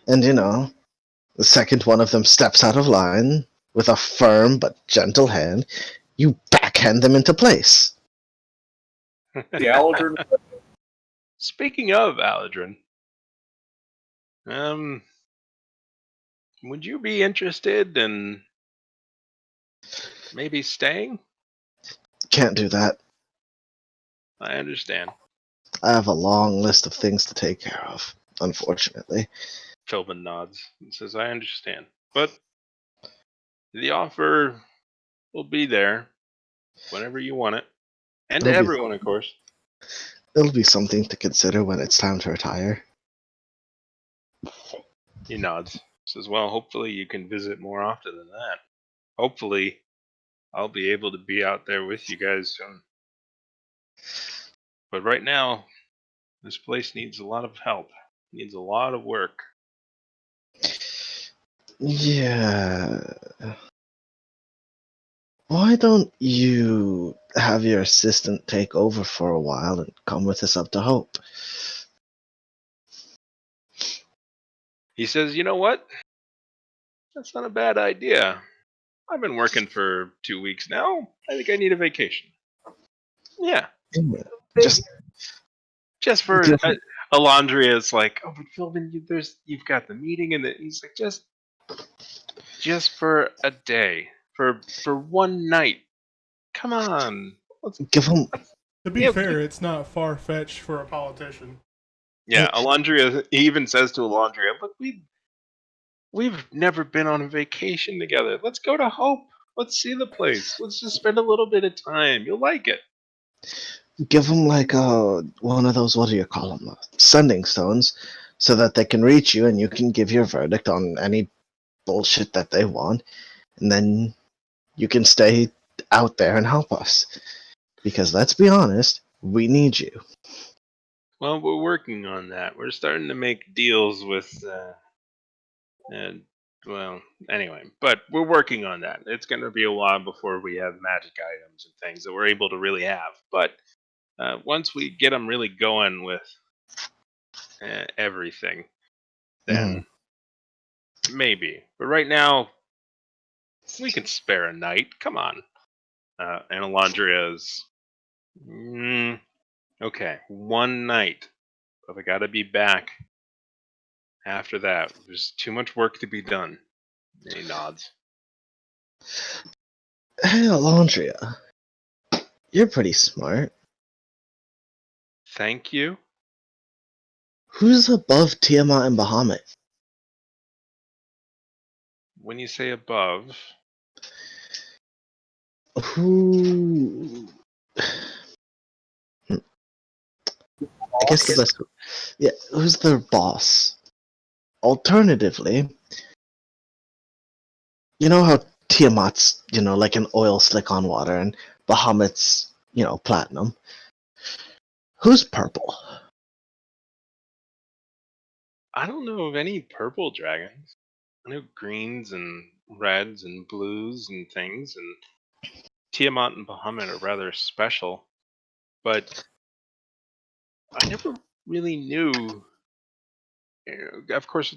And the second one of them steps out of line with a firm but gentle hand, you backhand them into place. The Aladrin. Speaking of Aladrin, would you be interested in maybe staying? Can't do that. I understand. I have a long list of things to take care of, unfortunately. Philbin nods and says, I understand. But the offer will be there whenever you want it. And to everyone, of course. It'll be something to consider when it's time to retire. He nods. Says, well, hopefully you can visit more often than that. Hopefully I'll be able to be out there with you guys soon. But right now, this place needs a lot of help. Needs a lot of work. Yeah. Why don't you have your assistant take over for a while and come with us up to Hope? He says, "You know what? That's not a bad idea. I've been working for 2 weeks now. I think I need a vacation." Yeah, Yeah. just for Just- Alondria is like, "Oh, but Philbin, you've got the meeting," and he's like, just for a day, for one night. Come on. give him. To be Yeah, fair, it's not far fetched for a politician. Yeah, Alondria. He even says to Alondria, "Look, we've never been on a vacation together. Let's go to Hope. Let's see the place. Let's just spend a little bit of time. You'll like it." Give them like one of those, what do you call them, sending stones, so that they can reach you and you can give your verdict on any bullshit that they want, and then you can stay out there and help us. Because let's be honest, we need you. Well, we're working on that. We're starting to make deals with, well, anyway, but we're working on that. It's going to be a while before we have magic items and things that we're able to really have. But once we get them really going with everything, then maybe. But right now, we can spare a night. Come on. And Alondria's, okay, one night. But I gotta be back after that. There's too much work to be done. And he nods. Hey, Alondria, you're pretty smart. Thank you. Who's above Tiamat and Bahamut? When you say above, Who? I guess the best. Yeah, who's their boss? Alternatively, you know how Tiamat's, like an oil slick on water, and Bahamut's, platinum. Who's purple? I don't know of any purple dragons. I know greens and reds and blues and things, and Tiamat and Bahamut are rather special. But I never really knew. Of course,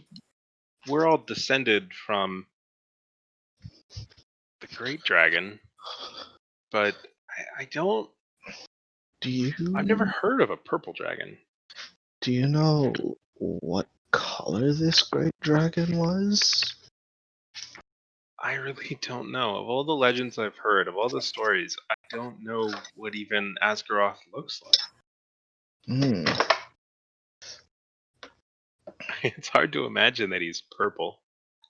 we're all descended from the Great Dragon, but I don't. Do you? I've never heard of a purple dragon. Do you know what color this great dragon was? I really don't know. Of all the legends I've heard, of all the stories, I don't know what even Asgaroth looks like. Hmm. It's hard to imagine that he's purple.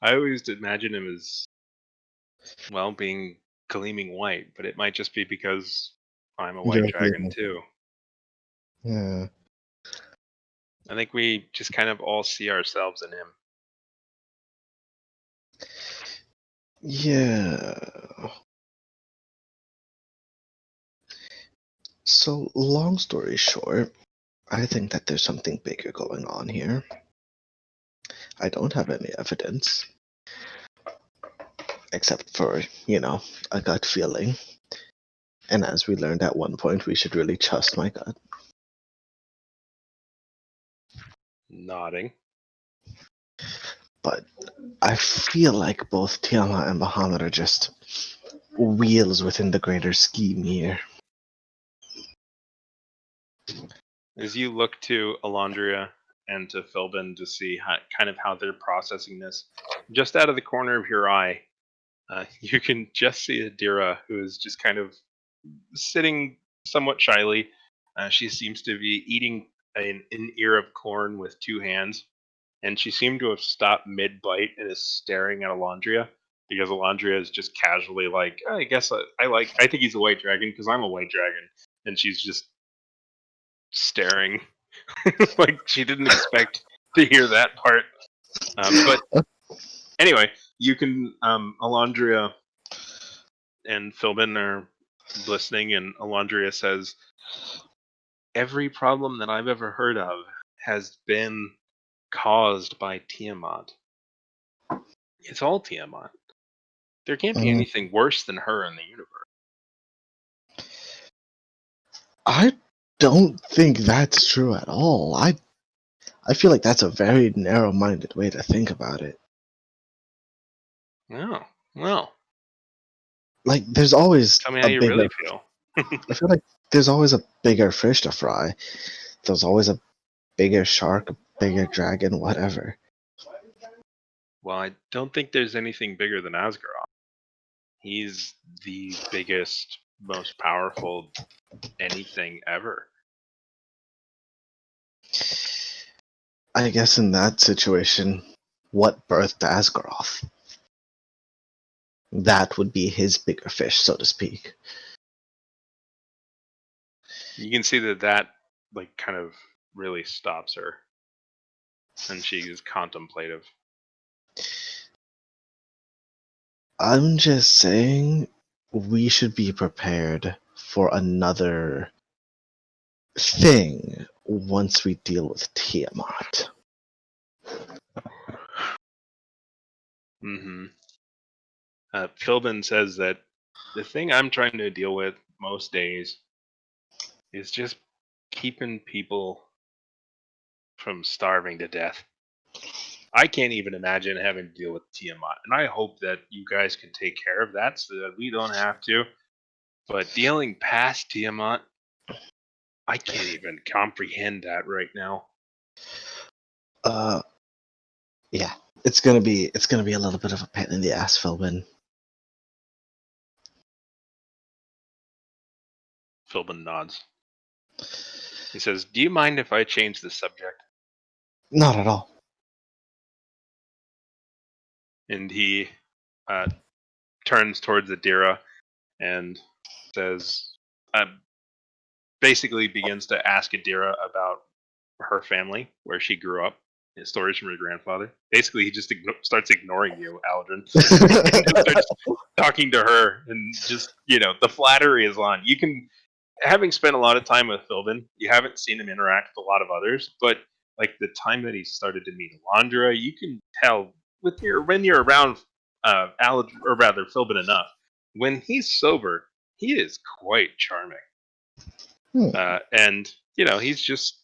I always imagine him as, well, being gleaming white, but it might just be because I'm a white You're dragon gleaming. too. Yeah. I think we just kind of all see ourselves in him. Yeah. So, long story short, I think that there's something bigger going on here. I don't have any evidence. Except for, a gut feeling. And as we learned at one point, we should really trust my gut. Nodding. But I feel like both Tiamat and Bahamut are just wheels within the greater scheme here. As you look to Alondria and to Philbin to see how they're processing this, just out of the corner of your eye, you can just see Adira, who is just kind of sitting somewhat shyly. She seems to be eating an ear of corn with two hands, and she seemed to have stopped mid-bite and is staring at Alondria, because Alondria is just casually like, "Oh, I guess I think he's a white dragon because I'm a white dragon," and she's just staring like she didn't expect to hear that part. But anyway, you can Alondria and Philbin are listening, and Alondria says, "Every problem that I've ever heard of has been caused by Tiamat. It's all Tiamat. There can't be anything worse than her in the universe." I don't think that's true at all. I I feel like that's a very narrow-minded way to think about it. No. Well, Like, there's always tell me a how you bigger. really feel. I feel like there's always a bigger fish to fry. There's always a bigger shark, a bigger dragon, whatever. Well, I don't think there's anything bigger than Asgaroth. He's the biggest, most powerful anything ever. I guess in that situation, what birthed Asgaroth? That would be his bigger fish, so to speak. You can see that like kind of really stops her, and she is contemplative. I'm just saying we should be prepared for another thing once we deal with Tiamat. Mm-hmm. Philbin says that the thing I'm trying to deal with most days is just keeping people from starving to death. I can't even imagine having to deal with Tiamat, and I hope that you guys can take care of that so that we don't have to. But dealing past Tiamat, I can't even comprehend that right now. Yeah, it's gonna be a little bit of a pain in the ass, Philbin. Philbin nods. He says, "Do you mind if I change the subject?" Not at all. And he turns towards Adira and says, basically begins to ask Adira about her family, where she grew up, his stories from her grandfather. Basically, he just starts ignoring you, Aldrin, and just starts talking to her, and just the flattery is on. You can, having spent a lot of time with Philbin, you haven't seen him interact with a lot of others, but like the time that he started to meet Alondra, you can tell when you're around Philbin enough. When he's sober, he is quite charming. And he's just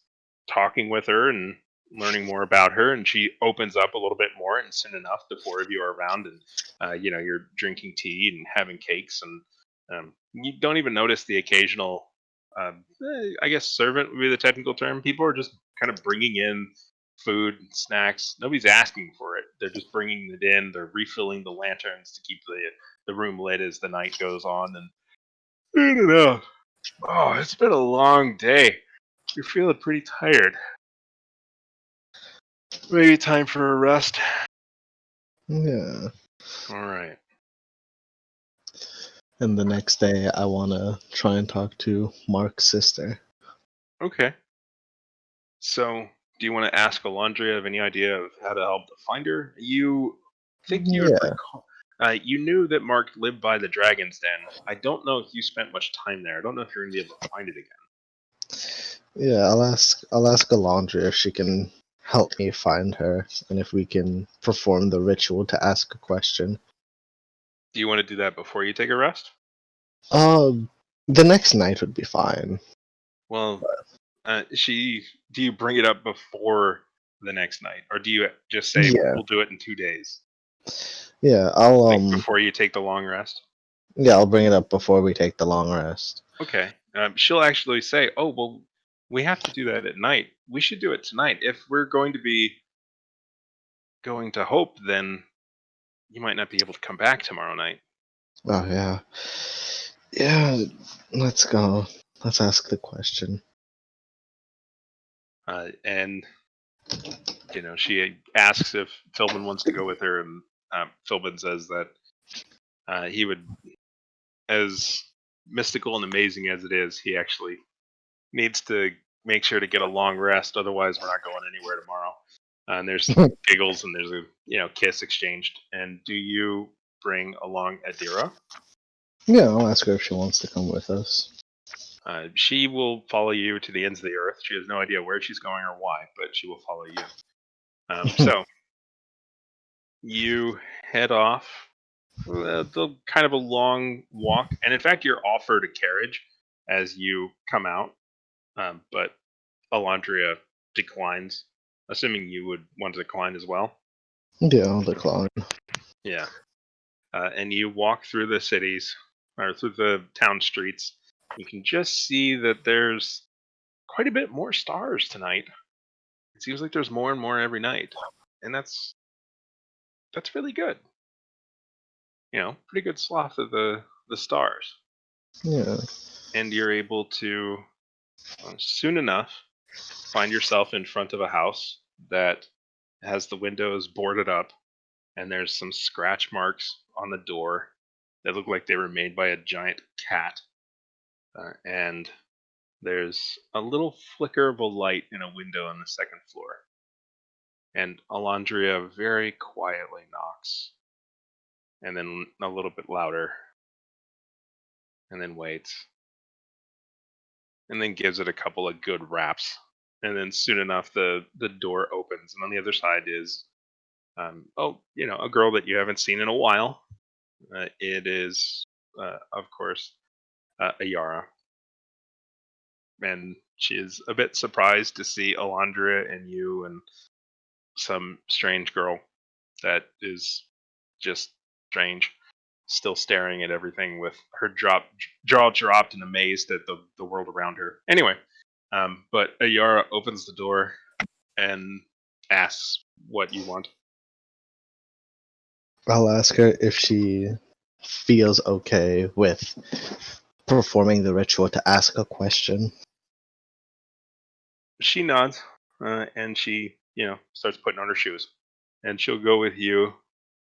talking with her and learning more about her, and she opens up a little bit more, and soon enough the four of you are around, and you're drinking tea and having cakes, and you don't even notice the occasional I guess servant would be the technical term. People are just kind of bringing in food and snacks. Nobody's asking for it. They're just bringing it in. They're refilling the lanterns to keep the room lit as the night goes on, and I don't know. Oh, it's been a long day. You're feeling pretty tired. Maybe time for a rest. Yeah. All right. And the next day, I want to try and talk to Mark's sister. Okay. So, do you want to ask Alondria of any idea of how to help to find her? You think you would Yeah. recall. You knew that Mark lived by the Dragon's Den. I don't know if you spent much time there. I don't know if you're gonna be able to find it again. Yeah, I'll ask Alondra if she can help me find her, and if we can perform the ritual to ask a question. Do you want to do that before you take a rest? The next night would be fine. Well, do you bring it up before the next night, or do you just say Yeah. we'll do it in 2 days, Yeah, I'll like before you take the long rest? Yeah, I'll bring it up before we take the long rest. Okay. She'll actually say, "Oh, well, we have to do that at night. We should do it tonight. If we're going to be going to Hope, then you might not be able to come back tomorrow night." Oh yeah. Yeah, let's go. Let's ask the question. And she asks if Philbin wants to go with her, and Philbin says that he would, as mystical and amazing as it is, he actually needs to make sure to get a long rest. Otherwise, we're not going anywhere tomorrow. And there's giggles and there's a kiss exchanged. And do you bring along Adira? Yeah, I'll ask her if she wants to come with us. She will follow you to the ends of the earth. She has no idea where she's going or why, but she will follow you. So you head off the kind of a long walk, and in fact, you're offered a carriage as you come out, but Alondria declines. assuming you would want to decline as well. Yeah, I'll decline. Yeah. And you walk through the cities, or through the town streets. You can just see that there's quite a bit more stars tonight. It seems like there's more and more every night. And that's really good. Pretty good swath of the stars. Yeah. And you're able to, soon enough, find yourself in front of a house that has the windows boarded up, and there's some scratch marks on the door that look like they were made by a giant cat. And there's a little flicker of a light in a window on the second floor. And Alondria very quietly knocks, and then a little bit louder, and then waits, and then gives it a couple of good raps. And then soon enough, the door opens, and on the other side is, a girl that you haven't seen in a while. It is, of course, Ayara. And she is a bit surprised to see Alondria and you and some strange girl that is just strange, still staring at everything with her jaw dropped and amazed at the world around her. Anyway, but Ayara opens the door and asks what you want. I'll ask her if she feels okay with performing the ritual to ask a question. She nods, and she, starts putting on her shoes. And she'll go with you,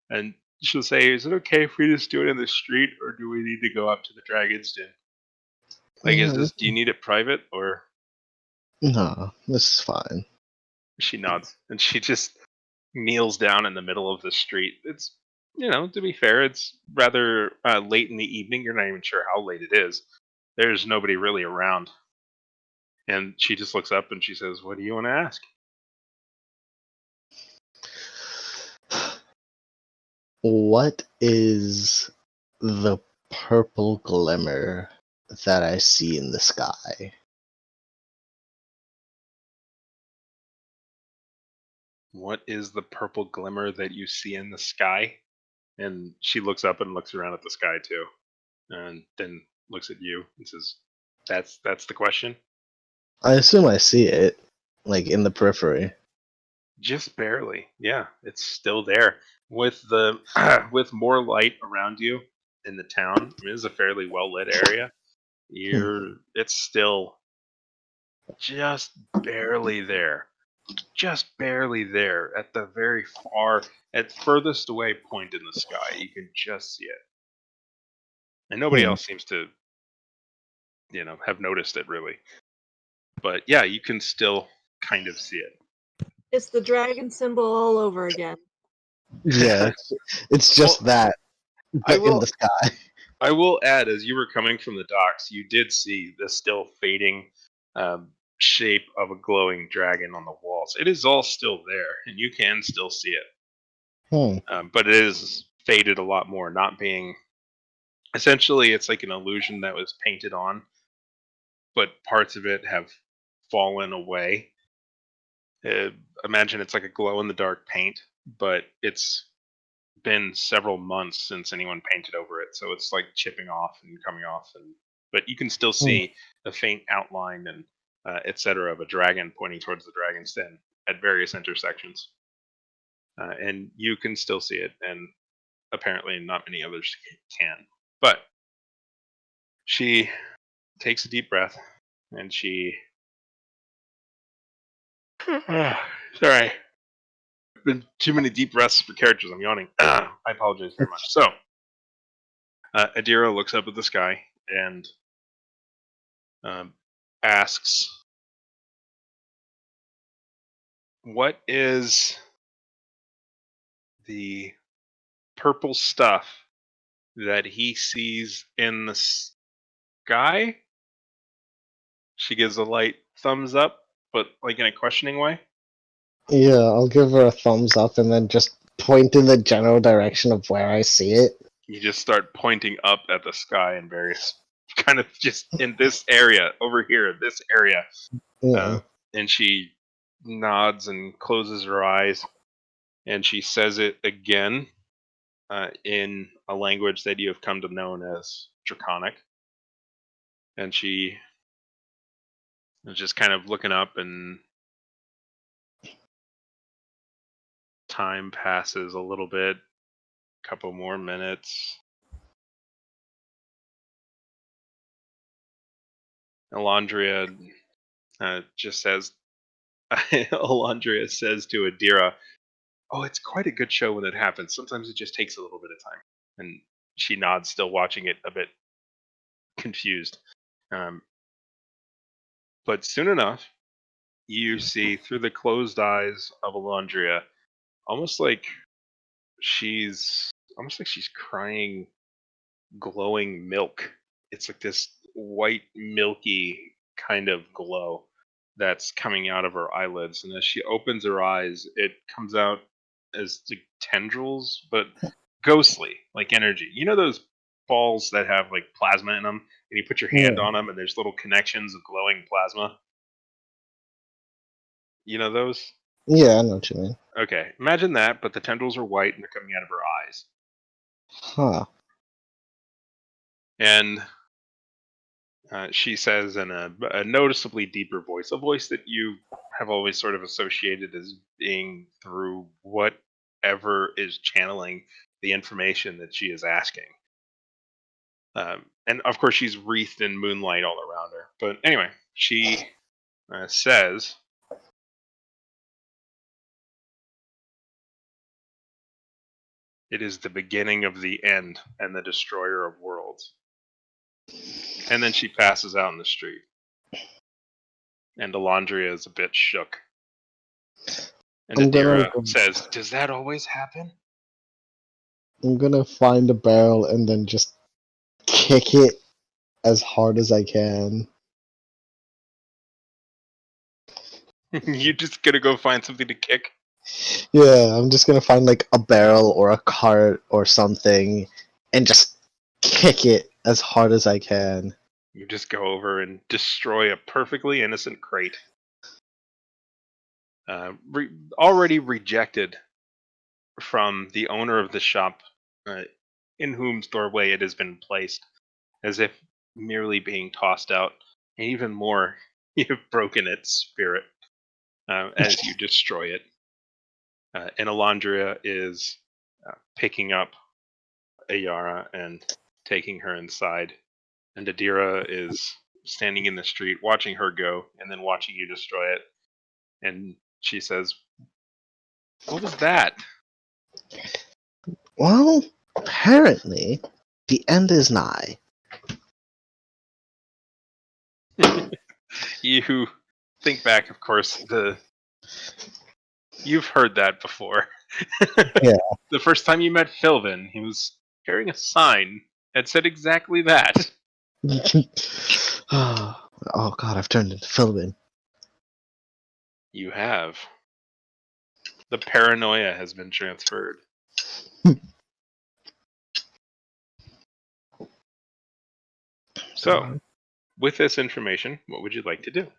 and she'll say, "Is it okay if we just do it in the street, or do we need to go up to the Dragon's Den? Like, do you need it private, or?" No, this is fine. She nods, and she just kneels down in the middle of the street. It's, to be fair, it's rather late in the evening. You're not even sure how late it is. There's nobody really around. And she just looks up and she says, "What do you want to ask?" What is the purple glimmer that I see in the sky? What is the purple glimmer that you see in the sky? And she looks up and looks around at the sky too, and then looks at you and says, "That's the question." I assume I see it, like in the periphery. Just barely, yeah. It's still there with the with more light around you in the town. It is a fairly well lit area. It's still just barely there. Just barely there at the very at furthest away point in the sky. You can just see it. And nobody else seems to, have noticed it really. But yeah, you can still kind of see it. It's the dragon symbol all over again. Yeah, it's just that, but in the sky. I will add, as you were coming from the docks, you did see the still fading shape of a glowing dragon on the walls. It is all still there, and you can still see it. But it is faded a lot more, not being... Essentially, it's like an illusion that was painted on, but parts of it have fallen away. Imagine it's like a glow-in-the-dark paint, but it's been several months since anyone painted over it, so it's like chipping off and coming off, but you can still see a faint outline and etc. of a dragon pointing towards the Dragon's Den at various intersections, and you can still see it, and apparently not many others can. But she takes a deep breath, and she sorry, been too many deep breaths for characters. I'm yawning. I apologize very much. So, Adira looks up at the sky and asks, "What is the purple stuff that he sees in the sky?" She gives a light thumbs up, but like in a questioning way. Yeah, I'll give her a thumbs up and then just point in the general direction of where I see it. You just start pointing up at the sky in various kind of just in this area over here, this area. Yeah. And she nods and closes her eyes, and she says it again in a language that you have come to know as Draconic. And she is just kind of looking up, and time passes a little bit, a couple more minutes. Elandria just says, Elandria says to Adira, "Oh, it's quite a good show when it happens. Sometimes it just takes a little bit of time." And she nods, still watching it a bit confused. But soon enough, you see through the closed eyes of Elandria, almost like she's crying glowing milk. It's like this white, milky kind of glow that's coming out of her eyelids. And as she opens her eyes, it comes out as like tendrils, but ghostly, like energy. You know those balls that have like plasma in them, and you put your hand on them, and there's little connections of glowing plasma. You know those? Yeah, I know what you mean. Okay, imagine that, but the tendrils are white and they're coming out of her eyes. Huh. And she says in a noticeably deeper voice, a voice that you have always sort of associated as being through whatever is channeling the information that she is asking. And of course, she's wreathed in moonlight all around her. But anyway, she says, "It is the beginning of the end and the destroyer of worlds." And then she passes out in the street. And Elandria is a bit shook. And I'm Adira gonna- says, "Does that always happen?" I'm gonna find a barrel and then just kick it as hard as I can. You're just gonna go find something to kick? Yeah, I'm just gonna find like a barrel or a cart or something and just kick it as hard as I can. You just go over and destroy a perfectly innocent crate. Already rejected from the owner of the shop, in whose doorway it has been placed, as if merely being tossed out. And even more, you've broken its spirit as you destroy it. And Elandria is picking up Ayara and taking her inside. And Adira is standing in the street watching her go and then watching you destroy it. And she says, "What was that?" Well, apparently, the end is nigh. You think back, of course, you've heard that before. Yeah. The first time you met Philvin, he was carrying a sign that said exactly that. Oh god, I've turned into Philbin. You have. The paranoia has been transferred. So, with this information, what would you like to do?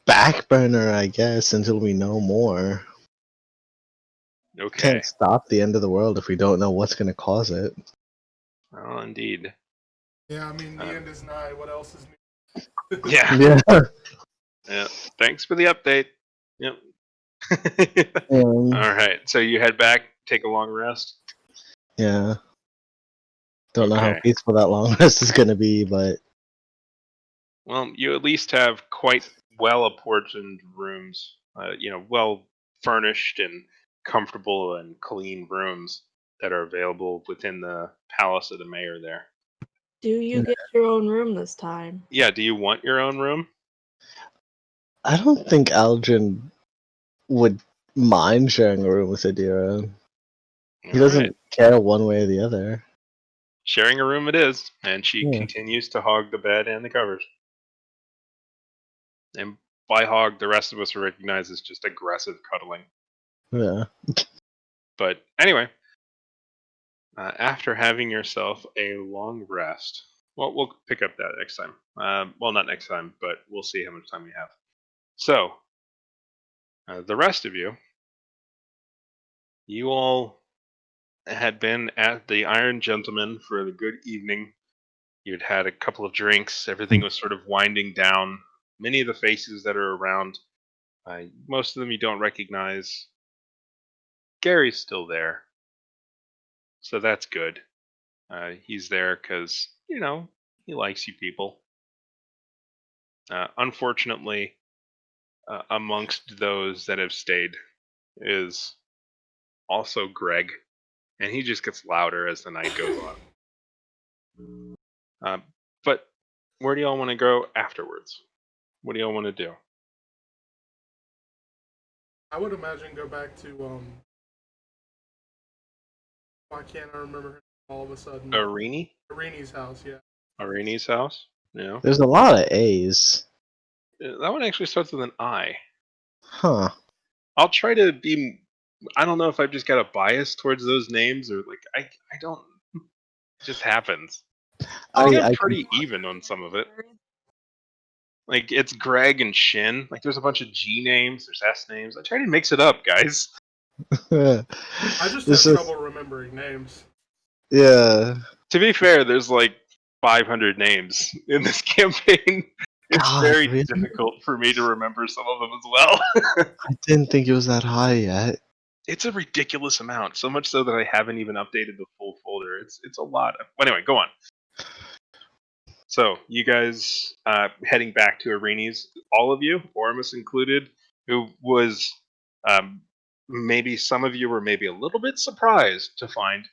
Back burner, I guess, until we know more. Okay. Can't stop the end of the world if we don't know what's gonna cause it. Well, indeed. Yeah, I mean, the end is nigh. What else is new? Yeah. Yeah. Yeah. Thanks for the update. Yep. All right. So you head back, take a long rest. Yeah. Don't know how Okay. peaceful that long rest is gonna be, but Well, you at least have quite well apportioned rooms. Well furnished and comfortable and clean rooms that are available within the palace of the mayor there. Do you get your own room this time? Yeah. Do you want your own room? I don't think Aldrin would mind sharing a room with Adira. He doesn't Alright. care one way or the other. Sharing a room it is, and she Yeah. continues to hog the bed and the covers. And by hog, the rest of us recognize as just aggressive cuddling. Yeah. But anyway, after having yourself a long rest, Well, we'll pick up that next time. Well, not next time, but we'll see how much time we have. So, the rest of you all had been at the Iron Gentleman for a good evening. You'd had a couple of drinks. Everything was sort of winding down. Many of the faces that are around, most of them you don't recognize. Gary's still there, so that's good. He's there because, he likes you people. Unfortunately, amongst those that have stayed is also Greg, and he just gets louder as the night goes on. But where do y'all want to go afterwards? What do y'all want to do? I would imagine go back to why can't I remember her all of a sudden? Irini's house, yeah. Irini's house? Yeah. There's a lot of A's. That one actually starts with an I. Huh. I'll try to be. I don't know if I've just got a bias towards those names or like I don't. It just happens. I'm pretty even on some of it. Like it's Greg and Shin. Like there's a bunch of G names. There's S names. I try to mix it up, guys. I just have trouble remembering names. Yeah. To be fair, there's like 500 names in this campaign. It's very difficult for me to remember some of them as well. I didn't think it was that high yet. It's a ridiculous amount, so much so that I haven't even updated the full folder. It's a lot. Anyway, go on. So, you guys heading back to Irini's, all of you, Ormus included, who was maybe some of you were maybe a little bit surprised to find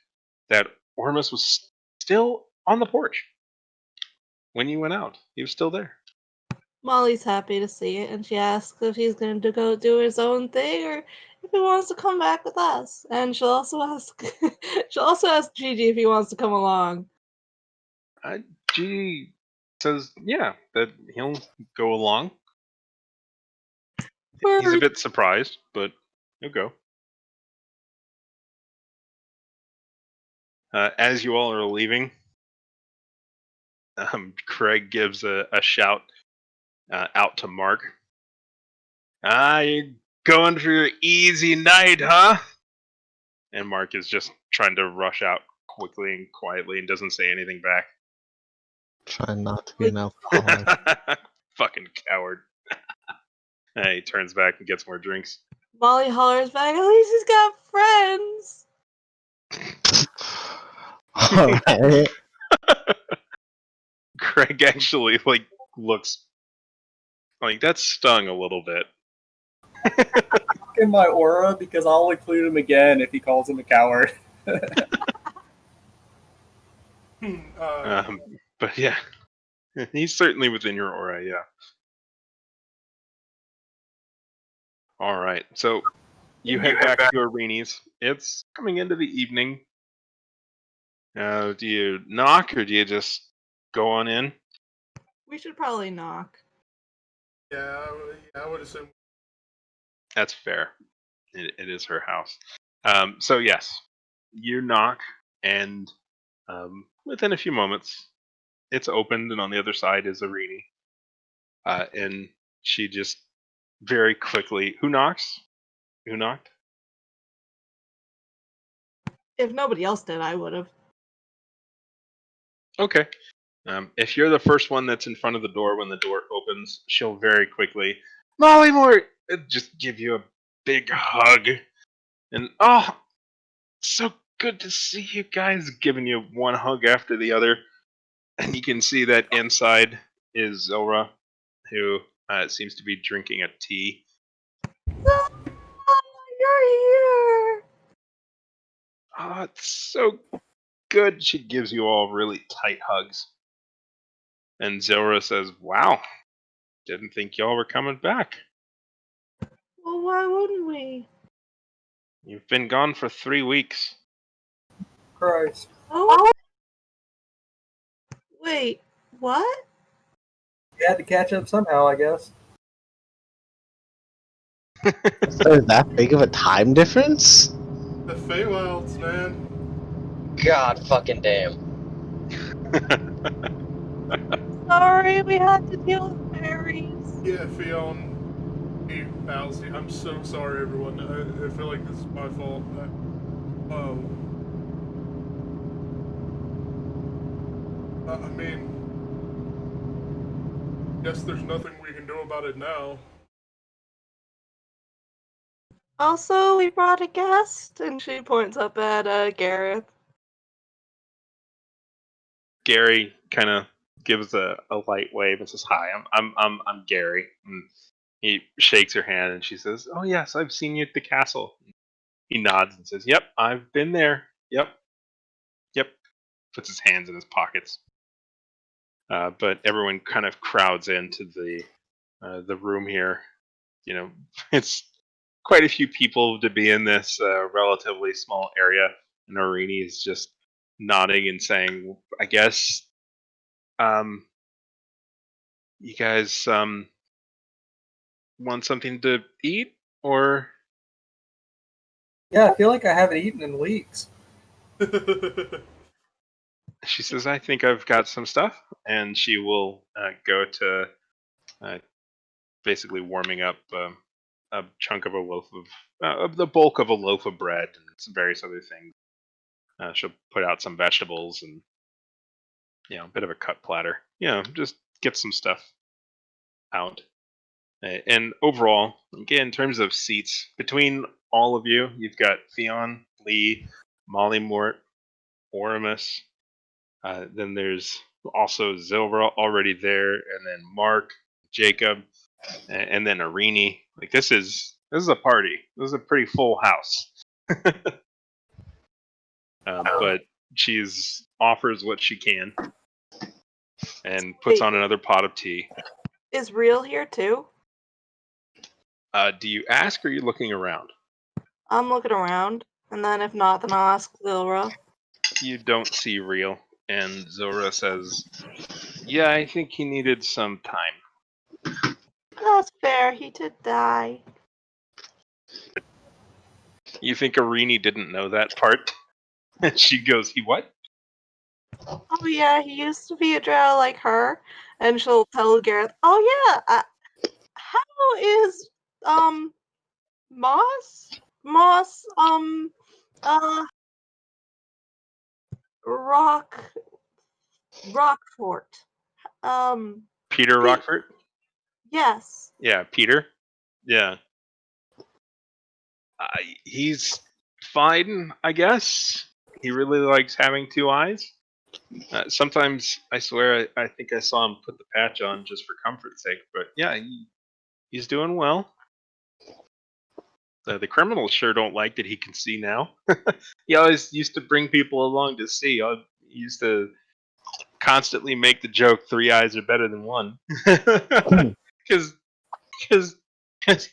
that Ormus was still on the porch when you went out. He was still there. Molly's happy to see it, and she asks if he's going to go do his own thing or if he wants to come back with us. And she'll also ask Gigi if he wants to come along. Gigi says, yeah, that he'll go along. He's a bit surprised, but he'll go. As you all are leaving, Craig gives a shout out to Mark. You're going for your easy night, huh? And Mark is just trying to rush out quickly and quietly and doesn't say anything back. Try not to be an alcoholic. Fucking coward. He turns back and gets more drinks. Molly hollers back, at least he's got friends. Alright. Craig actually looks like that stung a little bit. In my aura, because I'll include him again if he calls him a coward. But yeah, he's certainly within your aura, yeah. All right, so you head back to Irini's. It's coming into the evening. Do you knock or do you just go on in? We should probably knock. Yeah, I would assume. That's fair. It is her house. So yes, you knock, and within a few moments, it's opened, and on the other side is Irini. And she just very quickly, who knocks? Who knocked? If nobody else did, I would have. Okay. If you're the first one that's in front of the door when the door opens, she'll very quickly, Molly Moore, just give you a big hug. And, oh, so good to see you guys, giving you one hug after the other. And you can see that inside is Zora, who seems to be drinking a tea. Oh, you're here! Oh, it's so good. She gives you all really tight hugs. And Zora says, wow, didn't think y'all were coming back. Well, why wouldn't we? You've been gone for 3 weeks. Christ. Oh? Wait, what? You had to catch up somehow, I guess. So is that big of a time difference? The Feywilds, man. God fucking damn. Sorry, we had to deal with fairies. Yeah, Fionn, he bows. I'm so sorry, everyone. I feel like this is my fault. I mean, guess there's nothing we can do about it now. Also, we brought a guest, and she points up at Gareth. Gary kind of gives a light wave and says, "Hi, I'm Gary." And he shakes her hand, and she says, "Oh yes, I've seen you at the castle." He nods and says, "Yep, I've been there. Yep, yep." Puts his hands in his pockets. But everyone kind of crowds into the room here. You know, it's quite a few people to be in this relatively small area. And Arini is just nodding and saying, "I guess you guys want something to eat, or?" Yeah, I feel like I haven't eaten in weeks. She says, "I think I've got some stuff," and she will go to basically warming up a chunk of a loaf of the bulk of a loaf of bread and some various other things. She'll put out some vegetables and a bit of a cut platter. Just get some stuff out. And overall, again, in terms of seats, between all of you, you've got Fionn, Lee, Molly Mort, Oramus. Then there's also Zilra already there, and then Mark, Jacob, and then Arini. Like this is a party. This is a pretty full house. But she's offers what she can and puts Wait. on another pot of tea. Is Real here too? Do you ask or are you looking around? I'm looking around, and then if not, then I'll ask Zilra. You don't see Real, and Zora says, "Yeah, I think he needed some time." That's fair, he did die. You think Arini didn't know that part? And she goes, "He what?" Oh yeah, he used to be a drow like her, and she'll tell Gareth, oh yeah, how is, Moss? Moss, Rockfort. Peter Pete- Rockford? Yes. Yeah, Peter. Yeah. He's fine, I guess. He really likes having two eyes. Sometimes I swear I think I saw him put the patch on just for comfort's sake. But yeah, he's doing well. The criminals sure don't like that he can see now. He always used to bring people along to see. He used to constantly make the joke, "3 eyes are better than one," because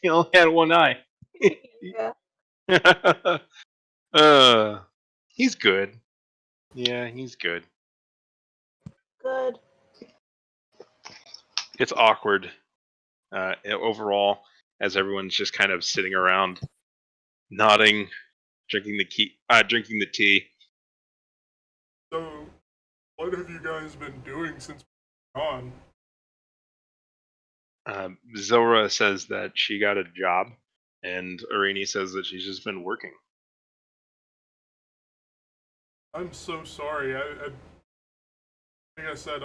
he only had one eye. Yeah. He's good. Yeah, he's good. Good. It's awkward overall as everyone's just kind of sitting around, nodding, drinking the tea. So, what have you guys been doing since we've gone? Zora says that she got a job, and Arini says that she's just been working. I'm so sorry. Like I said,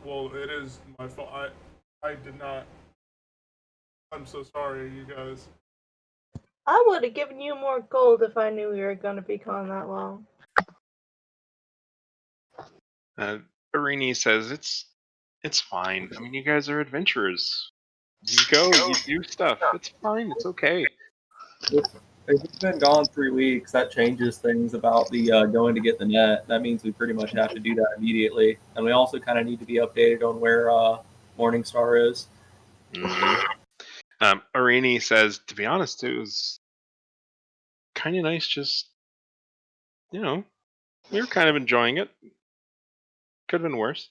well, it is my fault. I did not. I'm so sorry, you guys. I would have given you more gold if I knew you were going to be gone that long. Arini says it's fine. I mean, you guys are adventurers. You go, you do stuff. It's fine. It's okay. If we've been gone 3 weeks, that changes things about the going to get the net. That means we pretty much have to do that immediately. And we also kind of need to be updated on where Morningstar is. Mm-hmm. Arini says, to be honest, it was kind of nice. Just, we were kind of enjoying it. Could have been worse.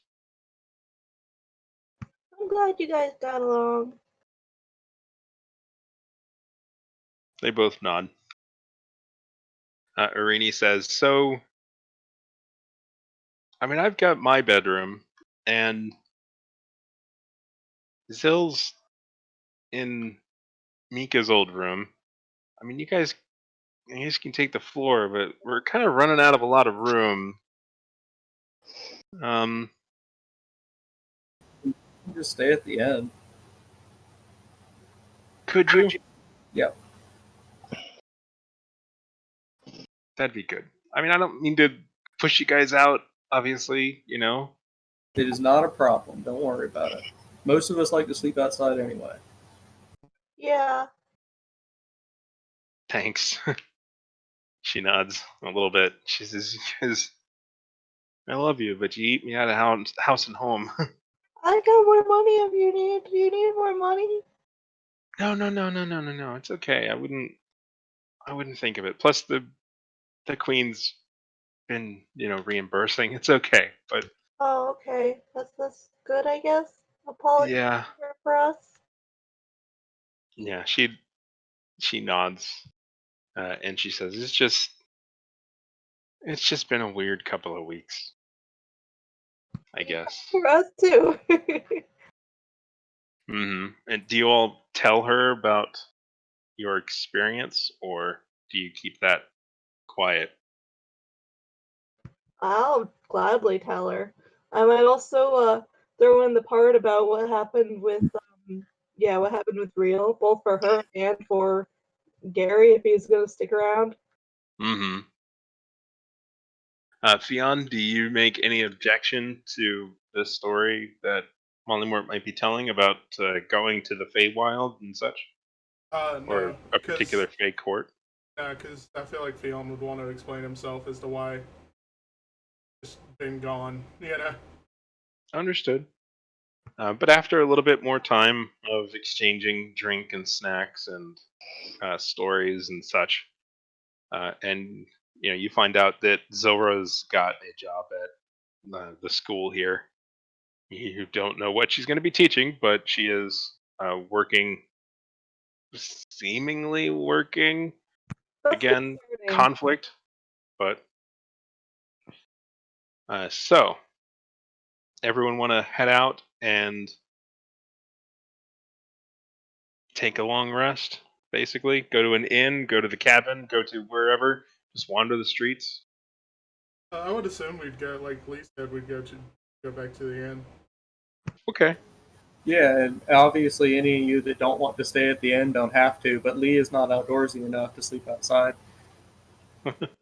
I'm glad you guys got along. They both nod. Arini says, so, I mean, I've got my bedroom. and Zill's in Mika's old room. I mean, you guys can take the floor, but we're kind of running out of a lot of room. Just stay at the end. Could you? Yeah. That'd be good. I mean, I don't mean to push you guys out, obviously, you know. It is not a problem. Don't worry about it. Most of us like to sleep outside anyway. Yeah. Thanks. She nods a little bit. She says, I love you, but you eat me out of house and home. I got more money if you need. Do you need more money? No. It's okay. I wouldn't think of it. Plus the queen's been, reimbursing. It's okay. But Oh, okay. That's good, I guess. Apology yeah. for us. Yeah, she nods. And she says, it's just been a weird couple of weeks, I guess. For us too. And do you all tell her about your experience, or do you keep that quiet? I'll gladly tell her. I might also throw in the part about what happened with Real, both for her and for Gary if he's gonna stick around. Fionn, do you make any objection to the story that Mollymort might be telling about going to the Feywild and such? No, Or a particular Fey court? because I feel like Fionn would want to explain himself as to why he's been gone, Understood. But after a little bit more time of exchanging drink and snacks and stories and such, and you find out that Zora's got a job at the school here. You don't know what she's going to be teaching, but she is seemingly working. Again, conflict, but so everyone want to head out and take a long rest, basically go to an inn, go to the cabin, go to wherever, just wander the streets. I would assume we'd go, like Lee said, we'd go back to the inn. Okay. Yeah, and obviously any of you that don't want to stay at the end don't have to, but Lee is not outdoorsy enough to sleep outside.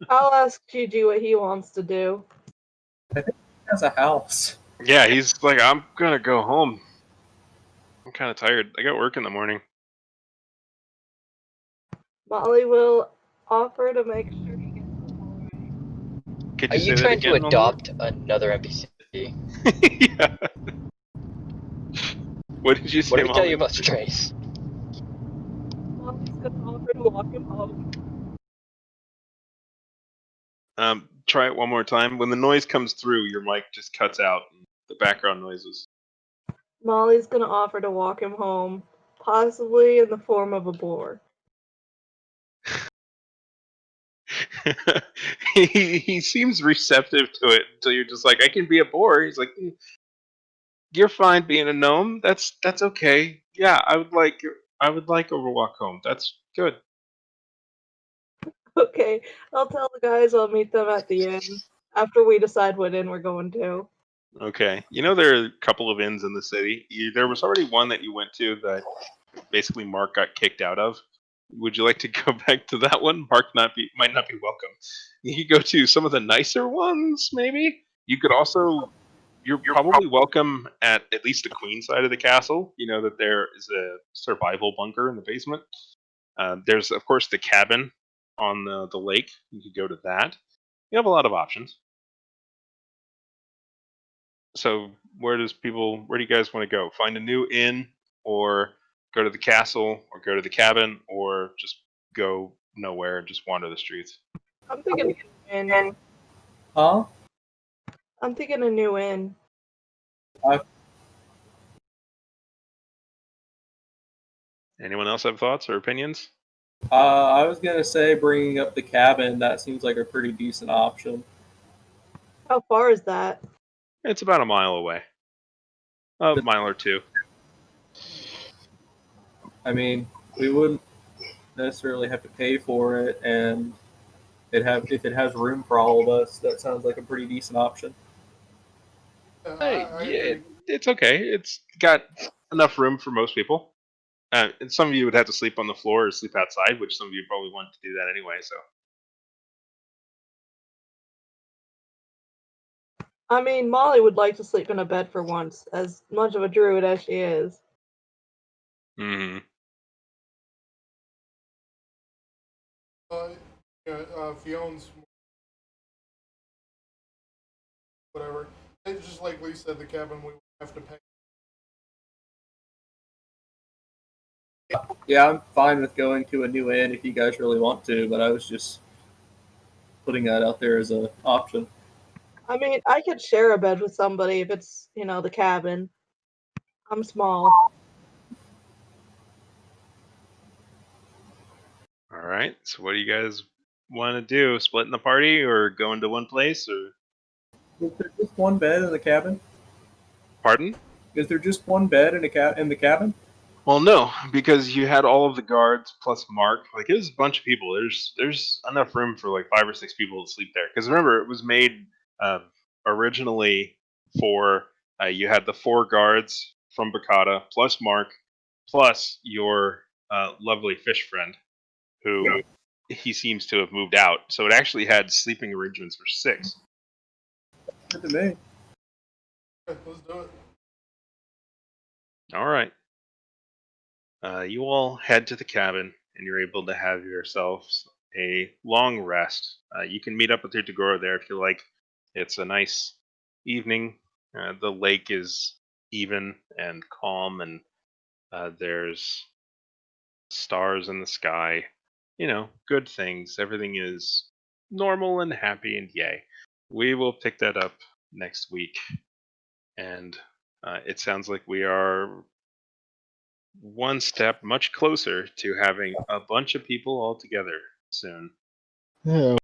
I'll ask Gigi what he wants to do. He has a house. Yeah, he's like, I'm gonna go home. I'm kind of tired. I got work in the morning. Molly will offer to make sure he gets the Could Are say you that trying to again, adopt another NPC? Yeah. What did you say, What did he tell Molly? you about strays? Molly's gonna offer to walk him home. Try it one more time. When the noise comes through, your mic just cuts out. The background noises. Molly's gonna offer to walk him home, possibly in the form of a boar. he seems receptive to it until you're just like, I can be a boar. He's like, you're fine being a gnome. That's okay. Yeah, I would like a walk home. That's good. Okay, I'll tell the guys I'll meet them at the inn after we decide what inn we're going to. Okay. There are a couple of inns in the city. There was already one that you went to that basically Mark got kicked out of. Would you like to go back to that one? Mark might not be welcome. You could go to some of the nicer ones, maybe. You could also. You're probably welcome at least the queen side of the castle. You know that there is a survival bunker in the basement. There's of course the cabin on the lake. You could go to that. You have a lot of options. So where do you guys want to go? Find a new inn, or go to the castle, or go to the cabin, or just go nowhere and just wander the streets? I'm thinking a new inn. Huh? I'm thinking a new inn. Anyone else have thoughts or opinions? I was gonna say bringing up the cabin. That seems like a pretty decent option. How far is that? It's about a mile away. A mile or two. I mean, we wouldn't necessarily have to pay for it, and if it has room for all of us, that sounds like a pretty decent option. Hey, I yeah, agree. it's okay. It's got enough room for most people. And some of you would have to sleep on the floor or sleep outside, which some of you probably want to do that anyway. So, I mean, Molly would like to sleep in a bed for once, as much of a druid as she is. hmm Fiona's whatever. It's just like Lee said, the cabin we have to pay. Yeah, I'm fine with going to a new inn if you guys really want to, but I was just putting that out there as an option. I mean, I could share a bed with somebody if it's, the cabin. I'm small. all right. So, what do you guys want to do? Splitting the party or going to one place? Or Is there just one bed in the cabin? pardon? Is there just one bed in the cabin? Well, no, because you had all of the guards plus Mark. Like, it was a bunch of people. There's enough room for like 5 or 6 people to sleep there. Because remember, it was made originally for you had the 4 guards from Bacata plus Mark plus your lovely fish friend, who he seems to have moved out. So it actually had sleeping arrangements for 6. Good to me. Okay, let's do it. All right. You all head to the cabin, and you're able to have yourselves a long rest. You can meet up with your Tagora there if you like. It's a nice evening. The lake is even and calm, and there's stars in the sky. Good things. Everything is normal and happy, and yay. We will pick that up next week, and it sounds like we are one step much closer to having a bunch of people all together soon. Yeah,